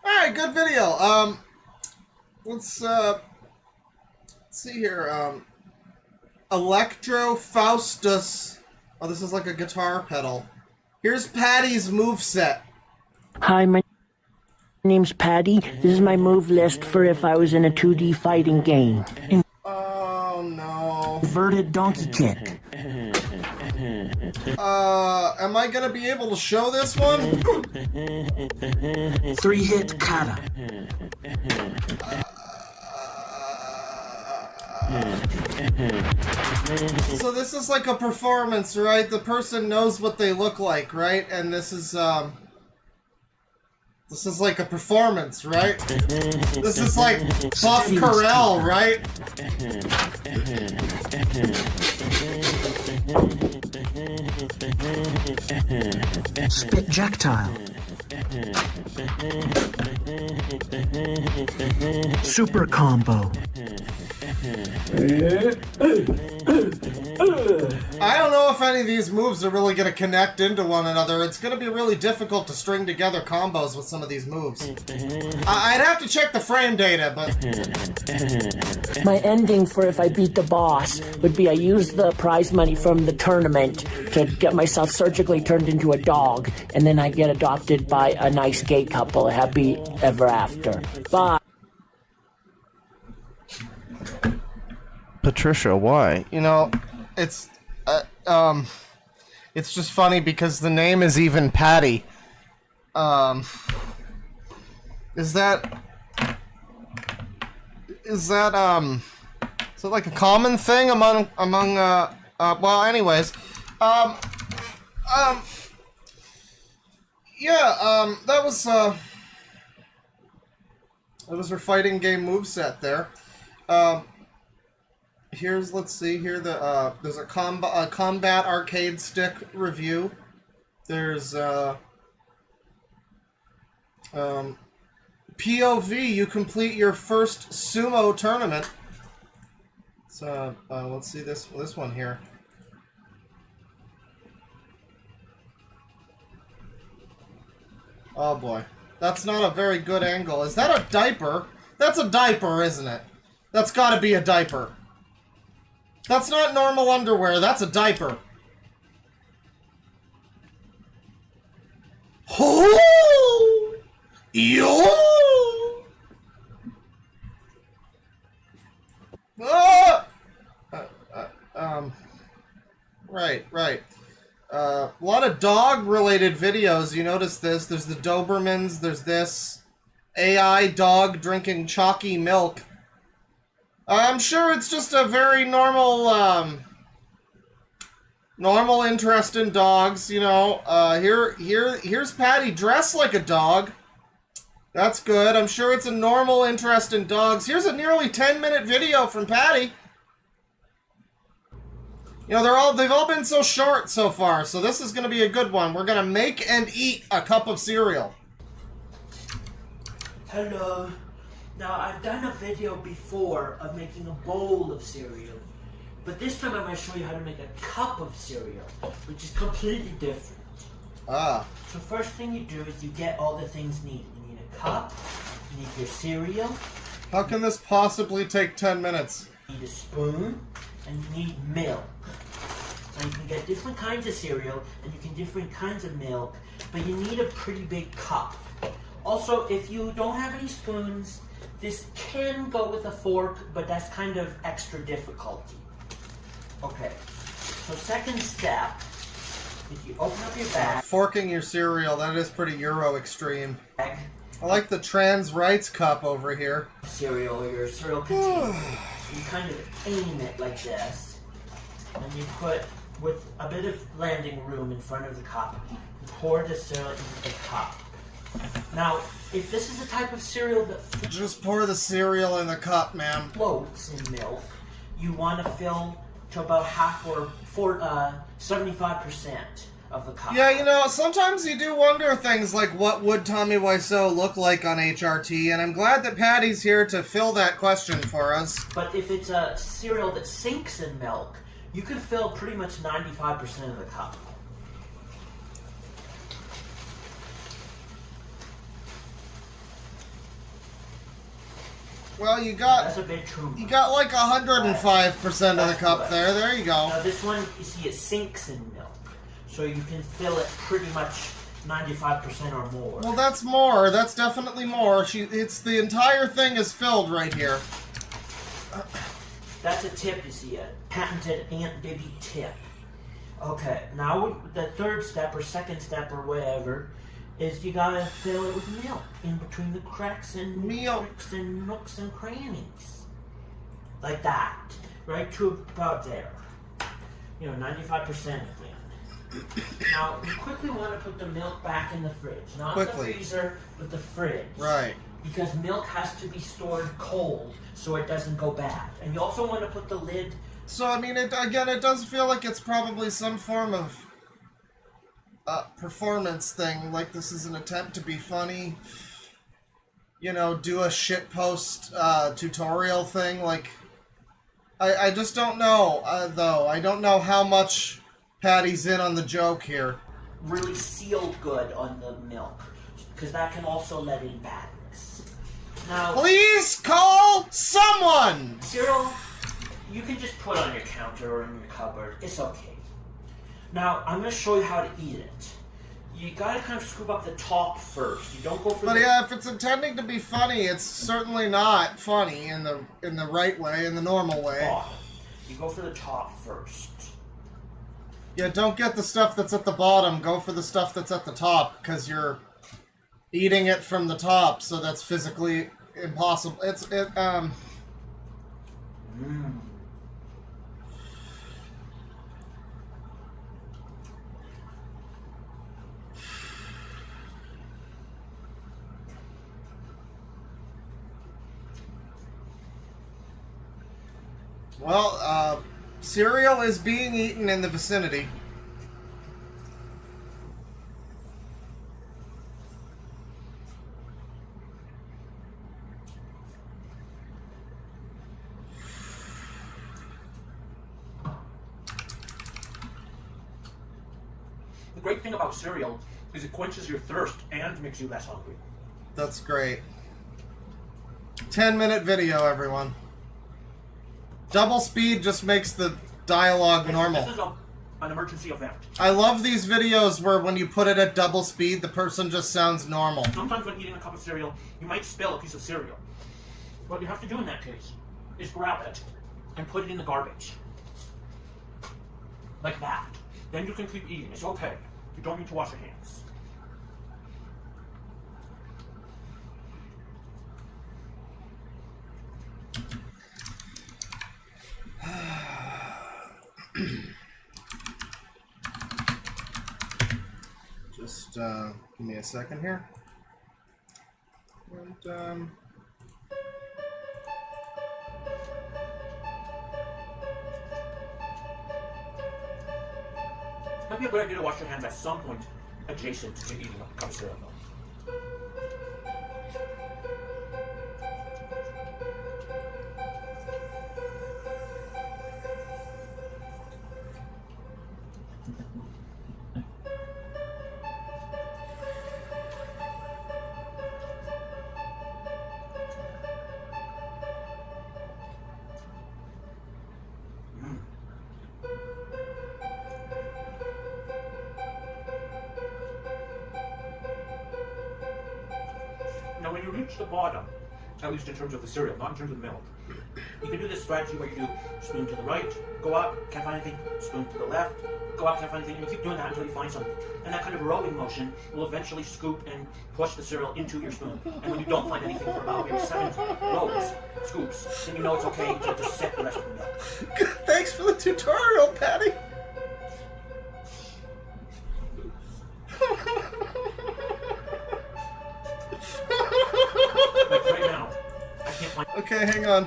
Alright, good video. Let's see here. Electro Faustus. Oh, this is like a guitar pedal. Here's Patty's moveset. Hi, my name's Patty. This is my move list for if I was in a 2D fighting game. Oh no. Inverted donkey kick. Am I gonna be able to show this one? 3-hit kata. So this is like a performance, right? The person knows what they look like, right? And this is like a performance, right? This is like Buff Carell, right? Spit Jactile. Super combo. I don't know if any of these moves are really going to connect into one another. It's going to be really difficult to string together combos with some of these moves. I'd have to check the frame data, but... My ending for if I beat the boss would be I use the prize money from the tournament to get myself surgically turned into a dog, and then I get adopted by a nice gay couple, happy ever after. Bye. Patricia, why? You know, it's just funny because the name is even Patty. Is that like a common thing among well, anyways, yeah, that was her fighting game moveset there. Here's, let's see here, there's a combat arcade stick review. There's POV, you complete your first sumo tournament. So let's see this one here. Oh boy, that's not a very good angle. Is that a diaper? That's a diaper, isn't it? That's got to be a diaper. That's not normal underwear, that's a diaper. Oh! Yo! Ah! Right. A lot of dog-related videos, you notice this. There's the Dobermans, there's this. AI dog drinking chalky milk. I'm sure it's just a very normal interest in dogs, you know. Here's Patty dressed like a dog. That's good. I'm sure it's a normal interest in dogs. Here's a nearly 10-minute video from Patty. You know, they've all been so short so far, so this is going to be a good one. We're going to make and eat a cup of cereal. Hello. Now, I've done a video before of making a bowl of cereal, but this time I'm going to show you how to make a cup of cereal, which is completely different. Ah. So first thing you do is you get all the things needed. You need a cup, you need your cereal. How can this possibly take 10 minutes? You need a spoon, and you need milk. Now you can get different kinds of cereal and you can different kinds of milk, but you need a pretty big cup. Also, if you don't have any spoons, this can go with a fork, but that's kind of extra difficulty. Okay, so second step, if you open up your bag. Forking your cereal, that is pretty Euro extreme. I like the trans rights cup over here. Cereal or your cereal container. You kind of aim it like this, and you put, with a bit of landing room in front of the cup, you pour the cereal into the cup. Now, if this is the type of cereal that just pour the cereal in the cup, man. Floats in milk, you want to fill to about half or 75% of the cup. Yeah, you know, sometimes you do wonder things like what would Tommy Wiseau look like on HRT, and I'm glad that Patty's here to fill that question for us. But if it's a cereal that sinks in milk, you can fill pretty much 95% of the cup. Well, you got That's a bit too much. You got like 105% of the cup there. There you go. Now this one, you see, it sinks in milk, so you can fill it pretty much 95% or more. Well, that's more. That's definitely more. It's the entire thing is filled right here. That's a tip, you see, a patented Aunt Bibby tip. Okay, now the third step or second step or whatever is you gotta fill it with milk in between the cracks and nooks and crannies. Like that. Right to about there. You know, 95% again. Now, you quickly want to put the milk back in the fridge. Not the freezer, but the fridge. Right. Because milk has to be stored cold so it doesn't go bad. And you also want to put the lid... So, I mean, it does feel like it's probably some form of performance thing. Like this is an attempt to be funny. You know, do a shitpost tutorial thing. Like, I just don't know, though. I don't know how much Patty's in on the joke here. Really sealed good on the milk. Because that can also let in badness. Now, please call someone! Cereal, you can just put on your counter or in your cupboard. It's okay. Now, I'm going to show you how to eat it. You gotta kind of scoop up the top first. You don't go for But yeah, if it's intending to be funny, it's certainly not funny in the right way, in the normal way. Bottom. You go for the top first. Yeah, don't get the stuff that's at the bottom. Go for the stuff that's at the top, because you're eating it from the top, so that's physically impossible. Well, cereal is being eaten in the vicinity. The great thing about cereal is it quenches your thirst and makes you less hungry. That's great. 10-minute video, everyone. Double speed just makes the dialogue normal. This is an emergency event. I love these videos where when you put it at double speed, the person just sounds normal. Sometimes when eating a cup of cereal, you might spill a piece of cereal. What you have to do in that case is grab it and put it in the garbage. Like that. Then you can keep eating. It's okay. You don't need to wash your hands. Just give me a second here. And It might be a good idea to wash your hands at some point adjacent to eating a cup of cereal. Now, when you reach the bottom, at least in terms of the cereal, not in terms of the milk, you can do this strategy where you do spoon to the right, go up, can't find anything, spoon to the left, go up, can't find anything, and you keep doing that until you find something. And that kind of rowing motion will eventually scoop and push the cereal into your spoon. And when you don't find anything for about maybe 7 rows, scoops, then you know it's okay to just sip the rest of the milk. Thanks for the tutorial, Patty. Like right now, I can't find... Okay, hang on.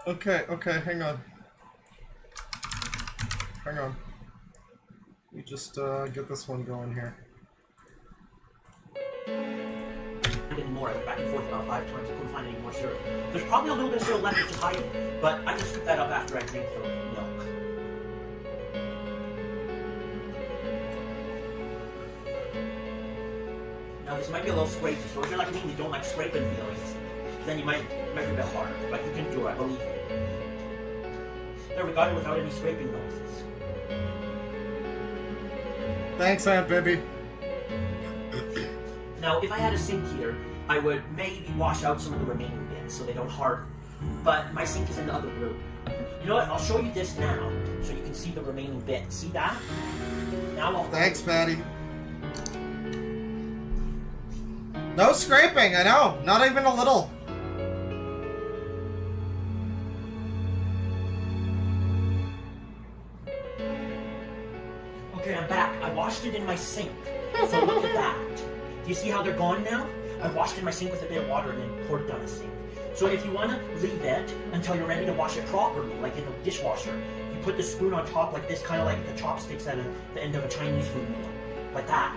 Okay, hang on. We just get this one going here. Anymore. I went back and forth about 5 times. I couldn't find any more cereal. There's probably a little bit of cereal left that's just hiding, but I can scoop that up after I drink the milk. Now this might be a little scrapey, so if you're like me and you don't like scraping feelings, then you might be a bit harder, but you can do it, I believe it. There, we got it without any scraping noises. Thanks, Aunt Bibby. Now, if I had a sink here, I would maybe wash out some of the remaining bits so they don't harden. But my sink is in the other room. You know what? I'll show you this now so you can see the remaining bits. See that? Now I'll... Thanks, Patty. No scraping, I know. Not even a little. Okay, I'm back. I washed it in my sink. So look at that. Do you see how they're gone now? I washed in my sink with a bit of water and then poured it down the sink. So if you want to leave it until you're ready to wash it properly, like in the dishwasher, you put the spoon on top like this, kind of like the chopsticks at the end of a Chinese food meal. Like that.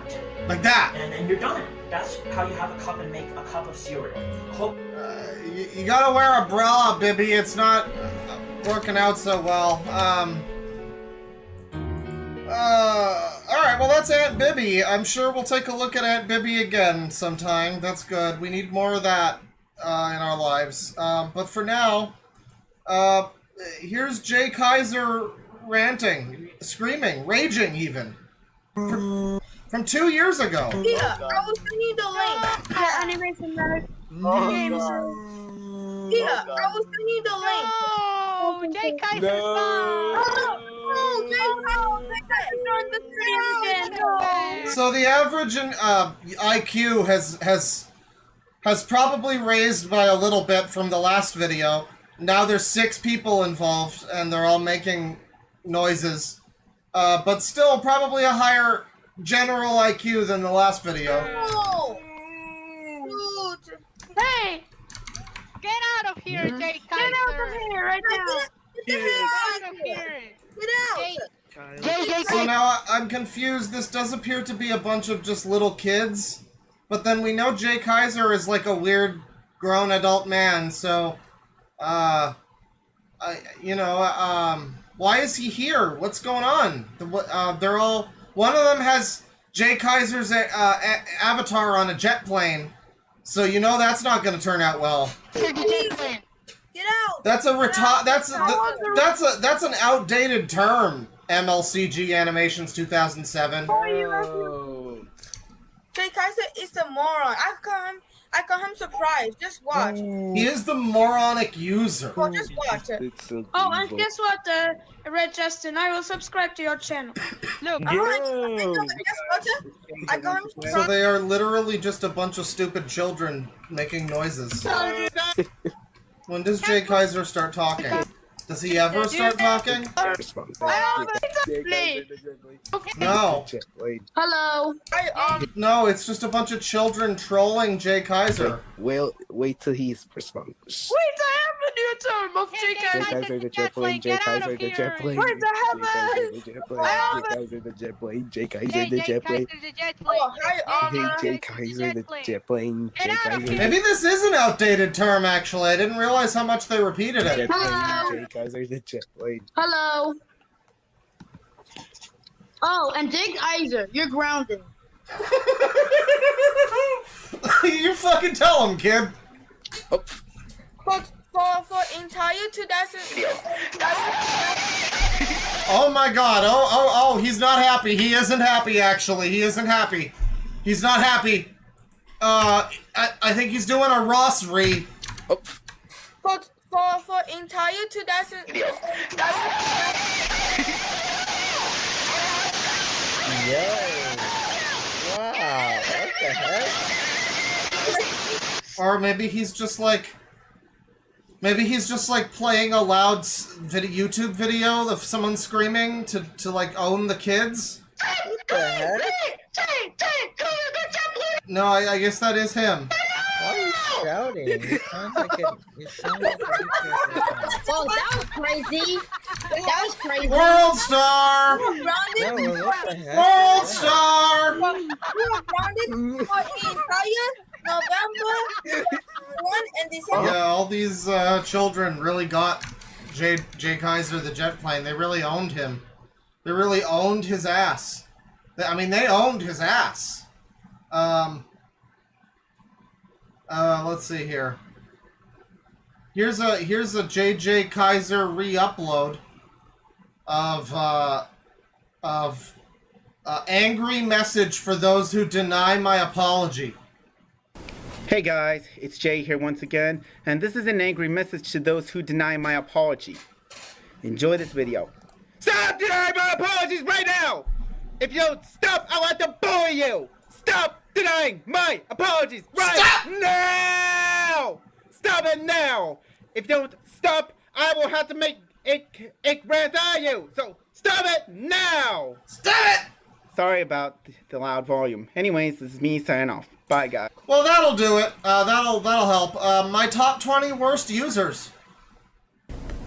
Like that? And then you're done. That's how you have a cup and make a cup of cereal. You gotta wear a umbrella, Bibby. It's not working out so well. Alright, well that's Aunt Bibby. I'm sure we'll take a look at Aunt Bibby again sometime. That's good. We need more of that in our lives. But for now, here's Jay Kaiser ranting, screaming, raging even. From 2 years ago. Yeah, I was sending the link. The animation matters. Games. Yeah, I was sending the link. Oh, Jay Kaiser. So the average in IQ has probably raised by a little bit from the last video. Now there's 6 people involved and they're all making noises. But still probably a higher general IQ than the last video. Oh. Hey! Get out of here, Jay Kaiser! Get out of here right now! Get out of here! Get out! So now I'm confused. This does appear to be a bunch of just little kids. But then we know Jay Kaiser is like a weird grown adult man, so... why is he here? What's going on? They're all... One of them has Jay Kaiser's avatar on a jet plane, so you know that's not going to turn out well. Get out! That's that's an outdated term. MLCG Animations 2007. Jay Kaiser is the moron. I call him surprised. Just watch. He is the moronic user. Well, just watch it. Oh, and guess what, Red Justin? I will subscribe to your channel. Look. I call him surprised. So they are literally just a bunch of stupid children making noises. When does Jay Kaiser start talking? Does he ever start talking? No. Hello. No, it's just a bunch of children trolling Jay Kaiser. Well, wait till he's responds. Wait, I have a new term of Jay Kaiser. Jay Kaiser the jet plane. Jay Kaiser the jet plane. Where's the heaven? Jay Kaiser the jet plane. Jay Kaiser the jet plane. Jay Kaiser the jet plane. Jay Kaiser. Maybe this is an outdated term, actually. I didn't realize how much they repeated it. Jay Kaiser the jet plane. Hello. Oh, and Jay Kaiser, you're grounded. You fucking tell him, kid. Oh. For entire 2000. Oh my god. Oh, he's not happy. He isn't happy, actually. He isn't happy. He's not happy. I think he's doing a Ross re. Oh. For entire 2000. Yo. Wow. What the heck? Or maybe he's just like playing a loud YouTube video of someone screaming to like own the kids. What the heck? No, I guess that is him. Why are you shouting? You sound like a Whoa, that was crazy. That was crazy. World Star! No, what the heck? World Star! We were grounded for the entire November 1 and December. Yeah, all these children really got Jay Kaiser the jet plane. They really owned him. They really owned his ass. I mean, they owned his ass. Let's see here. Here's a JJ Kaiser re-upload of angry message for those who deny my apology. Hey guys, it's Jay here once again, and this is an angry message to those who deny my apology. Enjoy this video. Stop denying my apologies right now! If you don't stop, I'll have to bully you! Stop denying my apologies right now! Stop it now! If you don't stop, I will have to make it rant at you! So stop it now! Stop it! Sorry about the loud volume. Anyways, this is me signing off. Bye, guys. Well, that'll do it. That'll help. My top 20 worst users.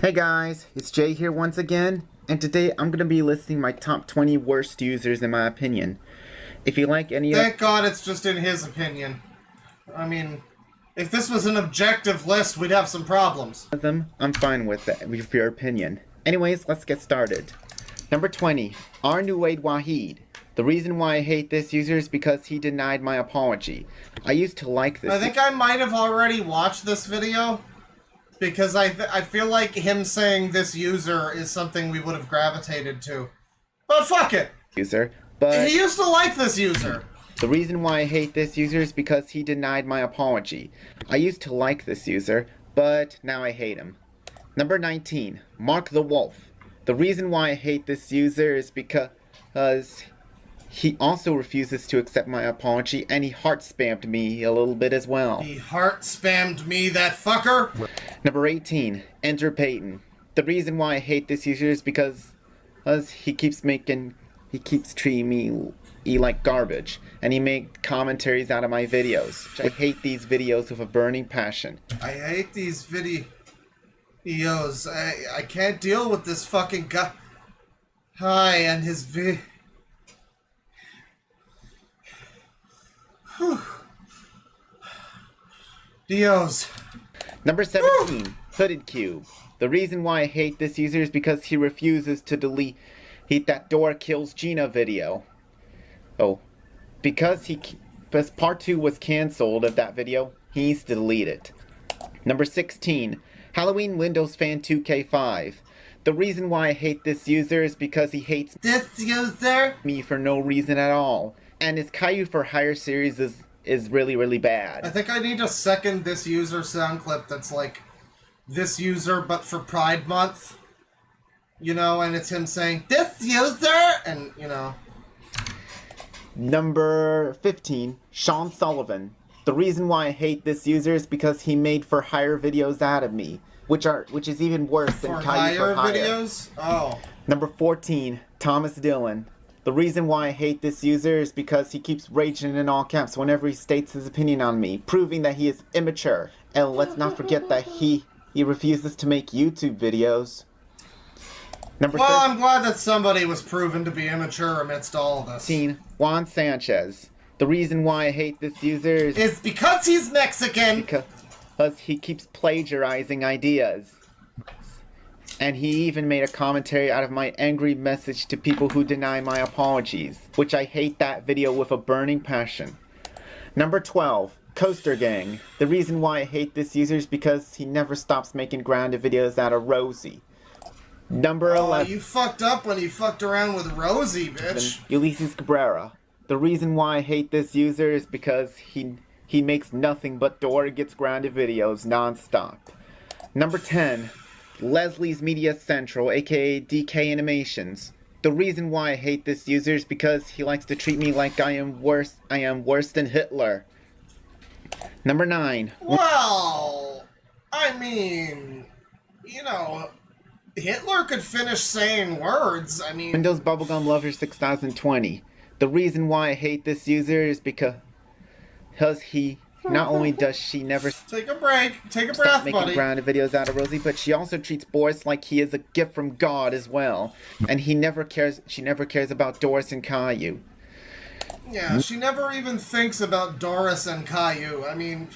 Hey guys, it's Jay here once again, and today I'm gonna be listing my top 20 worst users in my opinion. If you like any Thank God it's just in his opinion. I mean, if this was an objective list, we'd have some problems. I'm fine with that, with your opinion. Anyways, let's get started. Number 20, Arnuaid Wahid. The reason why I hate this user is because he denied my apology. I used to like this. I think I might have already watched this video, because I feel like him saying this user is something we would have gravitated to. But fuck it! User, but he used to like this user. The reason why I hate this user is because he denied my apology. I used to like this user, but now I hate him. Number 19, Mark the Wolf. The reason why I hate this user is because he also refuses to accept my apology, and he heart spammed me a little bit as well. He heart spammed me, that fucker! Number 18, Enter Peyton. The reason why I hate this user is because he keeps treating me like garbage, and he makes commentaries out of my videos. I hate these videos with a burning passion. I hate these videos. I can't deal with this fucking guy. Hi, and his Dios. Number 17, Hooded Cube. The reason why I hate this user is because he refuses to delete that Dora Kills Gina video. Oh, because part 2 was cancelled of that video, he needs to delete it. Number 16, Halloween Windows Fan 2K5. The reason why I hate this user is because he hates me for no reason at all. And his Caillou for Hire series is really, really bad. I think I need to second this user sound clip that's like, this user but for Pride Month. You know, and it's him saying, this user! And, you know. Number 15, Sean Sullivan. The reason why I hate this user is because he made for hire videos out of me, which is even worse than Caillou for Hire videos? Oh. Number 14, Thomas Dillon. The reason why I hate this user is because he keeps raging in all caps whenever he states his opinion on me, proving that he is immature. And let's not forget that he refuses to make YouTube videos. Well, I'm glad that somebody was proven to be immature amidst all of this. 15, Juan Sanchez. The reason why I hate this user is because he's Mexican. Because he keeps plagiarizing ideas. And he even made a commentary out of my angry message to people who deny my apologies, which I hate that video with a burning passion. Number 12, Coaster Gang. The reason why I hate this user is because he never stops making grounded videos out of Rosie. Number 11. You fucked up when you fucked around with Rosie, bitch. Ulysses Cabrera. The reason why I hate this user is because he he makes nothing but Dora Gets Grounded videos non-stop. Number 10, Leslie's Media Central, aka DK Animations. The reason why I hate this user is because he likes to treat me like I am worse than Hitler. Number 9. Well, I mean, you know, Hitler could finish saying words. I mean, Windows Bubblegum Lover 6020. The reason why I hate this user is because he not only does she never take a break, take a stop breath, making buddy. grounded videos out of Rosie, but she also treats Boris like he is a gift from God as well. And she never cares about Doris and Caillou. Yeah, she never even thinks about Doris and Caillou. I mean,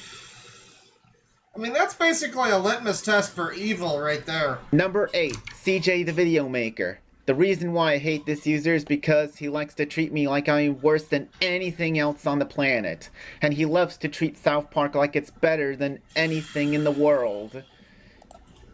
that's basically a litmus test for evil right there. Number 8, CJ the Video Maker. The reason why I hate this user is because he likes to treat me like I am worse than anything else on the planet. And he loves to treat South Park like it's better than anything in the world.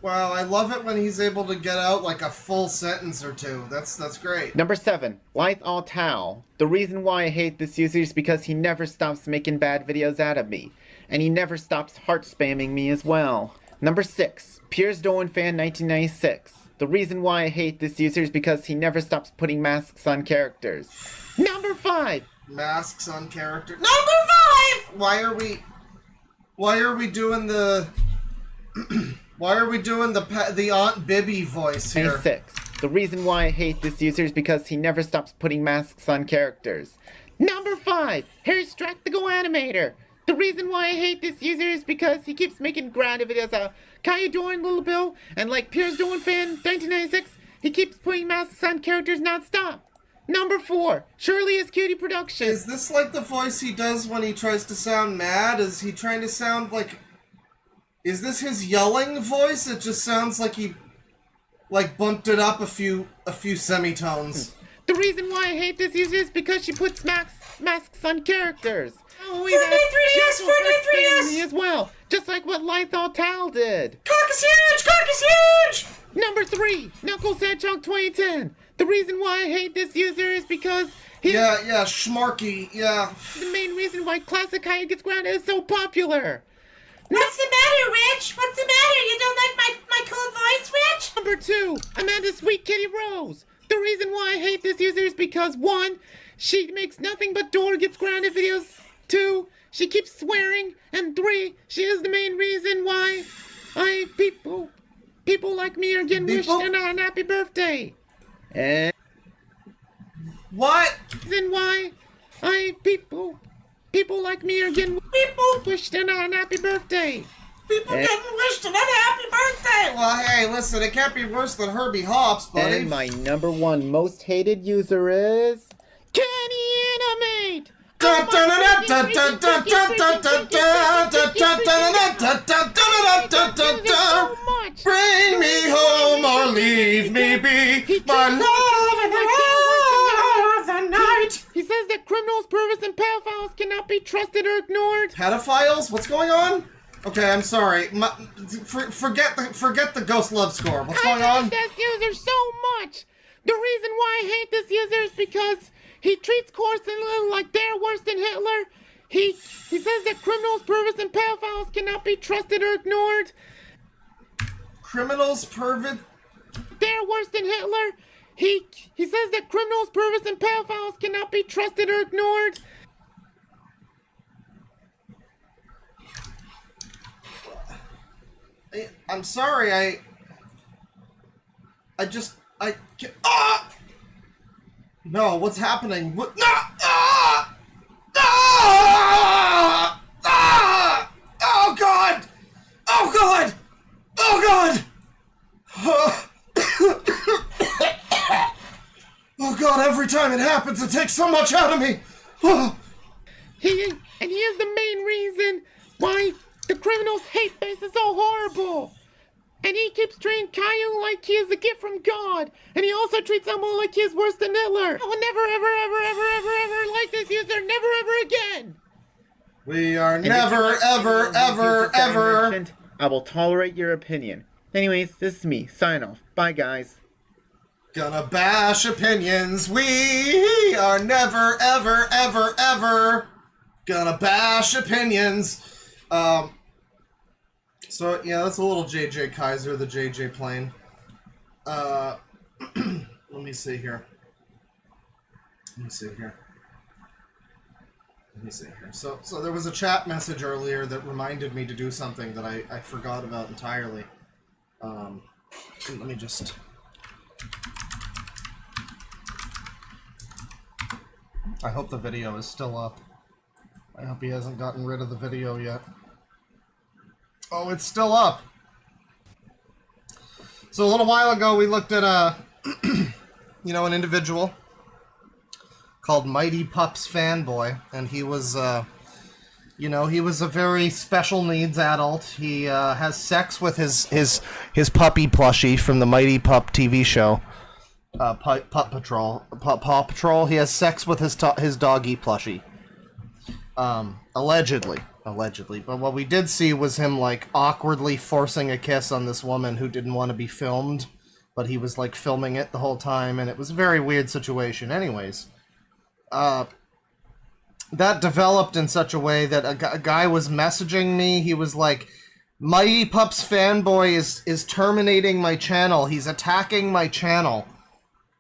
Well, I love it when he's able to get out like a full sentence or two. That's great. Number 7, Lyth Tao. The reason why I hate this user is because he never stops making bad videos out of me. And he never stops heart spamming me as well. Number 6, Piers Dolan Fan 1996. The reason why I hate this user is because he never stops putting masks on characters. Number 5, masks on character. Number 5. Why are we doing the why are we doing the Aunt Bibby voice here? 26. The reason why I hate this user is because he never stops putting masks on characters. Number 5, here's Strack the Go Animator. The reason why I hate this user is because he keeps making grounded videos out. Caillou Doran, Little Bill, and like Piers Dolan Fan 1996, he keeps putting masks on characters non-stop. Number 4, Shirley is Cutie Production. Is this like the voice he does when he tries to sound mad? Is he trying to sound like... Is this his yelling voice? It just sounds like he bumped it up a few semitones. The reason why I hate this user is because she puts masks on characters. Oh, Fortnite 3DS me as well, just like what Lyth Tao did. Cock is huge! Cock is huge! Number 3, Knuckles Hedgehog 2010. The reason why I hate this user is because he... Yeah, Schmarky, yeah. The main reason why Classic Caillou Gets Grounded is so popular. What's the matter, Rich? What's the matter? You don't like my cool voice, Rich? Number 2, Amanda Sweet Kitty Rose. The reason why I hate this user is because 1, she makes nothing but Dora Gets Grounded videos. 2, she keeps swearing. And 3, she is the main reason why people like me are getting wished a happy birthday. And what? Reason why people like me are getting wished a happy birthday. People getting wished a happy birthday! Well, hey, listen, it can't be worse than Herbie Hops, buddy. And my number 1 most hated user is... Kenny Animate! Bring me home or leave me be, my love and the love of the night. He says that criminals, perverts, and pedophiles cannot be trusted or ignored. Pedophiles? What's going on? Okay, I'm sorry. Forget the ghost love score. What's going on? I hate this user so much. The reason why I hate this user is because he treats Corson like they're worse than Hitler. He says that criminals, perverts, and pedophiles cannot be trusted or ignored. Criminals, perverts? They're worse than Hitler. He says that criminals, perverts, and pedophiles cannot be trusted or ignored. I'm sorry, I can't. No, what's happening? What? No! Oh God! Oh God! Oh God! Oh God! Every time it happens, it takes so much out of me. He is the main reason why the criminal's hate base is so horrible. And he keeps treating Caillou like he is a gift from God. And he also treats Elmo like he is worse than Hitler. I will never, ever like this user. Never, ever again. We are never, ever. I will tolerate your opinion. Anyways, this is me. Sign off. Bye, guys. Gonna bash opinions. We are never, ever Gonna bash opinions. So yeah, that's a little JJ Kaiser, the JJ plane. Let me see here. So there was a chat message earlier that reminded me to do something that I forgot about entirely. Let me just... I hope the video is still up. I hope he hasn't gotten rid of the video yet. Oh, it's still up! So a little while ago we looked at an individual called Mighty Pups Fanboy, and he was, he was a very special needs adult. He has sex with his puppy plushie from the Mighty Pup TV show, Paw Patrol. He has sex with his doggy plushie, allegedly. But what we did see was him like awkwardly forcing a kiss on this woman who didn't want to be filmed, but he was like filming it the whole time, and it was a very weird situation. Anyways. That developed in such a way that a guy was messaging me. He was like, Mighty Pups Fanboy is terminating my channel. He's attacking my channel.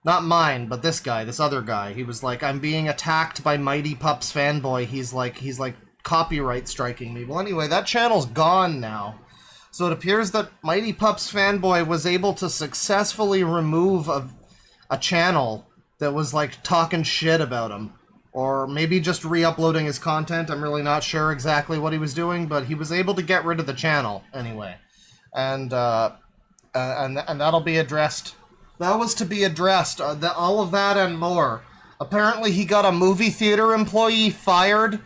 Not mine, but this other guy. He was like, I'm being attacked by Mighty Pups Fanboy. He's like copyright striking me. Well, anyway, that channel's gone now. So it appears that Mighty Pups Fanboy was able to successfully remove a channel that was like talking shit about him, or maybe just re-uploading his content. I'm really not sure exactly what he was doing, but he was able to get rid of the channel anyway, and that'll be addressed. That was to be addressed. All of that and more. Apparently, he got a movie theater employee fired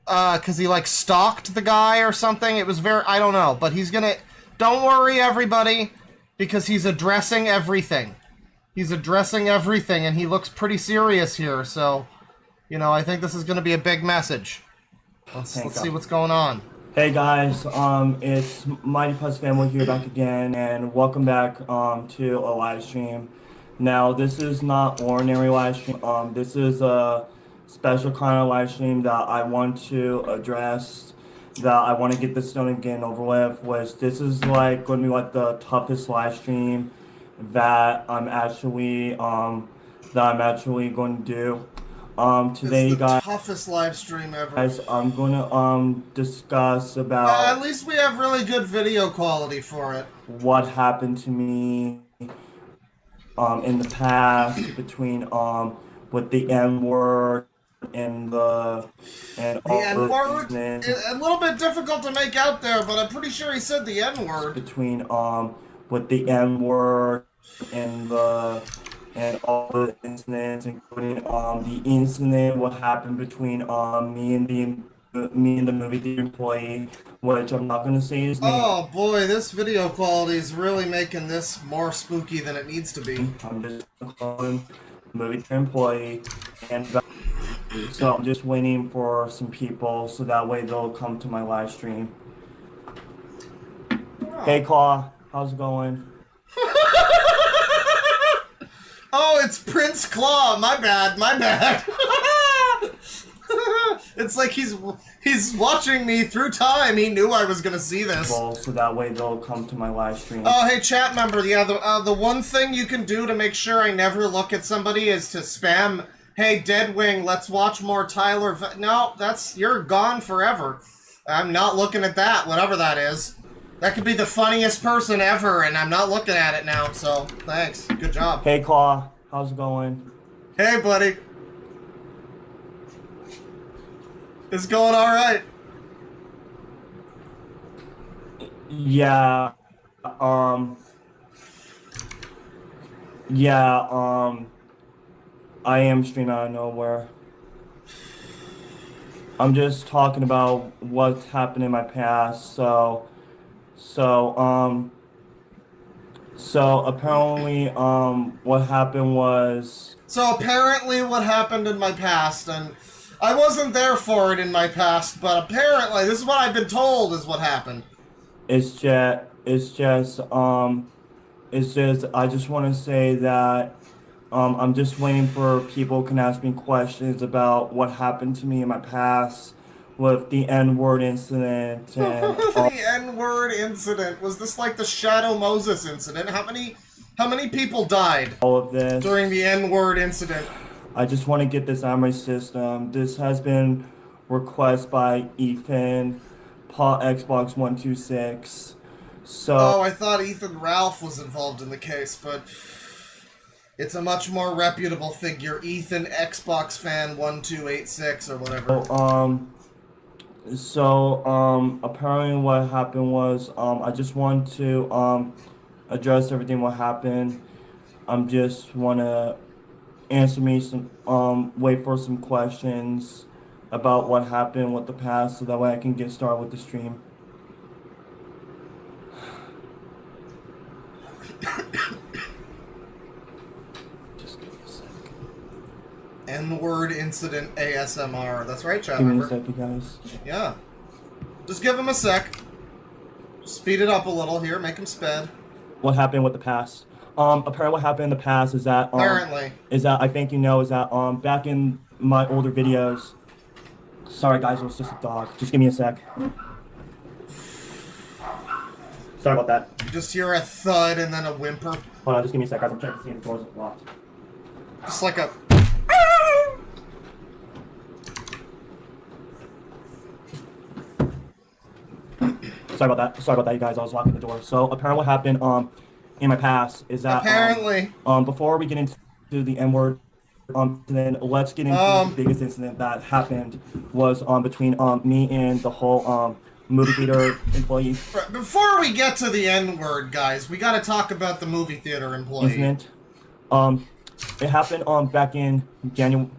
because he like stalked the guy or something. It was I don't know, but he's gonna. Don't worry, everybody, because he's addressing everything. He's addressing everything, and he looks pretty serious here, so, I think this is going to be a big message. Let's see what's going on. Hey guys, it's Mighty Pups Family here back again, and welcome back to a live stream. Now, this is not ordinary live stream. This is a special kind of live stream that I want to address, that I want to get this done and get over with, which this is like going to be like the toughest live stream that I'm actually going to do. Today, it's the guys, toughest live stream ever. Guys, I'm gonna discuss about. At least we have really good video quality for it. What happened to me in the past between with the N-word and the N-word? A little bit difficult to make out there, but I'm pretty sure he said the N-word. Between with the N-word and all the incidents, including the incident what happened between me and the movie theater employee, which I'm not gonna say his name. Oh boy, this video quality is really making this more spooky than it needs to be. I'm just calling movie theater employee, and so I'm just waiting for some people so that way they'll come to my live stream. Oh. Hey Claw, how's it going? Oh, it's Prince Claw. My bad. It's like he's watching me through time. He knew I was gonna see this. So that way they'll come to my live stream. Oh, hey, chat member. Yeah, the one thing you can do to make sure I never look at somebody is to spam, hey, Deadwing, let's watch more Tyler. No, you're gone forever. I'm not looking at that, whatever that is. That could be the funniest person ever, and I'm not looking at it now, so thanks. Good job. Hey, Claw. How's it going? Hey, buddy. It's going all right. Yeah. I am streaming out of nowhere. I'm just talking about what's happened in my past, so apparently, what happened was... So apparently what happened in my past, and I wasn't there for it in my past, but apparently, this is what I've been told is what happened. It's just, I just want to say that, I'm just waiting for people can ask me questions about what happened to me in my past with the N-word incident and The N-word incident. Was this like the Shadow Moses incident? How many people died all of this during the N-word incident? I just want to get this out of my system. This has been requested by Ethan, Paul Xbox 126. So Oh, I thought Ethan Ralph was involved in the case, but it's a much more reputable figure, Ethan Xbox Fan 1286 or whatever. Apparently what happened was I just want to address everything what happened. Just want to answer me some wait for some questions about what happened with the past so that way I can get started with the stream. Just give me a sec. N-word incident ASMR. That's right, chat Give me a member. sec, you guys. Yeah. Just give him a sec. Speed it up a little here. Make him sped. What happened with the past? Apparently what happened in the past is that I think you know is that back in my older videos. Sorry guys, it was just a dog. Just give me a sec. Sorry about that. You just hear a thud and then a whimper. Hold on, just give me a sec, guys. I'm checking to see if the doors are locked. Just like a... Sorry about that, you guys. I was locking the door. So apparently what happened in my past is that before we get into the N-word then let's get into the biggest incident that happened was between me and the whole movie theater employee. Before we get to the N-word, guys, we gotta talk about the movie theater employee. Incident. It happened back in January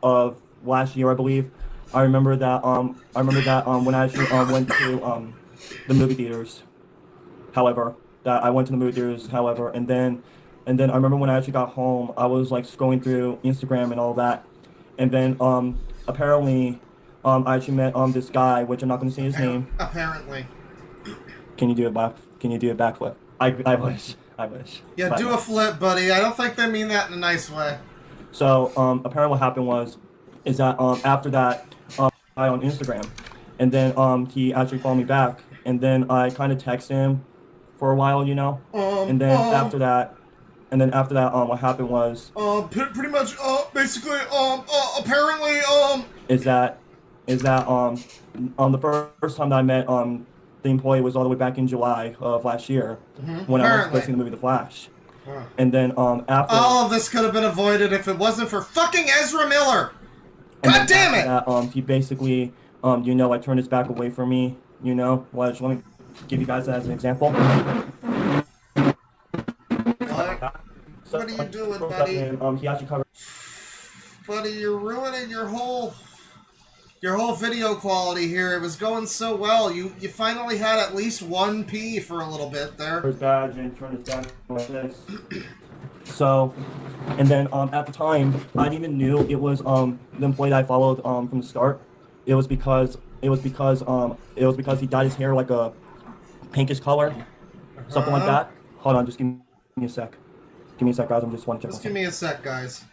of last year, I believe. I remember that when I actually went to the movie theaters. However, and then I remember when I actually got home, I was like scrolling through Instagram and all that, and then apparently I actually met this guy, which I'm not going to say his name. Apparently. Can you do a backflip? I wish. Yeah, But do a flip, buddy. I don't think they mean that in a nice way. So apparently what happened is that after that I on Instagram, and then he actually followed me back, and then I kind of texted him for a while, you know, and then after that, what happened was pretty much basically apparently is that the first time that I met the employee was all the way back in July of last year when I was placing the movie The Flash. And then after all of this could have been avoided if it wasn't for fucking Ezra Miller. God damn it! That, he basically like turned his back away from me, you know. Well, just let me give you guys that as an example. What are you doing, buddy? He actually covered. Buddy, you're ruining your whole video quality here. It was going so well. You finally had at least one P for a little bit there. His badge and turned his back like this. So, and then at the time, I didn't even knew it was the employee that I followed from the start. It was because he dyed his hair like a pinkish color, something like that. Hold on, just give me a sec. Give me a sec, guys. I'm just want to check. Just give me a sec, guys.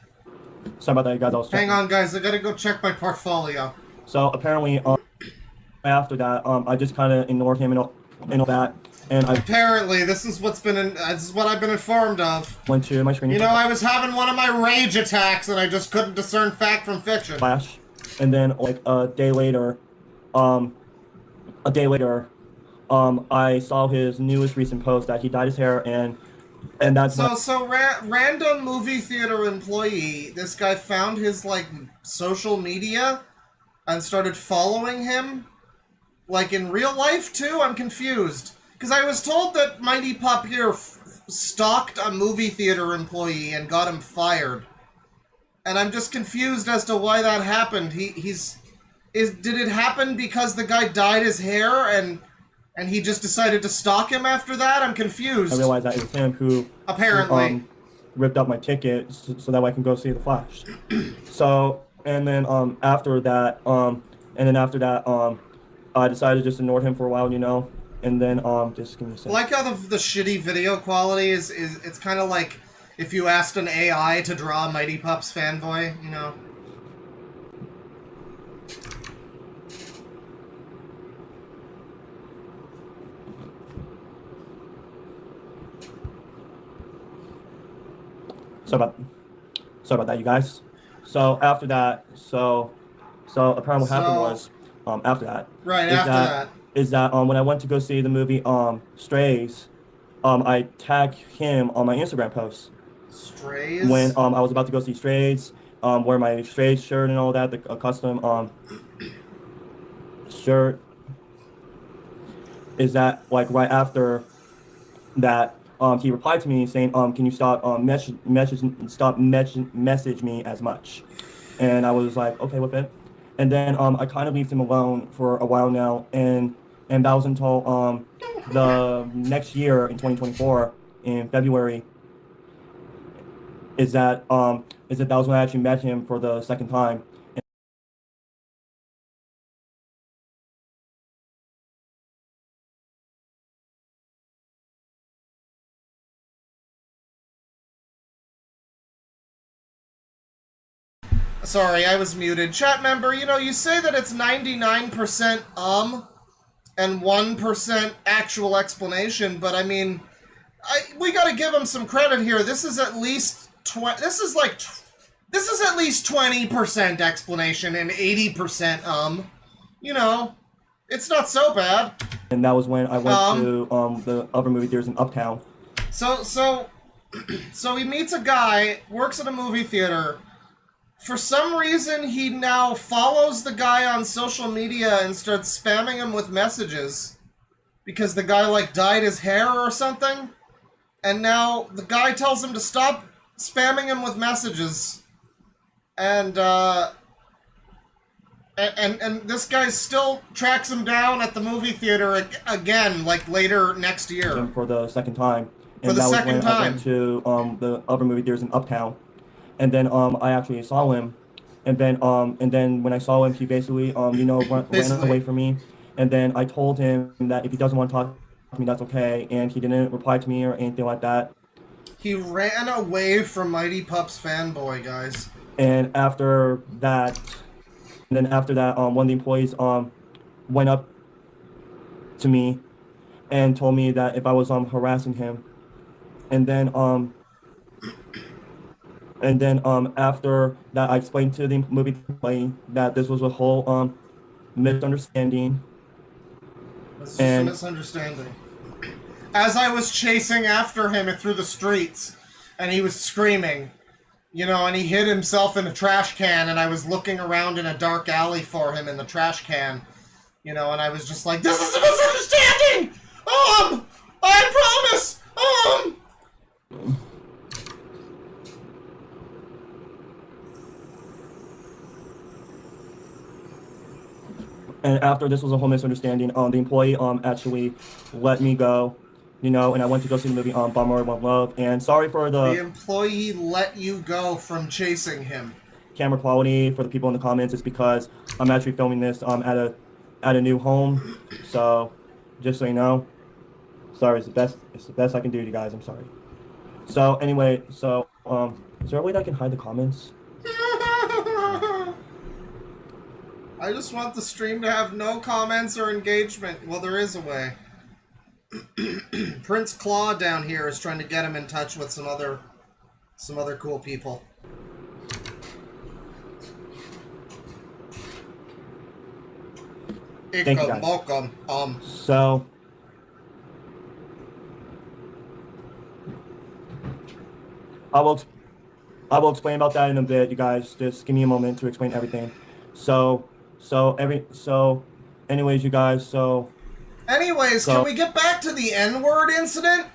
Sorry about that, you guys. I was checking. Hang on, guys. I gotta go check my portfolio. So apparently, after that, I just kind of ignored him and all that. And apparently, this is what I've been informed of. Went to my screen. You know, I was having one of my rage attacks, and I just couldn't discern fact from fiction. Flash, and then like a day later, I saw his newest recent post that he dyed his hair, and that's random movie theater employee. This guy found his like social media and started following him, like in real life too. I'm confused. Because I was told that Mighty Pup here stalked a movie theater employee and got him fired. And I'm just confused as to why that happened. Did it happen because the guy dyed his hair and he just decided to stalk him after that? I'm confused. I realized that it was him who apparently ripped up my ticket so that way I can go see The Flash. So, and then after that, I decided to just ignore him for a while, you know. And then just give me a second. I like how the shitty video quality is it's kind of like if you asked an AI to draw a Mighty Pups fanboy, you know. Sorry about that, you guys. So after that, so apparently what happened was, after that, Right, after that. is that when I went to go see the movie Strays, I tagged him on my Instagram post. Strays? When I was about to go see Strays, wear my Strays shirt and all that, the custom shirt. Is that like right after that? He replied to me saying, "Can you stop message me as much?" And I was like, "Okay with it." And then I kind of left him alone for a while now, and that was until the next year in 2024 in February. Is that that was when I actually met him for the second time. Sorry, I was muted. Chat member, you know, you say that it's 99% and 1% actual explanation, but I mean, we gotta give him some credit here. This is at least this is at least 20% explanation and 80% You know, it's not so bad. And that was when I went to the other movie theaters in Uptown. So he meets a guy, works at a movie theater. For some reason, he now follows the guy on social media and starts spamming him with messages. Because the guy, like, dyed his hair or something. And now the guy tells him to stop spamming him with messages. And this guy still tracks him down at the movie theater again, like, later next year. For the second time. And for the second time. I went to the other movie theaters in Uptown. And then I actually saw him, and then when I saw him, he basically ran away from me, and then I told him that if he doesn't want to talk to me, that's okay, and he didn't reply to me or anything like that. He ran away from Mighty Pups fanboy, guys. And after that, one of the employees went up to me and told me that if I was harassing him, and then after that, I explained to the movie employee that this was a whole misunderstanding. This is a misunderstanding. As I was chasing after him through the streets, and he was screaming, you know, and he hid himself in a trash can, and I was looking around in a dark alley for him in the trash can, you know, and I was just like, this is a misunderstanding! I promise! And after this was a whole misunderstanding, the employee actually let me go, you know, and I went to go see the movie Bummer One Love. And sorry for the employee let you go from chasing him. Camera quality for the people in the comments is because I'm actually filming this at a new home. So just so you know, sorry, it's the best I can do to you guys. I'm sorry. So anyway, is there a way that I can hide the comments? I just want the stream to have no comments or engagement. Well, there is a way. Prince Claw down here is trying to get him in touch with some other cool people. Thank you, guys. So I will explain about that in a bit, you guys. Just give me a moment to explain everything. Anyways, you guys, Anyways, can we get back to the N-word incident?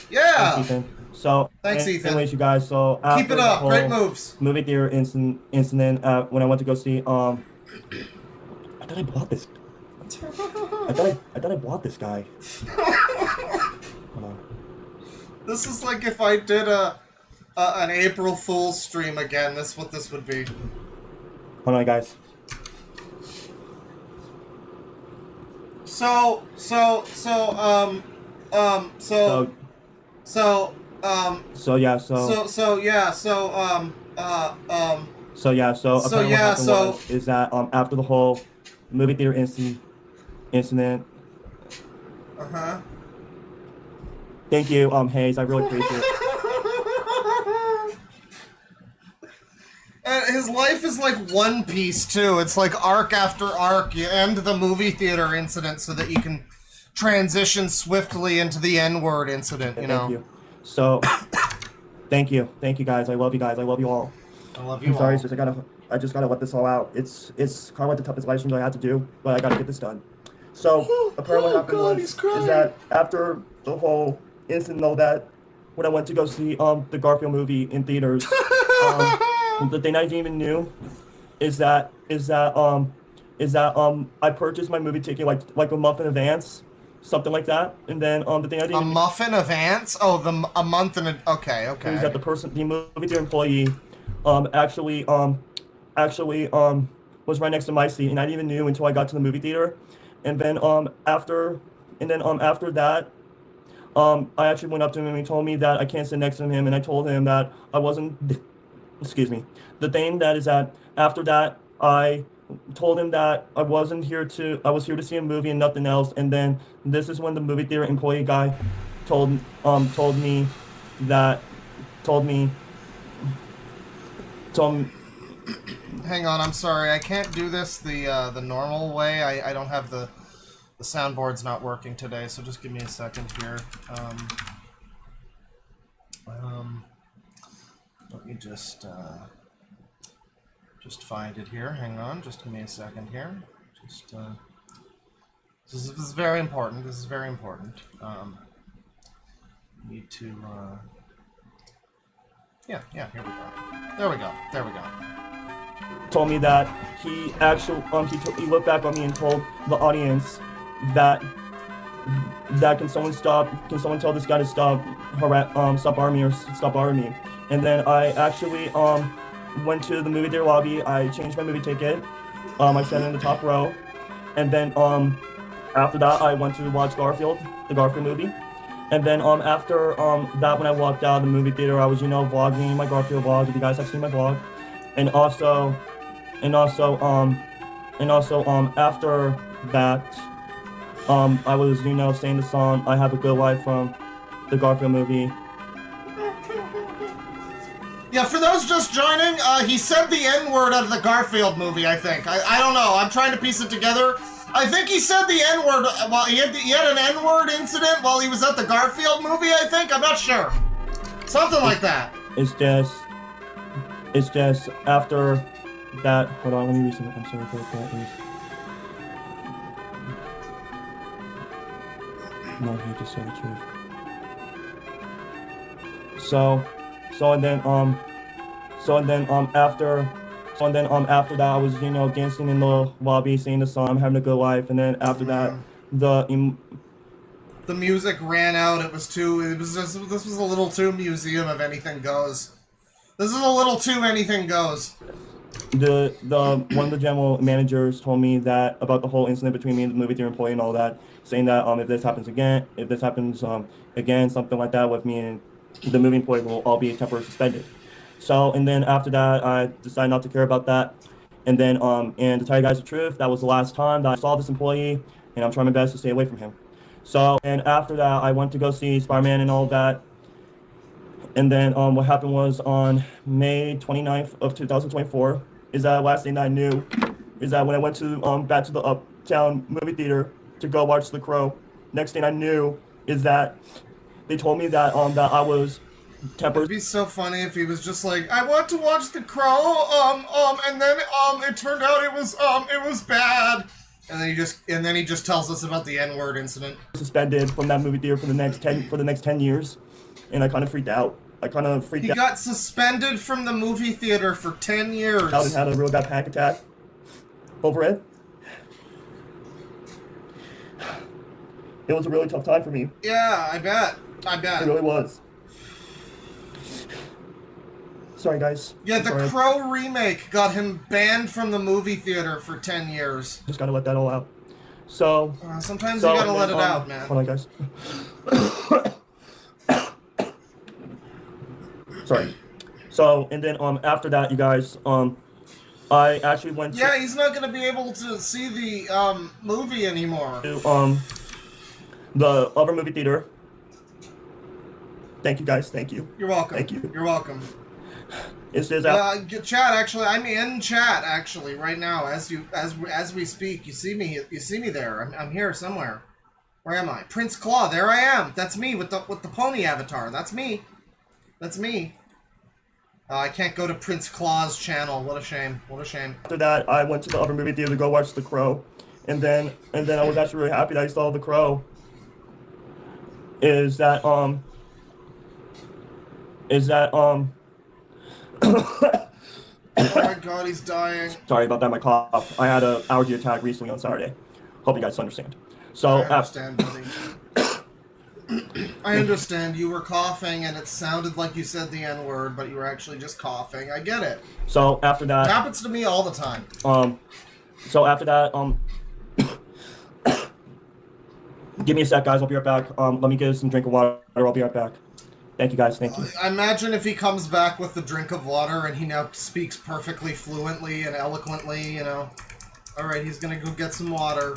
Yeah. Thanks, Ethan. Thanks, Ethan. Anyways, you guys, keep it up. Great moves. Movie theater incident when I went to go see I thought I bought this. I thought I bought this guy. Hold on. This is like if I did an April Fool's stream again. That's what this would be. Hold on, guys. So yeah, so apparently what happened is that after the whole movie theater incident. Thank you, Hayes. I really appreciate it. His life is like One Piece too. It's like arc after arc. You end the movie theater incident so that you can transition swiftly into the N-word incident. You know. Thank you. So, thank you guys. I love you guys. I love you all. I love you. I'm sorry, sis. I just gotta let this all out. It's kind of like the toughest live stream I had to do, but I gotta get this done. So apparently what happened is that after the whole incident and all that, when I went to go see the Garfield movie in theaters, the thing I didn't even knew is that I purchased my movie ticket like a month in advance, something like that, and then the thing I didn't. A month in advance? Oh, a month in okay. Is that the movie theater employee actually was right next to my seat, and I didn't even knew until I got to the movie theater, and then after that, I actually went up to him and he told me that I can't sit next to him, and I told him that I wasn't. Excuse me. The thing that is that after that, I told him that I was here to see a movie and nothing else, and then this is when the movie theater employee guy told me. Hang on, I'm sorry. I can't do this the normal way. I don't have the soundboard's not working today, so just give me a second here. Let me just find it here. Hang on, just give me a second here. This is very important. This is very important. Need to. Yeah. Here we go. There we go. Told me that he actually he looked back on me and told the audience that can someone tell this guy to stop bothering me. And then I actually went to the movie theater lobby. I changed my movie ticket. I sat in the top row, and then after that I went to watch the Garfield movie. And then after that, when I walked out of the movie theater, I was vlogging my Garfield vlog. If you guys have seen my vlog, and also after that, I was saying the song "I Have a Good Life" from the Garfield movie. Yeah, for those just joining, he said the N-word out of the Garfield movie, I think. I don't know. I'm trying to piece it together. I think he said the N-word while he had an N-word incident while he was at the Garfield movie, I think. I'm not sure. Something like that. It's just after that. Hold on, let me read something. I'm sorry for that. No, he just said the truth. After that, I was dancing in the lobby, singing the song "I'm Having a Good Life," and then after that, the music ran out. This was a little too Museum of Anything Goes. This is a little too anything goes. The one of the general managers told me that about the whole incident between me and the movie theater employee and all that, saying that if this happens again, something like that with me and the movie employee will all be temporarily suspended. So, and then after that, I decided not to care about that. And then, and to tell you guys the truth, that was the last time that I saw this employee, and I'm trying my best to stay away from him. So, and after that, I went to go see Spider-Man and all that. And then what happened was on May 29th of 2024, is that last thing that I knew, is that when I went to back to the Uptown movie theater to go watch The Crow, next thing I knew is that they told me that that I was It'd be so funny if he was just like, I want to watch The Crow, and then it turned out it was bad, and then he just tells us about the N-word incident. Suspended from that movie theater for the next 10 years, and I kind of freaked out. He got suspended from the movie theater for 10 years. And had a real bad panic attack over it. It was a really tough time for me. Yeah, I bet. It really was. Sorry, guys. Yeah, the Crow remake got him banned from the movie theater for 10 years. Just gotta let that all out. So... sometimes you gotta let it out, man. Hold on, guys. Sorry. So, and then after that, you guys, I actually went to... Yeah, he's not gonna be able to see the movie anymore. To, the other movie theater. Thank you, guys. Thank you. You're welcome. Thank you. You're welcome. It says chat. Actually, I'm in chat. Actually, right now, as we speak, you see me. You see me there. I'm here somewhere. Where am I? Prince Claw. There I am. That's me with the pony avatar. That's me. That's me. I can't go to Prince Claw's channel. What a shame. What a shame. After that, I went to the other movie theater to go watch The Crow, and then I was actually really happy that I saw The Crow. Is that oh my god, he's dying. Sorry about that, my cough. I had an allergy attack recently on Saturday. Hope you guys understand. So I understand, buddy. I understand. You were coughing, and it sounded like you said the N-word, but you were actually just coughing. I get it. So after that, it happens to me all the time. So after that, give me a sec, guys. I'll be right back. Let me get some drink of water. I'll be right back. Thank you, guys. Thank you. Imagine if he comes back with the drink of water and he now speaks perfectly fluently and eloquently, you know. Alright, he's gonna go get some water.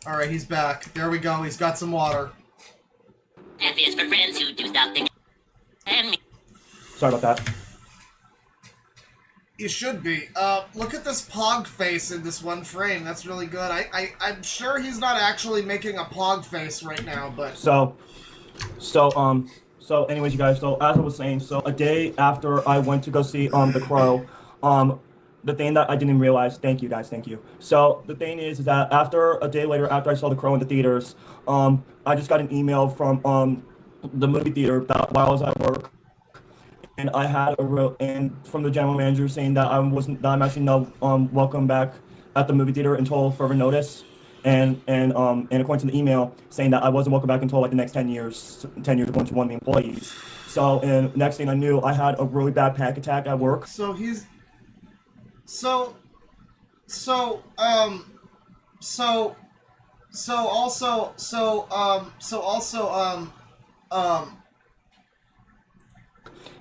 Alright, he's back. There we go. He's got some water. F is for friends who do stuff together. And me. Sorry about that. You should be. Look at this pog face in this one frame. That's really good. I'm sure he's not actually making a pog face right now, but... So anyways, you guys, so as I was saying, so a day after I went to go see, The Crow, the thing that I didn't realize, thank you guys, thank you. So the thing is that a day later after I saw The Crow in the theaters, I just got an email from, the movie theater while I was at work. And I had and from the general manager saying that I'm actually not welcome back at the movie theater until further notice, and according to the email saying that I wasn't welcome back until like the next 10 years according to one of the employees. So and next thing I knew, I had a really bad panic attack at work. So he's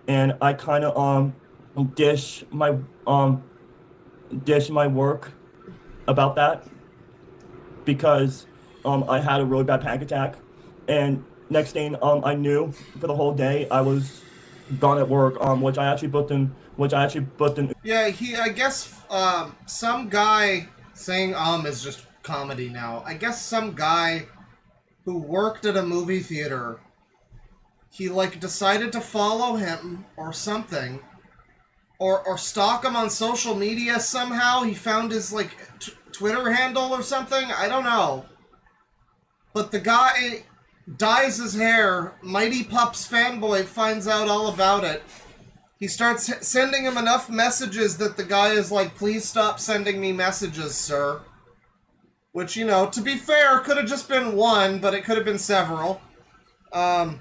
and I kind of dish my work about that because I had a really bad panic attack, and next thing I knew, for the whole day I was gone at work, which I actually booked in. Yeah, I guess some guy saying is just comedy now. I guess some guy who worked at a movie theater, he like decided to follow him or something, or stalk him on social media somehow. He found his like Twitter handle or something. I don't know. But the guy dyes his hair. Mighty Pups fanboy finds out all about it. He starts sending him enough messages that the guy is like, "Please stop sending me messages, sir." Which, you know, to be fair, could have just been one, but it could have been several. And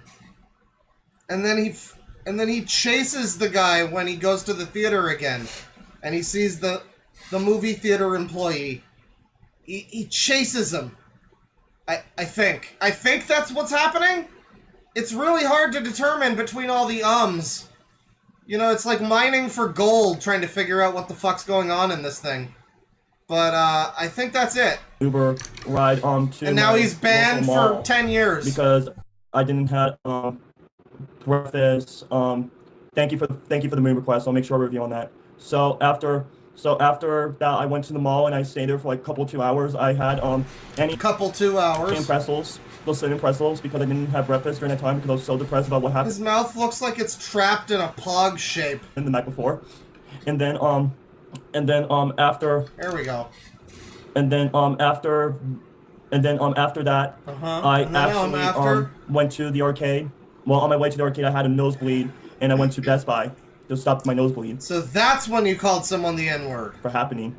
then he chases the guy when he goes to the theater again, and he sees the movie theater employee. He chases him. I think that's what's happening. It's really hard to determine between all the ums. You know, it's like mining for gold, trying to figure out what the fuck's going on in this thing. But I think that's it. Uber ride to. And now he's banned for 10 years because I didn't have breakfast. Thank you for the movie request. I'll make sure I review on that. So after that, I went to the mall and I stayed there for like a couple 2 hours. I had couple 2 hours and pretzels, those cinnamon pretzels, because I didn't have breakfast during that time because I was so depressed about what happened. His mouth looks like it's trapped in a pog shape. In the night before, and then after. There we go. And then after that, I actually went to the arcade. Well, on my way to the arcade, I had a nosebleed, and I went to Best Buy to stop my nosebleed. So that's when you called someone the N-word. For happening.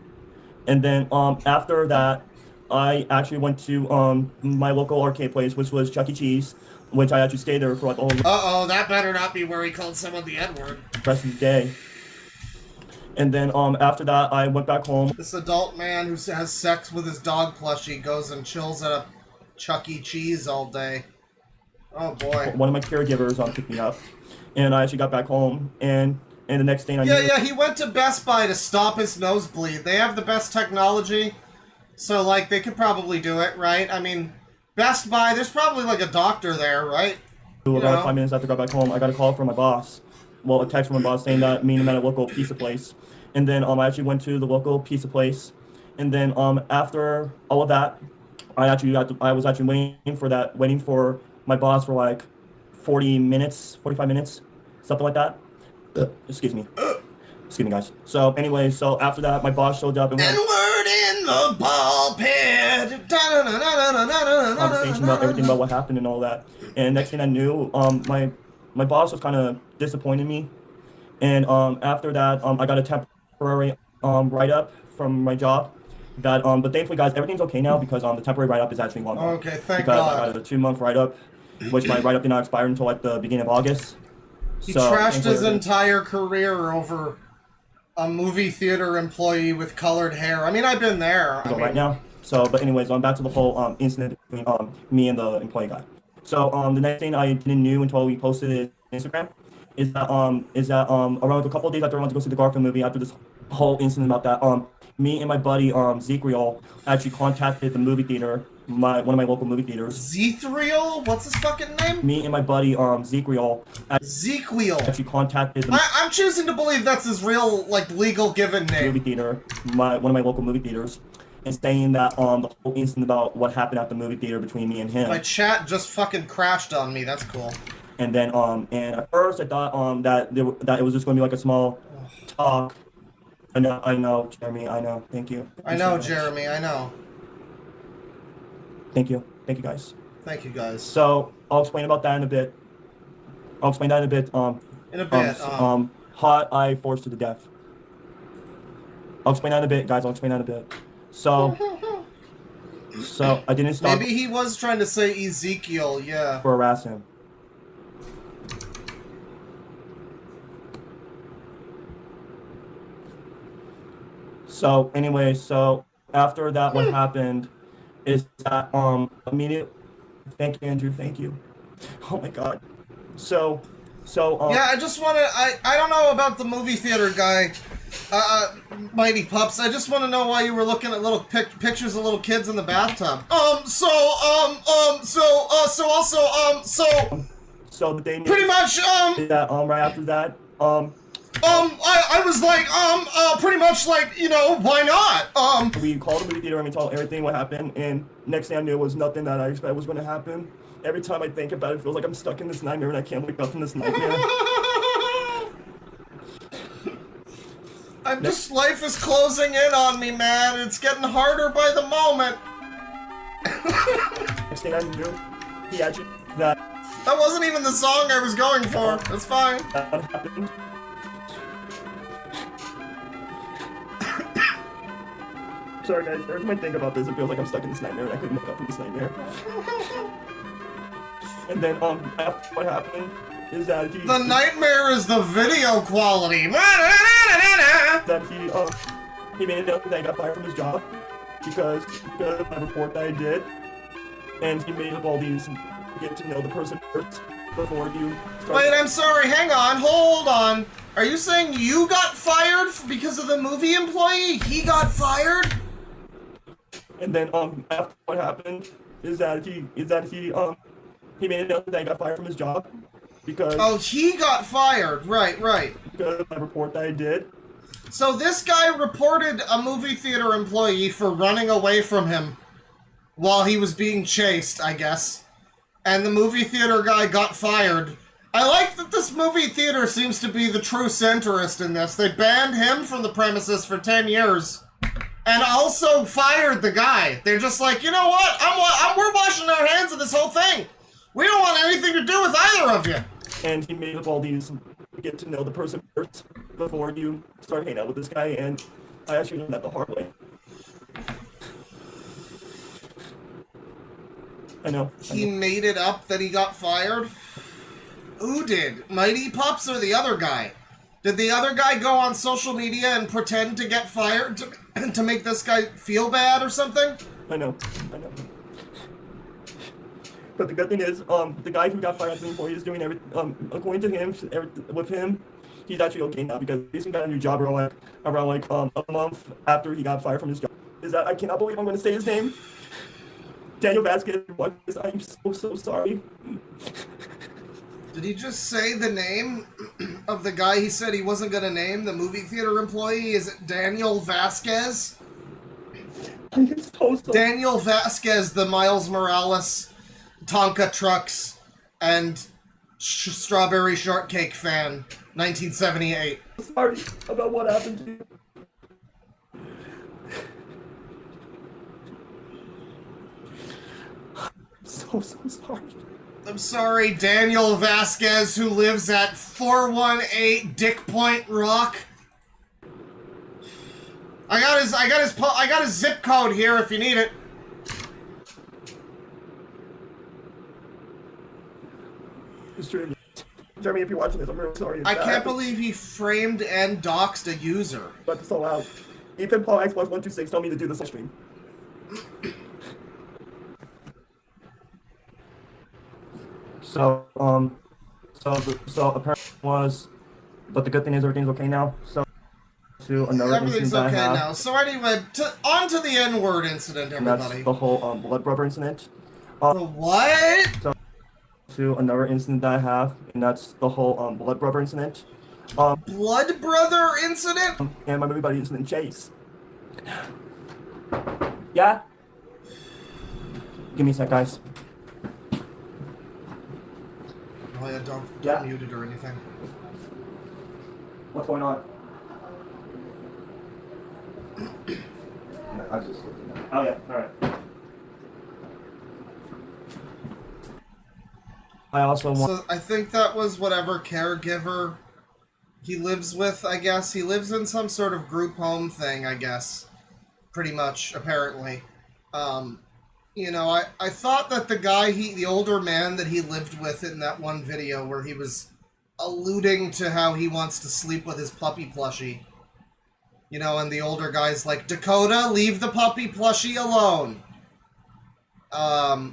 And then after that, I actually went to my local arcade place, which was Chuck E. Cheese, which I actually stayed there for like the whole... Uh-oh, that better not be where he called someone the N-word. Rest of the day. And then after that, I went back home. This adult man who has sex with his dog plushie goes and chills at a Chuck E. Cheese all day. Oh boy. One of my caregivers picked me up, and I actually got back home, and the next thing I knew... Yeah, he went to Best Buy to stop his nosebleed. They have the best technology, so, like, they could probably do it, right? I mean, Best Buy, there's probably, like, a doctor there, right? About 5 minutes after I got back home, I got a call from my boss. Well, a text from my boss saying that meeting at a local pizza place. And then I actually went to the local pizza place. And then after all of that, I was actually waiting for my boss for like 45 minutes, something like that. Excuse me, guys. So anyway, so after that, my boss showed up and went, N-word in the ball pit. Conversation about everything about what happened and all that. And next thing I knew, my boss was kind of disappointing me. And after that, I got a temporary write-up from my job. That but thankfully, guys, everything's okay now because the temporary write-up is actually long. Okay, thank because God. I got a 2-month write-up, which my write-up did not expire until like the beginning of August. He trashed his entire career over a movie theater employee with colored hair. I mean, I've been there. Right now. So, but anyways, back to the whole incident between me and the employee guy. So the next thing I didn't knew until we posted it on Instagram is that around a couple of days after I went to go see the Garfield movie, after this whole incident about that, me and my buddy Zechriel actually contacted the movie theater, one of my local movie theaters. Zethriel? What's his fucking name? Me and my buddy Zechriel. Actually contacted the I'm choosing to believe that's his real, like, legal given name. Movie theater, one of my local movie theaters, and saying that the whole incident about what happened at the movie theater between me and him. My chat just fucking crashed on me. That's cool. And then and at first I thought that it was just going to be like a small talk. I know, Jeremy. I know. Thank you. I know, Jeremy. I know. Thank you, guys. Thank you, guys. So I'll explain about that in a bit. In a bit. Hot eye forced to the death. I'll explain that in a bit, guys. So I didn't stop. Maybe he was trying to say Ezekiel. Yeah. For harass him. So anyway, so after that, what happened is that immediate. Thank you, Andrew. Thank you. Oh my God. So yeah, I just want to. I don't know about the movie theater guy, Mighty Pups. I just want to know why you were looking at little pictures of little kids in the bathtub. So the day pretty much that right after that I was like, pretty much like, you know, why not? We called the movie theater and we told everything what happened, and next thing I knew was nothing that I expected was going to happen. Every time I think about it, it feels like I'm stuck in this nightmare and I can't wake up from this nightmare. Life is closing in on me, man. It's getting harder by the moment. Next thing I knew, he actually, that wasn't even the song I was going for. That's fine. That happened. Sorry guys, every time I think about this, it feels like I'm stuck in this nightmare and I couldn't wake up from this nightmare. And then after what happened is that the nightmare is the video quality. That he made it out that he got fired from his job because of my report that I did, and he made up all these get to know the person first before you start. Wait, I'm sorry. Hang on. Hold on. Are you saying you got fired because of the movie employee? He got fired? And then after what happened is that he made it out that he got fired from his job because he got fired. Right. Because of my report that I did. So this guy reported a movie theater employee for running away from him while he was being chased, I guess. And the movie theater guy got fired. I like that this movie theater seems to be the true centrist in this. They banned him from the premises for 10 years. And also fired the guy. They're just like, you know what? We're washing our hands of this whole thing. We don't want anything to do with either of you. And he made up all these get to know the person first before you start hanging out with this guy, and I actually learned that the hard way. I know. He made it up that he got fired? Who did? Mighty Pups or the other guy? Did the other guy go on social media and pretend to get fired to make this guy feel bad or something? I know. But the good thing is, the guy who got fired as an employee is doing everything, according to him, with him, he's actually okay now because he's got a new job around a month after he got fired from his job. Is that I cannot believe I'm going to say his name. Daniel Vasquez. I'm so sorry. Did he just say the name of the guy he said he wasn't going to name, the movie theater employee? Is it Daniel Vasquez? Daniel Vasquez, the Miles Morales, Tonka Trucks, and Strawberry Shortcake fan, 1978. Sorry about what happened to you. So sorry. I'm sorry, Daniel Vasquez, who lives at 418 Dick Point Rock. I got his zip code here if you need it. It's true. Jeremy, if you're watching this, I'm really sorry. I can't believe he framed and doxed a user. But this all out. Ethan Paul Xbox 126 told me to do this on stream. So apparently was, but the good thing is everything's okay now. So to another Everything's incident okay that I have. now. So anyway, on to the N-word incident, And that's everybody. the whole blood rubber incident. The what? So to another incident that I have, and that's the whole blood rubber incident. Blood brother incident? And my movie buddy incident, Chase. Yeah? Give me a sec, guys. Oh yeah, don't mute it or anything. What's going on? I was just oh yeah, alright. I also want. So I think that was whatever caregiver he lives with, I guess. He lives in some sort of group home thing, I guess. Pretty much, apparently. You know, I thought that the guy, the older man that he lived with in that one video where he was alluding to how he wants to sleep with his puppy plushie. You know, and the older guy's like, Dakota, leave the puppy plushie alone. I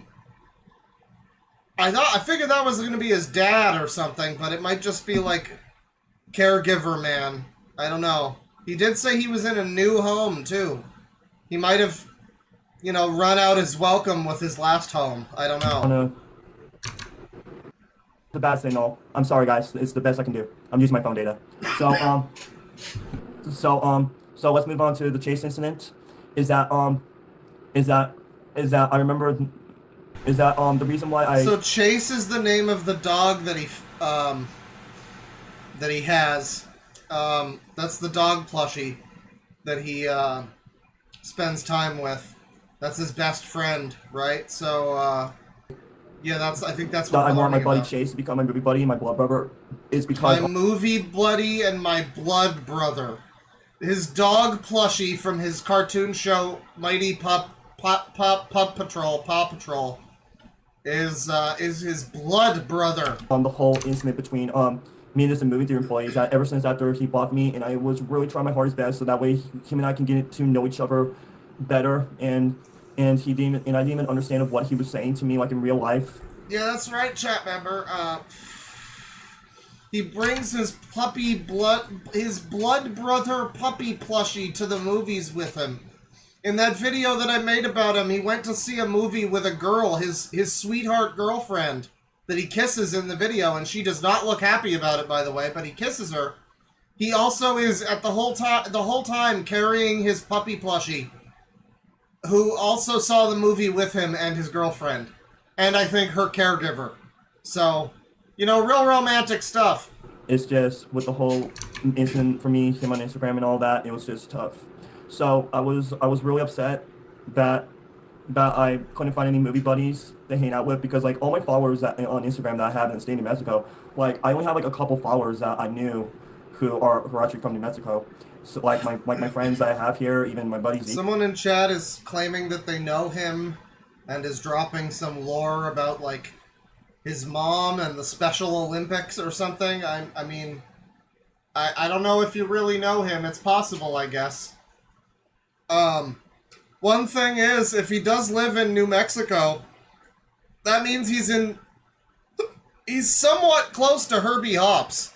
figured that was going to be his dad or something, but it might just be like caregiver man. I don't know. He did say he was in a new home, too. He might have, you know, run out his welcome with his last home. I don't know. No. The bad signal. I'm sorry, guys. It's the best I can do. I'm using my phone data. So let's move on to the Chase incident. Is that I remember. Is that the reason why I? So Chase is the name of the dog that he has. That's the dog plushie that he spends time with. That's his best friend, right? So yeah, I think that's what I want my buddy about. Chase to become my movie buddy and my blood brother is because my movie buddy and my blood brother. His dog plushie from his cartoon show Mighty Paw Patrol is his blood brother. The whole incident between me and this movie theater employee is that ever since after he blocked me and I was really trying my hardest best so that way him and I can get to know each other better and I didn't even understand what he was saying to me like in real life. Yeah, that's right, chat member. He brings his blood brother puppy plushie to the movies with him. In that video that I made about him, he went to see a movie with a girl, his sweetheart girlfriend, that he kisses in the video, and she does not look happy about it, by the way, but he kisses her. He also is at the whole time carrying his puppy plushie, who also saw the movie with him and his girlfriend, and I think her caregiver. So, you know, real romantic stuff. It's just with the whole incident for me, him on Instagram and all that, it was just tough. So I was really upset that I couldn't find any movie buddies to hang out with because like all my followers on Instagram that I have in the state of New Mexico, like I only have like a couple followers that I knew who are actually from New Mexico. So like my friends that I have here, even my buddies. Someone in chat is claiming that they know him and is dropping some lore about like his mom and the Special Olympics or something. I mean, I don't know if you really know him. It's possible, I guess. One thing is, if he does live in New Mexico, that means he's somewhat close to Herbie Hops.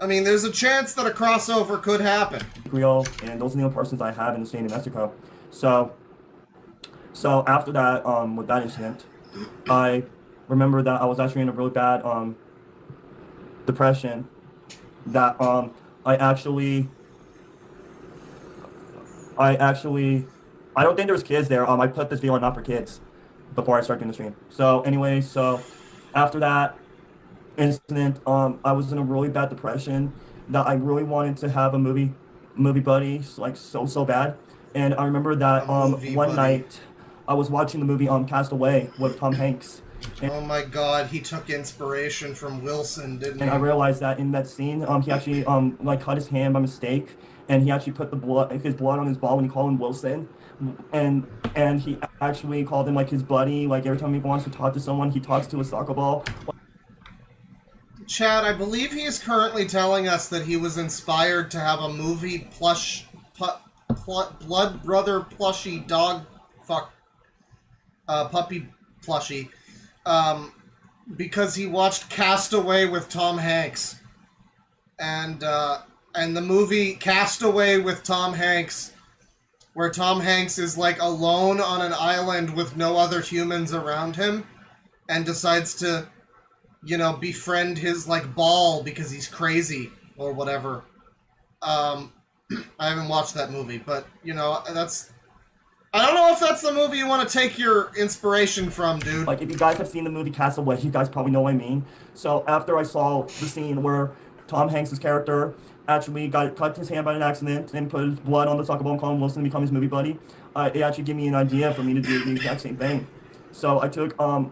I mean, there's a chance that a crossover could happen. Real, and those are the only persons I have in the state of New Mexico. So after that, with that incident, I remember that I was actually in a really bad depression. That I don't think there was kids there. I put this video on Not for Kids before I started doing the stream. So anyway, after that incident, I was in a really bad depression that I really wanted to have a movie buddy, like so bad. And I remember that one night I was watching the movie Castaway with Tom Hanks. Oh my God, he took inspiration from Wilson, didn't he? And I realized that in that scene, he actually like cut his hand by mistake, and he actually put his blood on his ball when he called him Wilson, and he actually called him like his buddy. Like every time he wants to talk to someone, he talks to a soccer ball. Chad, I believe he is currently telling us that he was inspired to have a movie blood brother plushie dog puppy plushie. Because he watched Castaway with Tom Hanks, and the movie Castaway with Tom Hanks, where Tom Hanks is like alone on an island with no other humans around him, and decides to, befriend his like ball because he's crazy or whatever. I haven't watched that movie, but I don't know if that's the movie you want to take your inspiration from, dude. Like, if you guys have seen the movie Castaway, you guys probably know what I mean. So, after I saw the scene where Tom Hanks' character actually cut his hand by an accident and put his blood on the soccer ball and called him Wilson to become his movie buddy, it actually gave me an idea for me to do the exact same thing. So, I took a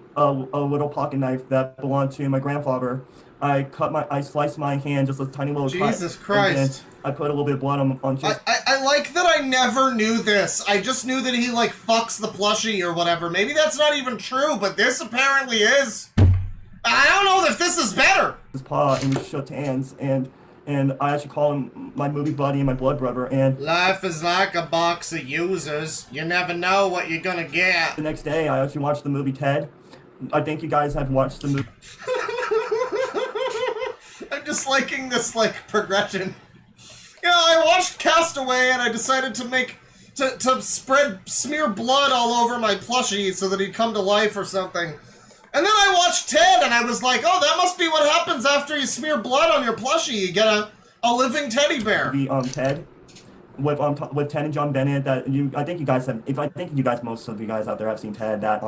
little pocket knife that belonged to my grandfather. I sliced my hand just a tiny little cut. Jesus Christ. I put a little bit of blood on his... I like that I never knew this. I just knew that he, like, fucks the plushie or whatever. Maybe that's not even true, but this apparently is. I don't know if this is better. His paw, and we shook hands, and I actually called him my movie buddy and my blood brother, and... Life is like a box of users. You never know what you're gonna get. The next day, I actually watched the movie Ted. I think you guys have watched the movie... I'm just liking this, like, progression. Yeah, I watched Castaway and I decided to smear blood all over my plushie so that he'd come to life or something. And then I watched Ted and I was like, oh, that must be what happens after you smear blood on your plushie. You get a living teddy bear. Ted with Ted and John Bennett I think most of you guys out there have seen Ted that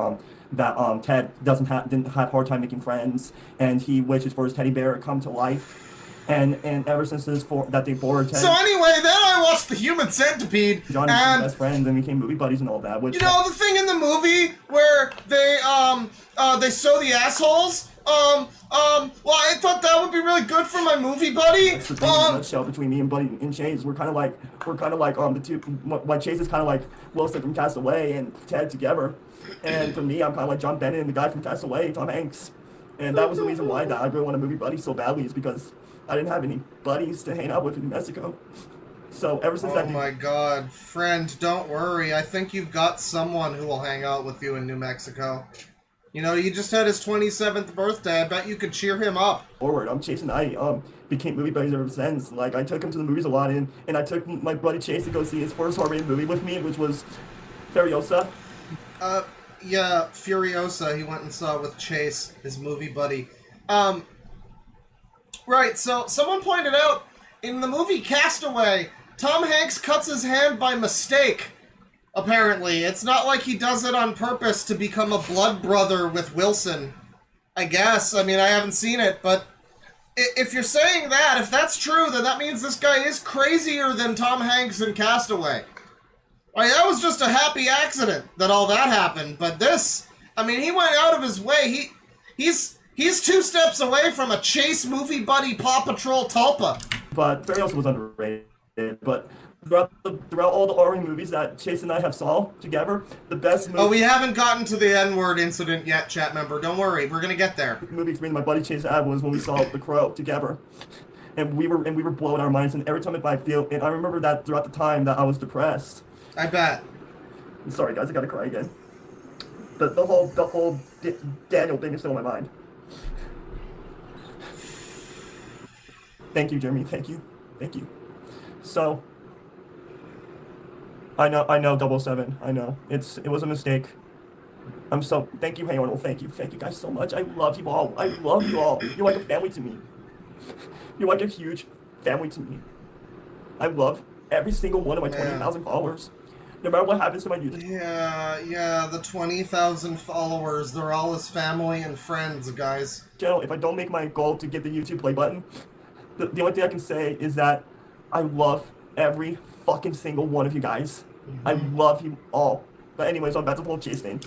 Ted didn't have a hard time making friends, and he wishes for his teddy bear to come to life. And ever since that they bored Ted. So anyway, then I watched The Human Centipede. John and best friends and became movie buddies and all that. The thing in the movie where they sew the assholes. Well, I thought that would be really good for my movie buddy. That's the thing in a nutshell between me and Buddy and Chase. We're kind of like the two. Like Chase is kind of like Wilson from Castaway and Ted together, and for me, I'm kind of like John Bennett and the guy from Castaway, Tom Hanks. And that was the reason why I really want a movie buddy so badly, is because I didn't have any buddies to hang out with in New Mexico. So ever since Oh my God, friend, don't worry. I think you've got someone who will hang out with you in New Mexico. You just had his 27th birthday. I bet you could cheer him up. Forward, Chase and I became movie buddies ever since. Like, I took him to the movies a lot, and I took my buddy Chase to go see his first horror movie with me, which was Furiosa. Yeah, Furiosa. He went and saw with Chase, his movie buddy. Right. So someone pointed out in the movie Castaway, Tom Hanks cuts his hand by mistake. Apparently, it's not like he does it on purpose to become a blood brother with Wilson. I guess. I mean, I haven't seen it, but if you're saying that, if that's true, then that means this guy is crazier than Tom Hanks in Castaway. Like, that was just a happy accident that all that happened, but this, I mean, he went out of his way. He's 2 steps away from a Chase movie buddy Paw Patrol Tulpa. But Furiosa was underrated, but throughout all the horror movies that Chase and I have saw together, the best movie... Oh, we haven't gotten to the N-word incident yet, chat member. Don't worry, we're gonna get there. The movie experience my buddy Chase had was when we saw The Crow together. And we were blowing our minds, and every time I remember that throughout the time that I was depressed. I bet. I'm sorry guys, I gotta cry again. the whole Daniel thing is still in my mind. Thank you, Jeremy. Thank you. So, I know 007. I know it was a mistake. Thank you, Hey Arnold. Thank you guys so much. I love you all. You're like a family to me. You're like a huge family to me. I love every single one of my 20,000 followers. No matter what happens to my YouTube. Yeah, the 20,000 followers, they're all his family and friends, guys. Channel, if I don't make my goal to get the YouTube play button, the only thing I can say is that I love every fucking single one of you guys. I love you all. But anyways, I'm back to the whole chase thing.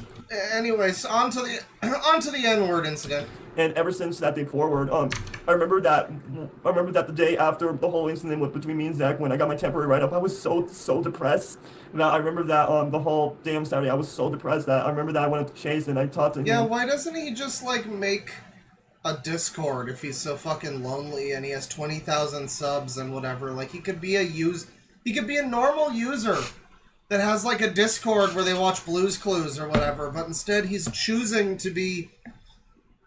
Anyways, on to the N-word incident. And ever since that day forward, I remember that the day after the whole incident between me and Zach, when I got my temporary write-up, I was so depressed. That I remember that the whole damn Saturday, I was so depressed that I remember that I went up to Chase and I talked to him. Yeah, why doesn't he just like make a Discord if he's so fucking lonely and he has 20,000 subs and whatever? Like he could be a normal user that has like a Discord where they watch Blue's Clues or whatever, but instead he's choosing to be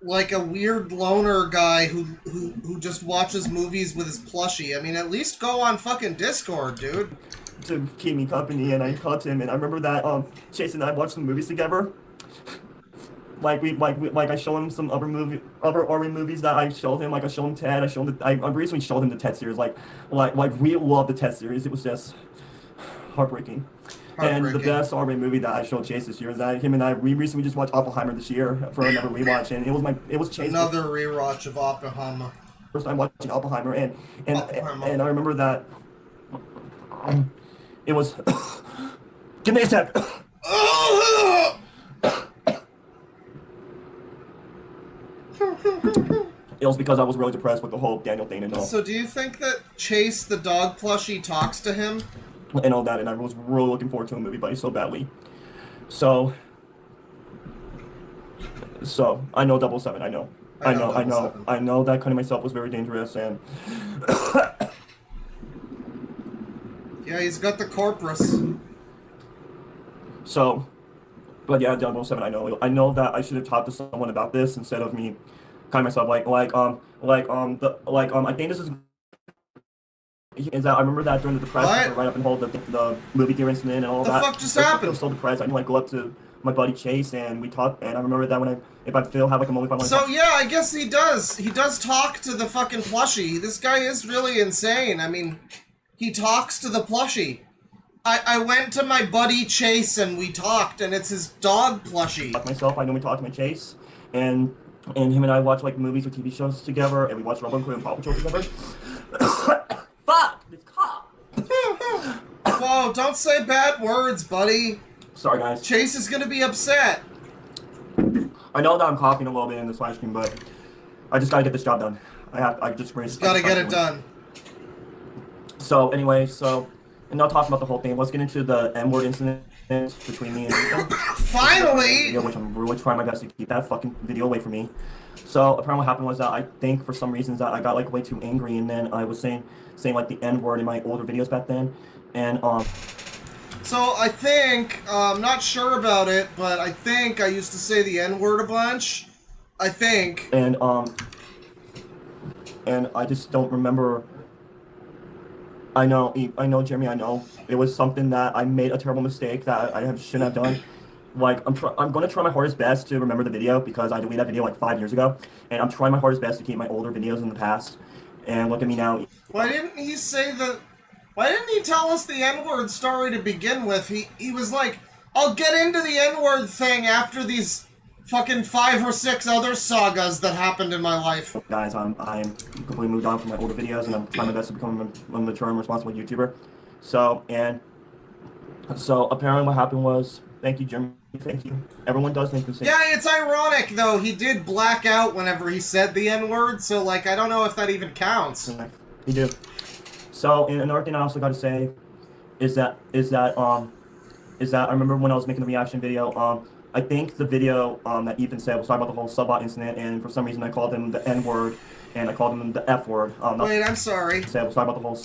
like a weird loner guy who just watches movies with his plushie. I mean, at least go on fucking Discord, dude. To keep me company, and I called him, and I remember that Chase and I watched some movies together. Like I showed him some other horror movies that I showed him. Like I showed him Ted. I recently showed him the Ted series. Like we love the Ted series. It was just heartbreaking. And the best horror movie that I showed Chase this year is that we recently just watched Oppenheimer this year for another rewatch, and it was Chase. Another rewatch of Oppenheimer. First time watching Oppenheimer, and I remember that it was. Give me a sec. It was because I was really depressed with the whole Daniel thing and all. So do you think that Chase the dog plushie talks to him? And all that, and I was really looking forward to a movie, but so badly. So I know 007. I know that cutting myself was very dangerous, and yeah, he's got the corpus. So, but yeah, 007. I know that I should have talked to someone about this instead of me cutting myself. I think this is that I remember that during the depression, right up and hold the movie theater incident and all that. What the fuck just happened? I was so depressed. I knew I'd go up to my buddy Chase and we talked, and I remember that if I feel have like a moment. So yeah, I guess he does. He does talk to the fucking plushie. This guy is really insane. I mean, he talks to the plushie. I went to my buddy Chase and we talked, and it's his dog plushie. Myself, I know we talked to my Chase, and him and I watch like movies or TV shows together, and we watch Robin Hood and Paw Patrol together. Fuck! It's cop! Whoa, don't say bad words, buddy. Sorry, guys. Chase is gonna be upset. I know that I'm coughing a little bit in this live stream, but I just gotta get this job done. I just gotta get it done. So, anyway, and not talking about the whole thing, let's get into the N-word incident between me and Ethan. Finally! Which I'm really trying my best to keep that fucking video away from me. So apparently what happened was that I think for some reasons that I got like way too angry, and then I was saying like the N-word in my older videos back then, and So I think, I'm not sure about it, but I think I used to say the N-word a bunch. I think. And I just don't remember. I know, Jeremy, I know. It was something that I made a terrible mistake that I shouldn't have done. Like, I'm going to try my hardest best to remember the video, because I deleted that video like 5 years ago. And I'm trying my hardest best to keep my older videos in the past. And look at me now. Why didn't he tell us the N-word story to begin with? He was like, I'll get into the N-word thing after these fucking 5 or 6 other sagas that happened in my life. Guys, I'm completely moved on from my older videos, and I'm trying my best to become a mature and responsible YouTuber. So apparently what happened was, thank you, Jeremy, thank you. Everyone does think the same. Yeah, it's ironic, though. He did black out whenever he said the N-word, so, like, I don't know if that even counts. He did. So, and another thing I also got to say is that I remember when I was making the reaction video, I think the video that Ethan said was talking about the whole Subbot incident, and for some reason I called him the N-word, and I called him the F-word. Wait, I'm sorry. Said was talking about the whole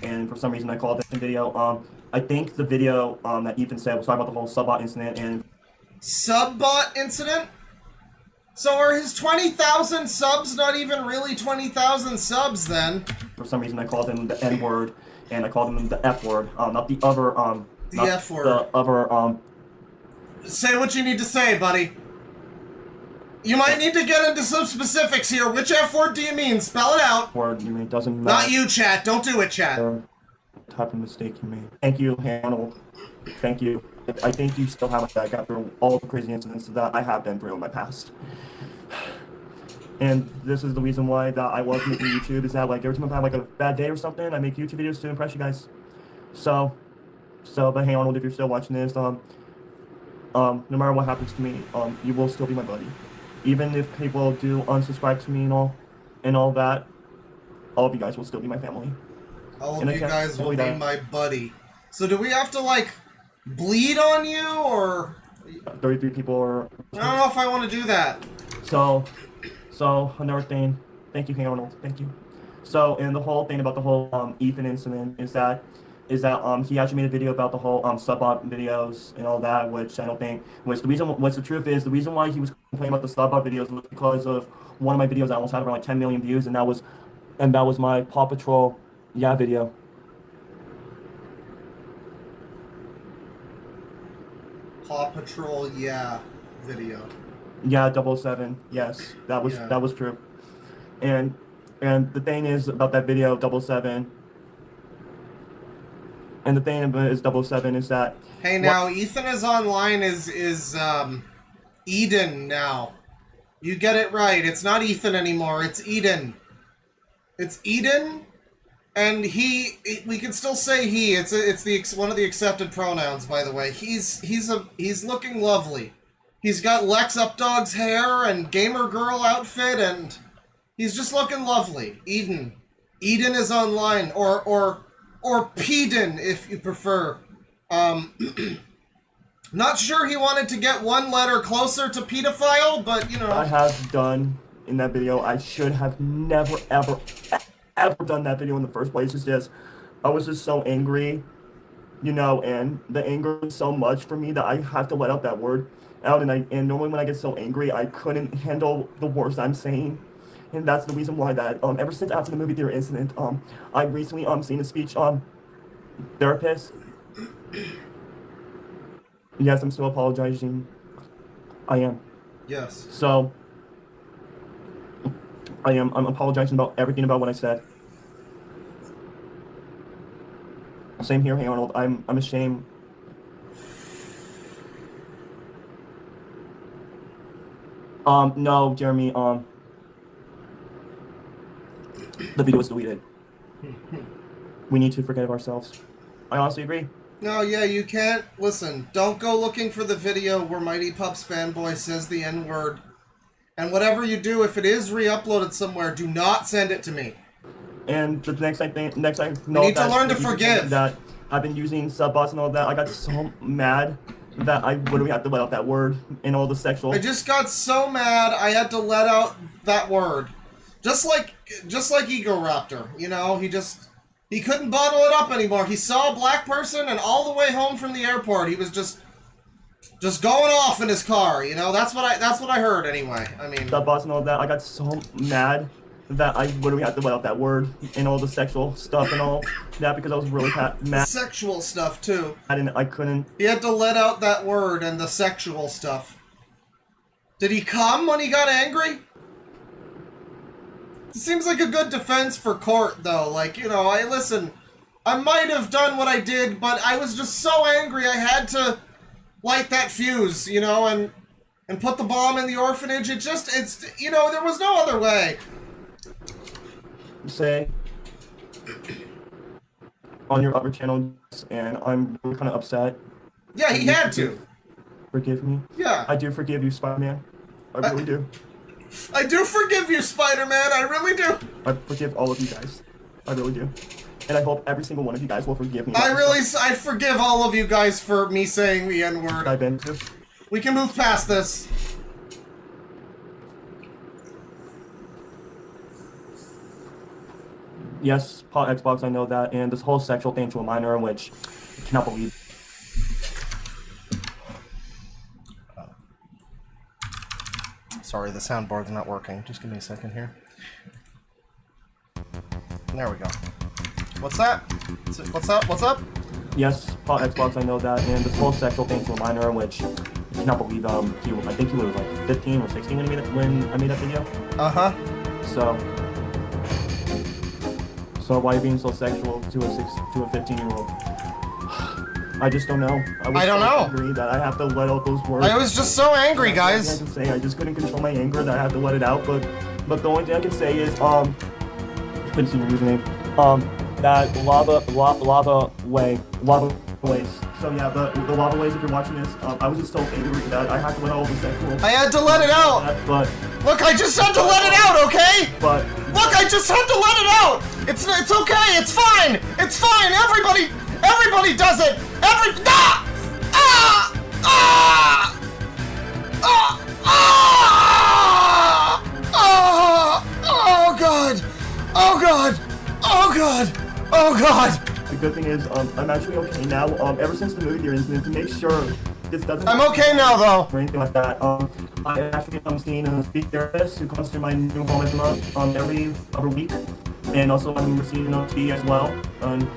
and for some reason I called it the video. I think the video that Ethan said was talking about the whole Subbot incident, and Subbot incident? So are his 20,000 subs not even really 20,000 subs then? For some reason, I called him the N word, and I called him the F word. Not the other. The F word. The other. Say what you need to say, buddy. You might need to get into some specifics here. Which F word do you mean? Spell it out. Word you mean doesn't matter. Not you, chat. Don't do it, chat. Type of mistake you made. Thank you, Arnold. Thank you. I think you still have my back after all the crazy incidents that I have been through in my past. And this is the reason why that I was making YouTube, is that like every time I have like a bad day or something, I make YouTube videos to impress you guys. But hey Arnold, if you're still watching this, no matter what happens to me, you will still be my buddy. Even if people do unsubscribe to me and all that, all of you guys will still be my family. All of you guys will be my buddy. So do we have to like bleed on you, or 33 people are... I don't know if I want to do that. So another thing, thank you, Arnold, thank you. So, and the whole thing about the whole Ethan incident is that he actually made a video about the whole subbot videos and all that, which I don't think was the reason. What's the truth is, the reason why he was complaining about the subbot videos was because of one of my videos that almost had around like 10 million views, and that was my Paw Patrol video. Paw Patrol video. Yeah, 007. Yes, that was true. And the thing is about that video 007. And the thing about is 007 is that... Hey, now, Ethan is online is Eden now. You get it right. It's not Ethan anymore. It's Eden. It's Eden, and we can still say he. It's one of the accepted pronouns, by the way. He's looking lovely. He's got Lex Updog's hair and gamer girl outfit, and he's just looking lovely. Eden. Eden is online, or Peden, if you prefer. Not sure he wanted to get one letter closer to pedophile, but, you know. I have done in that video. I should have never, ever done that video in the first place. It's just, I was just so angry, you know, and the anger was so much for me that I have to let out that word out. And normally when I get so angry, I couldn't handle the words I'm saying. And that's the reason why that, ever since after the movie theater incident, I recently, seen a speech, therapist. Yes, I'm still apologizing. I am. Yes. So, I'm apologizing about everything about what I said. Same here, hey Arnold, I'm ashamed. No, Jeremy, the video was deleted. We need to forgive ourselves. I honestly agree. No, yeah, you can't. Listen, don't go looking for the video where Mighty Pups Fanboy says the N-word. And whatever you do, if it is re-uploaded somewhere, do not send it to me. And the next I know you need to learn to forgive. That I've been using subbots and all that. I got so mad that I literally had to let out that word and all the sexual. I just got so mad I had to let out that word. Just like Ego Raptor, you know, he couldn't bottle it up anymore. He saw a black person, and all the way home from the airport, he was just going off in his car. You know, that's what I heard anyway. I mean, subbots and all that. I got so mad that I literally had to let out that word and all the sexual stuff and all that because I was really mad. Sexual stuff too. I couldn't. He had to let out that word and the sexual stuff. Did he come when he got angry? It seems like a good defense for court, though. Like, you know, I might have done what I did, but I was just so angry I had to light that fuse, you know, and put the bomb in the orphanage. It's, you know, there was no other way. Say on your other channel, and I'm kind of upset. Yeah, he had to. Forgive me. Yeah. I do forgive you, Spider-Man. I really do. I do forgive you, Spider-Man. I really do. I forgive all of you guys. I really do. And I hope every single one of you guys will forgive me. I forgive all of you guys for me saying the N-word. I've been to. We can move past this. Yes, Xbox, I know that. And this whole sexual thing to a minor, which I cannot believe. Sorry, the soundboard's not working. Just give me a second here. There we go. What's that? What's up? What's up? Yes, Xbox, I know that, and this whole sexual thing to a minor, which I cannot believe, I think he was like 15 or 16 when I made that video. Uh-huh. So why are you being so sexual to a 15-year-old? I just don't know. I don't know. Angry that I have to let out those words. I was just so angry, guys. I can say I just couldn't control my anger that I had to let it out. But the only thing I can say is couldn't see your username. That lava ways. So yeah, the lava ways. If you're watching this, I was just so angry that I had to let out all the sexual. I had to let it out. But look, I just had to let it out, okay? But look, I just had to let it out. It's okay. It's fine. It's fine. Everybody does it. Oh God. Oh God. Oh God. Oh God. The good thing is, I'm actually okay now. Ever since the movie theater incident, to make sure this doesn't. I'm okay now, though. Or anything like that. I actually am seeing a speech therapist who comes to my new home every month, every other week, and also I'm receiving an OT as well, an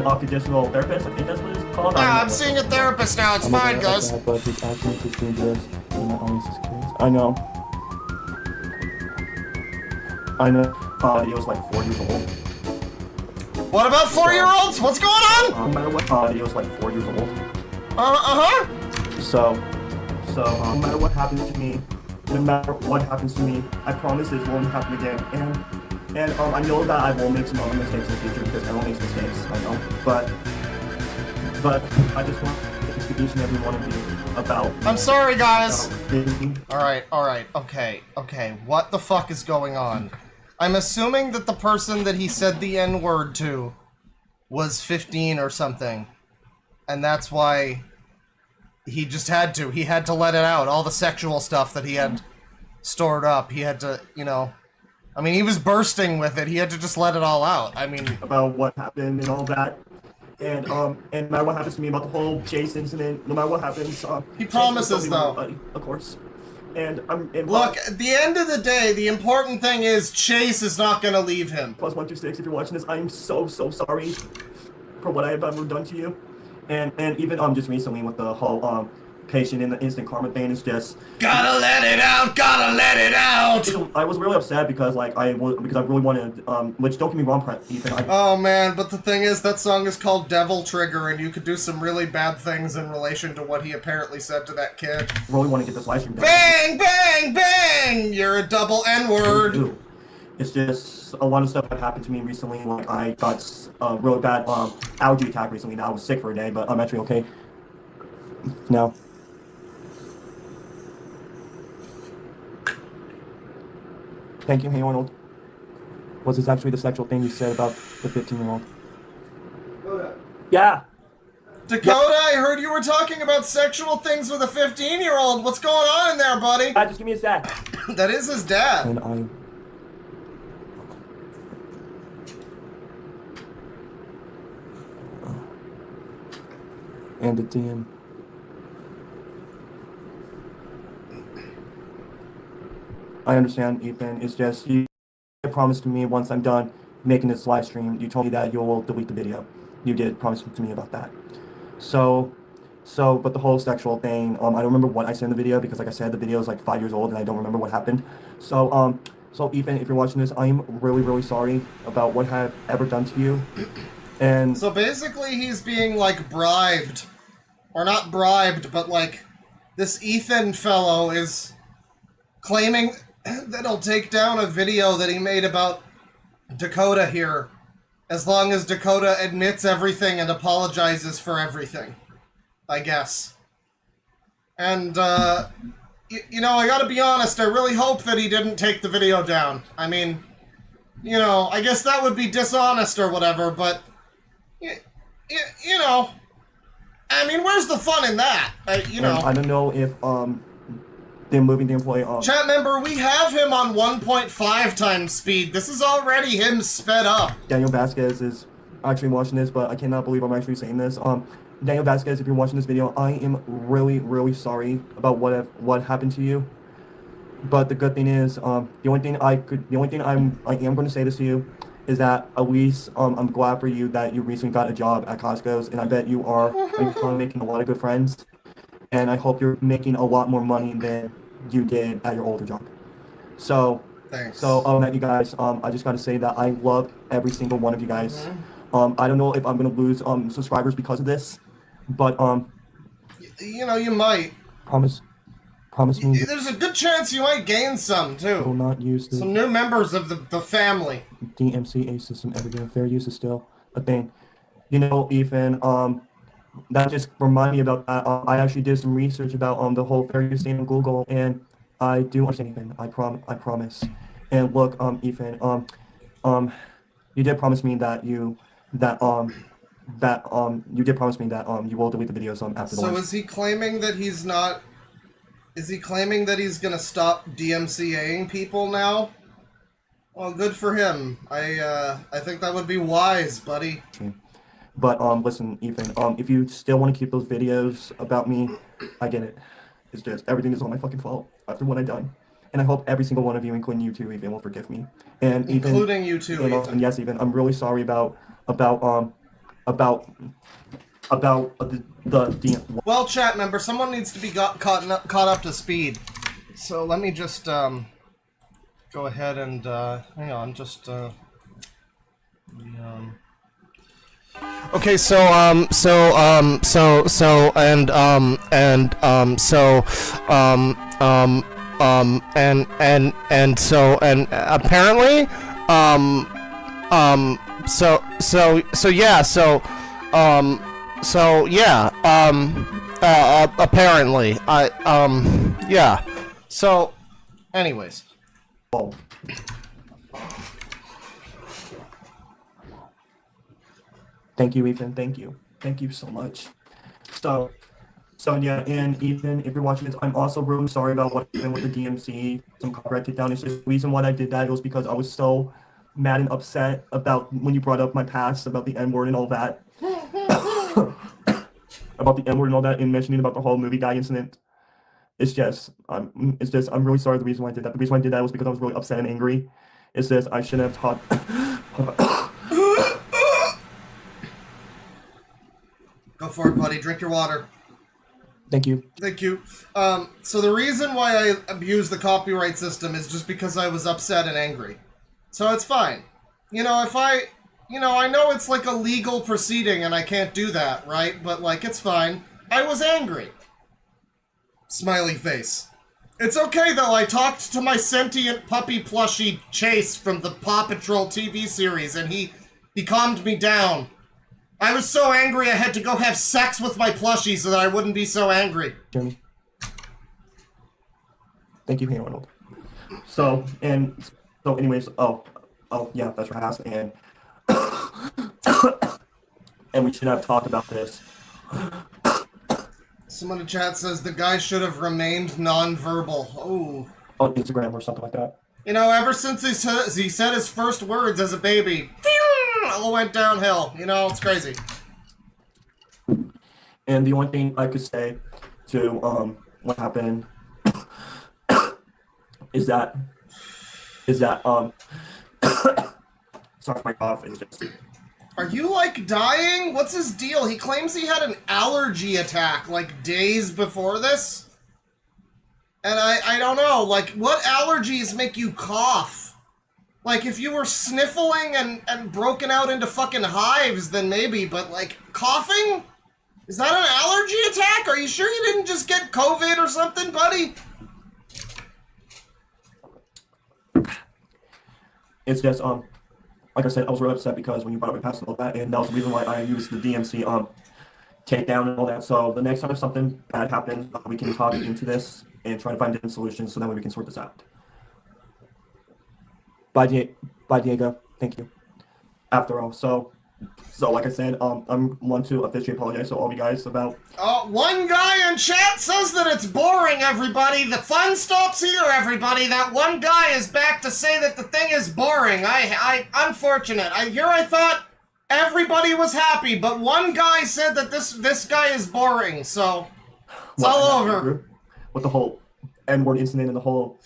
occupational therapist. I think that's what it's called. Yeah, I'm seeing a therapist now. It's fine, guys. But he's actually just dangerous, and my audience is kids. I know. He was like 4 years old. What about 4-year-olds? What's going on? No matter what, he was like 4 years old. Uh-huh. So, no matter what happens to me, I promise this won't happen again. And I know that I will make some other mistakes in the future because everyone makes mistakes, I know. But I just want to speak to each and every one of you about. I'm sorry, guys. All right. Okay. What the fuck is going on? I'm assuming that the person that he said the N-word to was 15 or something. And that's why he just had to. He had to let it out. All the sexual stuff that he had stored up. He had to, I mean, he was bursting with it. He had to just let it all out. I mean... About what happened and all that. And no matter what happens to me about the whole Chase incident, no matter what happens... he promises, though. Of course. Look, at the end of the day, the important thing is Chase is not gonna leave him. Plus 126, if you're watching this, I am so sorry for what I have ever done to you. And even just recently with the whole patient in the instant karma thing is just gotta let it out. I was really upset because I really wanted which don't get me wrong, Ethan. Oh man, but the thing is that song is called Devil Trigger and you could do some really bad things in relation to what he apparently said to that kid. Really want to get this live stream done. Bang bang bang! You're a double N-word. It's just a lot of stuff that happened to me recently. Like I got a really bad allergy attack recently. Now I was sick for a day, but I'm actually okay now. Thank you, hey Arnold. Was this actually the sexual thing you said about the 15-year-old? Yeah. Dakota, I heard you were talking about sexual things with a 15-year-old. What's going on in there, buddy? Just give me a sec. That is his dad. And the DM. I understand, Ethan. It's just you promised to me once I'm done making this live stream. You told me that you will delete the video. You did promise to me about that. But the whole sexual thing, I don't remember what I said in the video because, like I said, the video is like 5 years old and I don't remember what happened. So Ethan, if you're watching this, I'm really sorry about what I've ever done to you. And so basically, he's being like bribed, or not bribed, but like this Ethan fellow is claiming that he'll take down a video that he made about Dakota here, as long as Dakota admits everything and apologizes for everything, I guess. And, I gotta be honest, I really hope that he didn't take the video down. I mean, I guess that would be dishonest or whatever, but, I mean, where's the fun in that? I don't know if, they're moving the employee on. Chat member, we have him on 1.5 times speed. This is already him sped up. Daniel Vasquez is actually watching this, but I cannot believe I'm actually saying this. Daniel Vasquez, if you're watching this video, I am really sorry about what happened to you. But the good thing is, the only thing I am going to say this to you is that at least I'm glad for you that you recently got a job at Costco's, and I bet you are making a lot of good friends, and I hope you're making a lot more money than you did at your older job. So, Thanks. So you guys, I just got to say that I love every single one of you guys. I don't know if I'm going to lose subscribers because of this, but you know, you might. Promise me. There's a good chance you might gain some too. Will not use some new members of the family. DMCA system ever again. Fair use is still a thing. You know, Ethan, that just reminded me about that. I actually did some research about the whole fair use thing on Google, and I do understand, Ethan. I promise. And look, Ethan, you did promise me that you did promise me that you will delete the videos after the So launch. is he claiming that he's not? Is he claiming that he's gonna stop DMCAing people now? Well, good for him. I think that would be wise, buddy. But listen, Ethan, if you still want to keep those videos about me, I get it. It's just everything is all my fucking fault after what I've done. And I hope every single one of you, including you too, Ethan, will forgive me. And Ethan, including you too, Ethan. And yes, Ethan, I'm really sorry about the Well, chat member, someone needs to be caught up to speed. So let me just go ahead and hang on, just Okay, apparently, apparently, yeah. So, anyways. Oh. Thank you, Ethan. Thank you. Thank you so much. So yeah, and Ethan, if you're watching this, I'm also really sorry about what happened with the DMC, some copyright takedown. It's just the reason why I did that was because I was so mad and upset about when you brought up my past, about the N-word and all that. About the N-word and all that, and mentioning about the whole movie guy incident. I'm really sorry the reason why I did that. The reason why I did that was because I was really upset and angry. It's just I shouldn't have taught. Go for it, buddy. Drink your water. Thank you. Thank you. So the reason why I abused the copyright system is just because I was upset and angry. So it's fine. You know, I know it's like a legal proceeding and I can't do that, right? But, like, it's fine. I was angry. Smiley face. It's okay, though. I talked to my sentient puppy plushie Chase from the Paw Patrol TV series, and he calmed me down. I was so angry I had to go have sex with my plushie so that I wouldn't be so angry. Jeremy. Thank you, Hey Arnold. So anyways, yeah, that's what I asked, and and we should have talked about this. Someone in chat says the guy should have remained non-verbal. Oh. On Instagram or something like that. You know, ever since he said his first words as a baby, all went downhill. You know, it's crazy. And the only thing I could say to what happened is that sorry for my cough. It's just. Are you, like, dying? What's his deal? He claims he had an allergy attack, like, days before this. And I don't know, like, what allergies make you cough? Like, if you were sniffling and broken out into fucking hives, then maybe, but, like, coughing? Is that an allergy attack? Are you sure you didn't just get COVID or something, buddy? It's just, like I said, I was really upset because when you brought up my past and all that, and that was the reason why I used the DMC takedown and all that. So the next time if something bad happens, we can talk into this and try to find different solutions so that way we can sort this out. Bye, Diego. Thank you. After all, so like I said, I'm want to officially apologize to all you guys about. One guy in chat says that it's boring, everybody. The fun stops here, everybody. That one guy is back to say that the thing is boring. Unfortunate. I thought everybody was happy, but one guy said that this guy is boring, so it's all over. With the whole N-word incident and the whole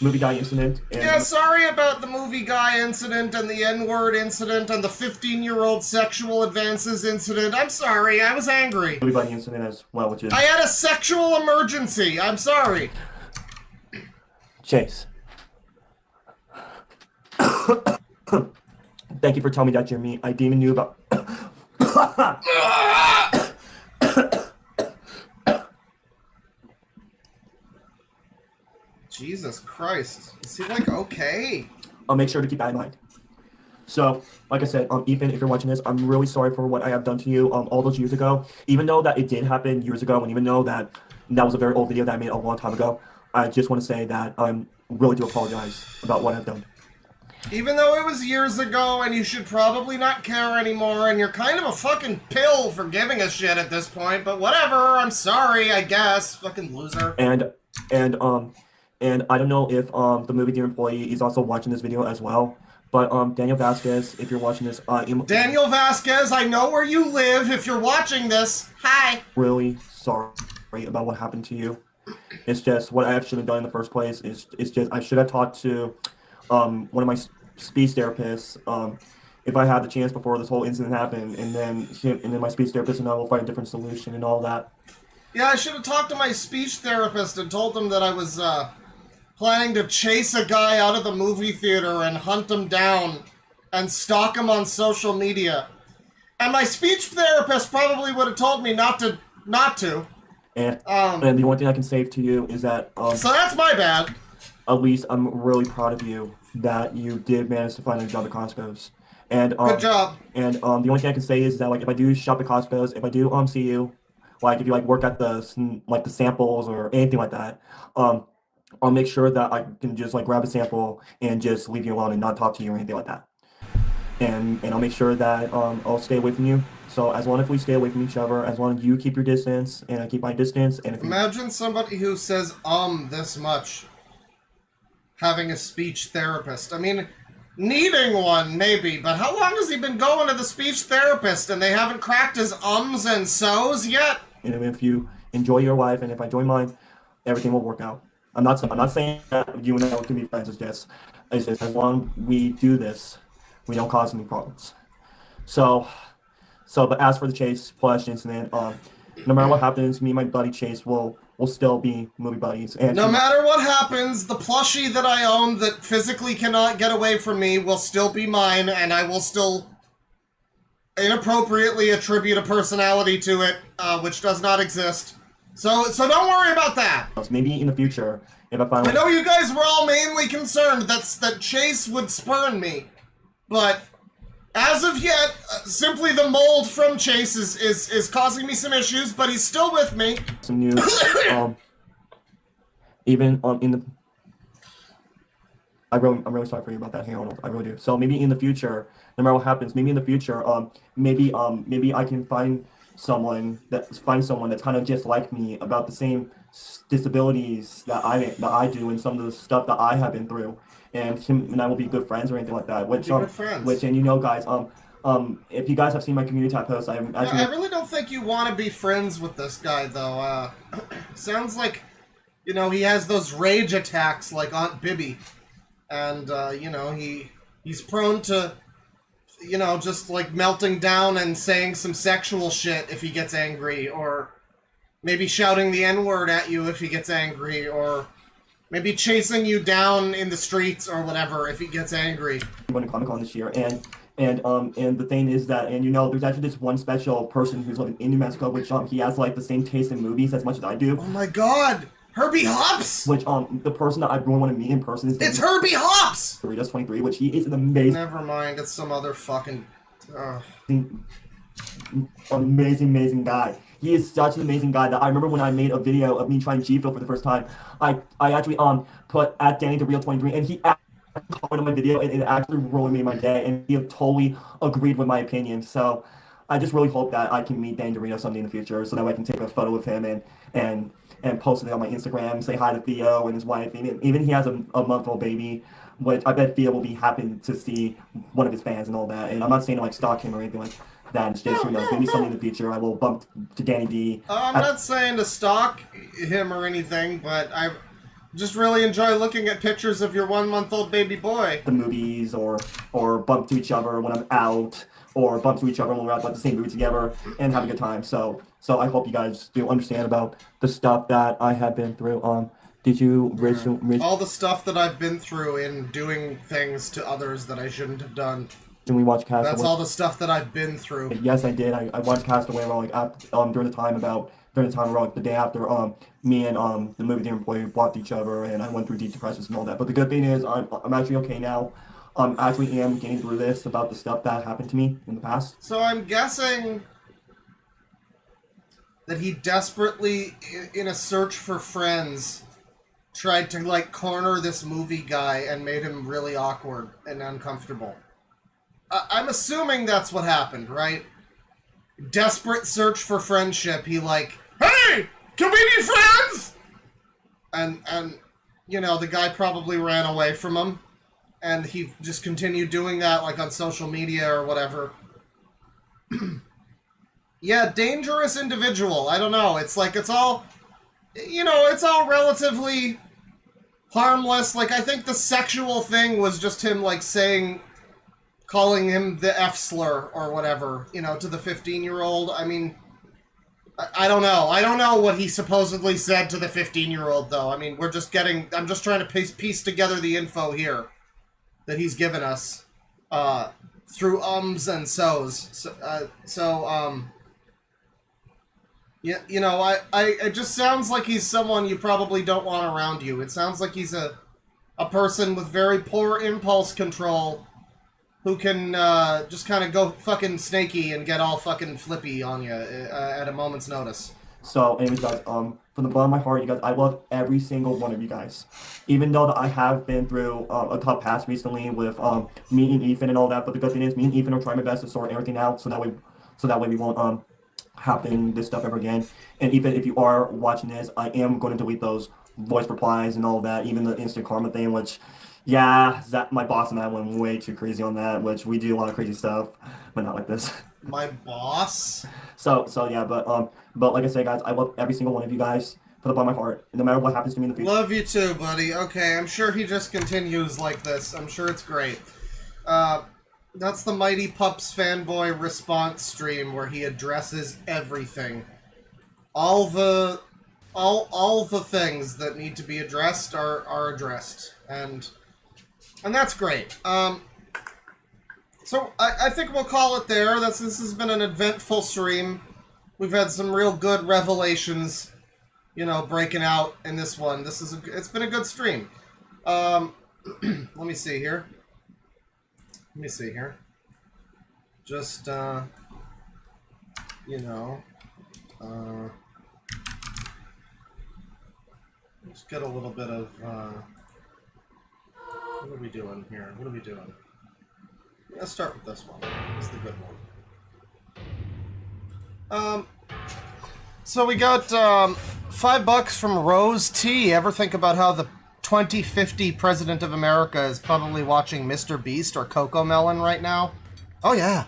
movie guy incident. And yeah, sorry about the movie guy incident and the N-word incident and the 15-year-old sexual advances incident. I'm sorry, I was angry. Movie buddy incident as well, which is... I had a sexual emergency, I'm sorry. Chase. Thank you for telling me that, Jimmy. I didn't even knew about... Jesus Christ. Is he like okay? I'll make sure to keep that in mind. So, like I said, Ethan, if you're watching this, I'm really sorry for what I have done to you all those years ago. Even though that it did happen years ago, and even though that was a very old video that I made a long time ago, I just want to say that I really do apologize about what I've done. Even though it was years ago and you should probably not care anymore and you're kind of a fucking pill for giving a shit at this point, but whatever, I'm sorry, I guess. Fucking loser. And I don't know if the movie theater employee is also watching this video as well. But Daniel Vasquez, if you're watching this, Daniel Vasquez, I know where you live. If you're watching this, hi. Really sorry about what happened to you. It's just what I should have done in the first place. It's just I should have talked to one of my speech therapists if I had the chance before this whole incident happened, and then my speech therapist and I will find a different solution and all that. Yeah, I should have talked to my speech therapist and told him that I was planning to chase a guy out of the movie theater and hunt him down and stalk him on social media. And my speech therapist probably would have told me not to. And the only thing I can say to you is that so that's my bad. At least I'm really proud of you that you did manage to find a job at Costco's. And good job. And the only thing I can say is that, like, if I do shop at Costco's, if I do see you, like if you like work at the samples or anything like that, I'll make sure that I can just like grab a sample and just leave you alone and not talk to you or anything like that. And I'll make sure that I'll stay away from you. So as long as we stay away from each other, as long as you keep your distance and I keep my distance, and if imagine somebody who says this much having a speech therapist. I mean, needing one maybe, but how long has he been going to the speech therapist and they haven't cracked his ums and so's yet? And if you enjoy your life and if I join mine, everything will work out. I'm not saying that you and I can be friends. It's just as long as we do this, we don't cause any problems. So, but as for the Chase plush incident, no matter what happens, me and my buddy Chase will still be movie buddies. And no matter what happens, the plushie that I own that physically cannot get away from me will still be mine, and I will still inappropriately attribute a personality to it, which does not exist. So don't worry about that. Maybe in the future, if I find... I know you guys were all mainly concerned that Chase would spurn me, but as of yet, simply the mold from Chase is causing me some issues, but he's still with me. Some news, even in the... I'm really sorry for you about that, hey Arnold. I really do. So maybe in the future, no matter what happens, maybe in the future, maybe I can find someone that's kind of just like me about the same disabilities that I do and some of the stuff that I have been through, and him and I will be good friends or anything like that. Which and you know, guys, if you guys have seen my community tab posts, I really don't think you want to be friends with this guy though. Sounds like, you know, he has those rage attacks like Aunt Bibby, and you know, he's prone to, you know, just like melting down and saying some sexual shit if he gets angry, or maybe shouting the N-word at you if he gets angry, or maybe chasing you down in the streets or whatever if he gets angry. I'm going to Comic-Con this year, and the thing is that, and you know, there's actually this one special person who's living in New Mexico, which he has like the same taste in movies as much as I do. Oh my god! Herbie Hops! Which the person that I really want to meet in person is... It's Herbie Hops! Doritos 23, which he is an amazing... Never mind, it's some other fucking... amazing guy. He is such an amazing guy that I remember when I made a video of me trying G-Fuel for the first time, I actually put at DeadwingDork, and he actually commented on my video, and it actually really made my day, and he totally agreed with my opinion. So I just really hope that I can meet Dan Dorito someday in the future, so that I can take a photo of him and post it on my Instagram, say hi to Theo and his wife. Even he has a month-old baby, which I bet Theo will be happy to see one of his fans and all that. And I'm not saying to like stalk him or anything like that. It's just, who knows, maybe someday in the future I will bump to Danny D. I'm not saying to stalk him or anything, but just really enjoy looking at pictures of your 1-month-old baby boy. The movies or bump to each other when I'm out, or bump to each other when we're at like the same movie together and have a good time. So I hope you guys do understand about the stuff that I have been through. Did you all the stuff that I've been through in doing things to others that I shouldn't have done? Did we watch Castaway? That's all the stuff that I've been through. Yes, I did. I watched Castaway during the time where like the day after me and the movie theater employee blocked each other, and I went through deep depressions and all that. But the good thing is I'm actually okay now. Actually am getting through this about the stuff that happened to me in the past. So I'm guessing that he desperately, in a search for friends, tried to like corner this movie guy and made him really awkward and uncomfortable. I'm assuming that's what happened, right? Desperate search for friendship. He like, hey, can we be friends? And you know, the guy probably ran away from him. And he just continued doing that, like, on social media or whatever. Yeah, dangerous individual. I don't know. It's like, it's all... You know, it's all relatively harmless. Like, I think the sexual thing was just him, like, calling him the F-slur or whatever, you know, to the 15-year-old. I mean, I don't know. I don't know what he supposedly said to the 15-year-old, though. I mean, I'm just trying to piece together the info here that he's given us through ums and so's. Yeah, you know, it just sounds like he's someone you probably don't want around you. It sounds like he's a person with very poor impulse control who can just kind of go fucking snaky and get all fucking flippy on you at a moment's notice. So, anyways, guys, from the bottom of my heart, you guys, I love every single one of you guys. Even though that I have been through a tough past recently with me and Ethan and all that, but the good thing is, me and Ethan are trying my best to sort everything out, so that way we won't happen this stuff ever again. And even if you are watching this, I am going to delete those voice replies and all that, even the instant karma thing, which, yeah, my boss and I went way too crazy on that, which we do a lot of crazy stuff, but not like this. My boss? So yeah, but like I said, guys, I love every single one of you guys from the bottom of my heart, no matter what happens to me in the future. Love you too, buddy. Okay, I'm sure he just continues like this. I'm sure it's great. That's the Mighty Pups fanboy response stream where he addresses everything. All the things that need to be addressed are addressed, and that's great. So I think we'll call it there. This has been an eventful stream. We've had some real good revelations, you know, breaking out in this one. It's been a good stream. Let me see here. Just you know, let's get a little bit of what are we doing here? Let's start with this one. This is the good one. So we got $5 from Rose T. Ever think about how the 2050 President of America is probably watching Mr. Beast or Coco Melon right now? Oh yeah.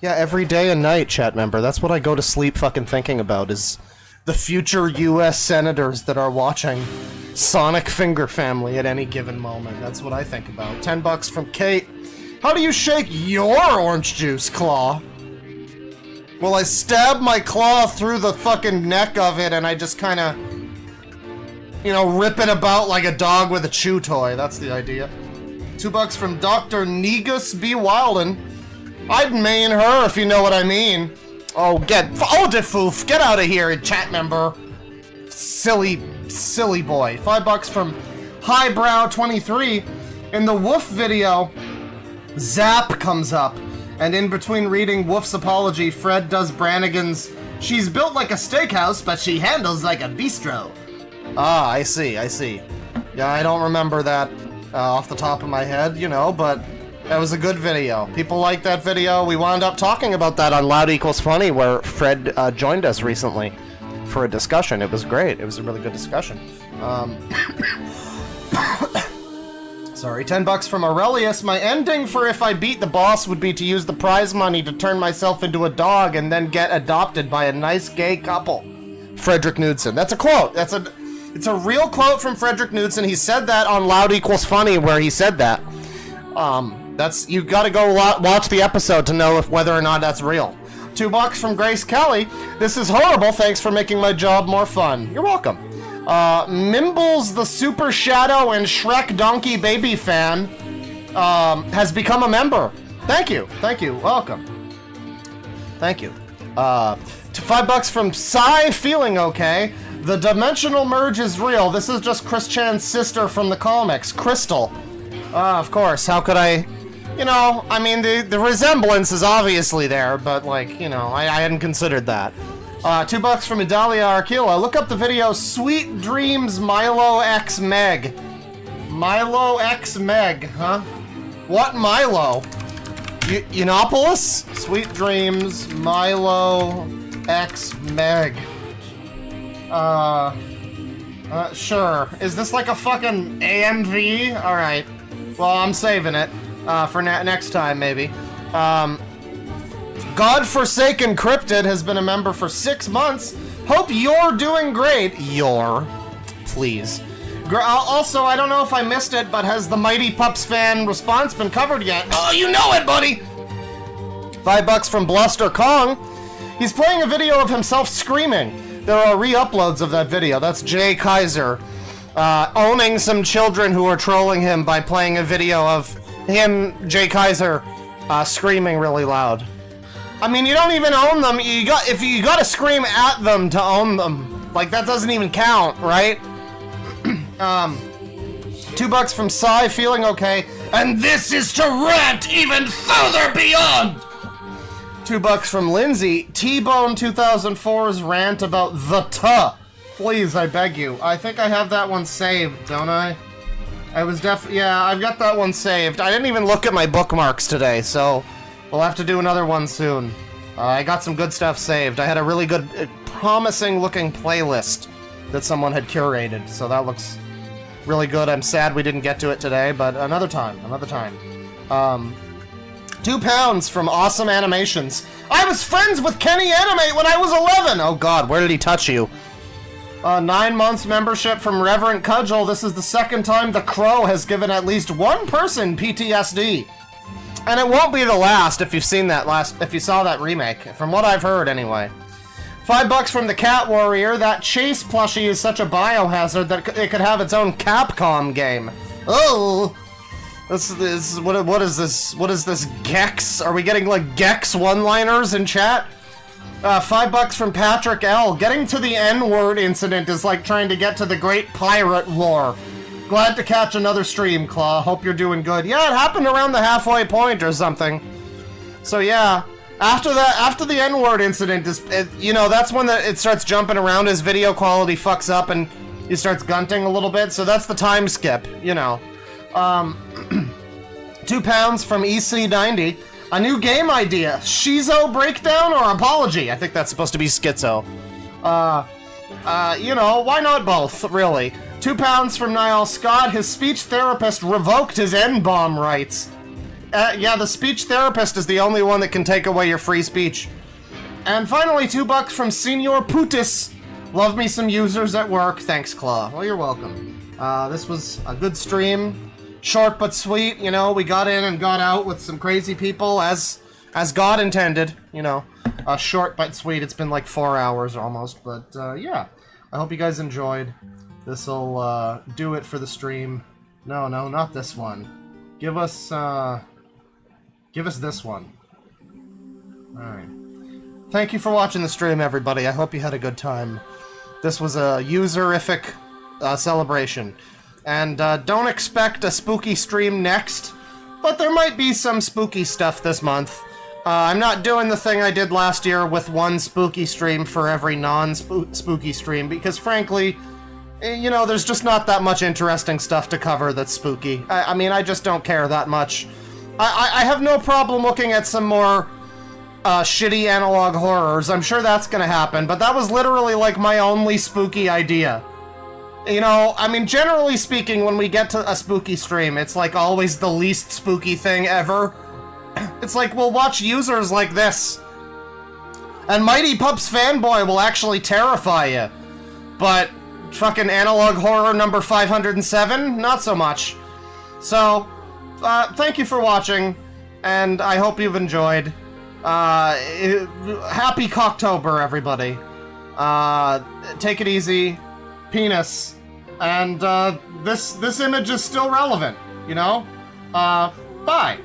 Yeah, every day and night, chat member. That's what I go to sleep fucking thinking about, is the future U.S. senators that are watching Sonic Finger Family at any given moment. That's what I think about. $10 from Kate. How do you shake your orange juice, Claw? Well, I stab my claw through the fucking neck of it and I just kind of, you know, rip it about like a dog with a chew toy. That's the idea. $2 from Dr. Negus B. Wilden. I'd main her if you know what I mean. Oh, defoof, get out of here, chat member. Silly boy. $5 from Highbrow23. In the Wolf video, Zap comes up, and in between reading Wolf's apology, Fred does Brannigan's "She's built like a steakhouse, but she handles like a bistro." Ah, I see. Yeah, I don't remember that off the top of my head, you know, but that was a good video. People liked that video. We wound up talking about that on Loud Equals Funny, where Fred joined us recently for a discussion. It was great. It was a really good discussion. Sorry, $10 from Aurelius. My ending for if I beat the boss would be to use the prize money to turn myself into a dog and then get adopted by a nice gay couple. Frederick Knudsen. That's a quote. It's a real quote from Frederick Knudsen. He said that on Loud Equals Funny, where he said that. That's, you gotta go watch the episode to know whether or not that's real. $2 from Grace Kelly. This is horrible. Thanks for making my job more fun. You're welcome. Mimbles the Super Shadow and Shrek Donkey Baby fan has become a member. Thank you. Thank you. Welcome. Thank you. To $5 from Psy Feeling Okay. The dimensional merge is real. This is just Chris Chan's sister from the comics, Crystal. Of course. How could I... You know, I mean, the resemblance is obviously there, but, like, you know, I hadn't considered that. $2 from Idalia Arquila. Look up the video Sweet Dreams Milo X Meg. Milo X Meg, huh? What Milo? Unopolis? Sweet Dreams Milo X Meg. Sure. Is this like a fucking AMV? Alright. Well, I'm saving it. For next time, maybe. Godforsaken Cryptid has been a member for 6 months. Hope you're doing great. Please. Also, I don't know if I missed it, but has the Mighty Pups fan response been covered yet? Oh, you know it, buddy! $5 from Bluster Kong. He's playing a video of himself screaming. There are re-uploads of that video. That's Jay Kaiser owning some children who are trolling him by playing a video of him, Jay Kaiser, screaming really loud. I mean, you don't even own them. If you gotta scream at them to own them, like that doesn't even count, right? $2 from Psy Feeling Okay, and this is to rant even further beyond. $2 from Lindsay. T-Bone 2004's rant about the tuh. Please, I beg you. I think I have that one saved, don't I? Yeah, I've got that one saved. I didn't even look at my bookmarks today, so we'll have to do another one soon. I got some good stuff saved. I had a really good, promising-looking playlist that someone had curated, so that looks really good. I'm sad we didn't get to it today, but another time. £2 from Awesome Animations. I was friends with Kenny Animate when I was 11! Oh god, where did he touch you? 9 months membership from Reverend Cudgel. This is the second time The Crow has given at least one person PTSD. And it won't be the last if you've seen that if you saw that remake, from what I've heard anyway. $5 from the Cat Warrior. That Chase plushie is such a biohazard that it could have its own Capcom game. Oh! What is this? What is this, Gex? Are we getting, like, Gex one-liners in chat? $5 from Patrick L. Getting to the N-word incident is like trying to get to the Great Pirate War. Glad to catch another stream, Claw. Hope you're doing good. Yeah, it happened around the halfway point or something. So yeah, after the N-word incident, you know, that's when it starts jumping around, his video quality fucks up and he starts gunting a little bit, so that's the time skip, you know. £2 from EC90. A new game idea. Shizo Breakdown or Apology? I think that's supposed to be Schizo. You know, why not both, really? £2 from Niall Scott. His speech therapist revoked his N-bomb rights. Yeah, the speech therapist is the only one that can take away your free speech. And finally, $2 from Senior Putis. Love me some users at work. Thanks, Claw. Well, you're welcome. This was a good stream. Short but sweet, you know, we got in and got out with some crazy people, as God intended, you know. Short but sweet, it's been like 4 hours almost, but yeah. I hope you guys enjoyed. This'll do it for the stream. No, not this one. Give us this one. Alright. Thank you for watching the stream, everybody. I hope you had a good time. This was a userific celebration. And don't expect a spooky stream next, but there might be some spooky stuff this month. I'm not doing the thing I did last year with one spooky stream for every non-spooky stream, because frankly, you know, there's just not that much interesting stuff to cover that's spooky. I mean, I just don't care that much. I have no problem looking at some more shitty analog horrors. I'm sure that's gonna happen, but that was literally like my only spooky idea. You know, I mean, generally speaking, when we get to a spooky stream, it's like always the least spooky thing ever. It's like, we'll watch users like this. And Mighty Pups Fanboy will actually terrify you. But fucking analog horror number 507, not so much. So, thank you for watching, and I hope you've enjoyed. Happy Cocktober, everybody. Take it easy. Penis. And, this image is still relevant, you know? Bye.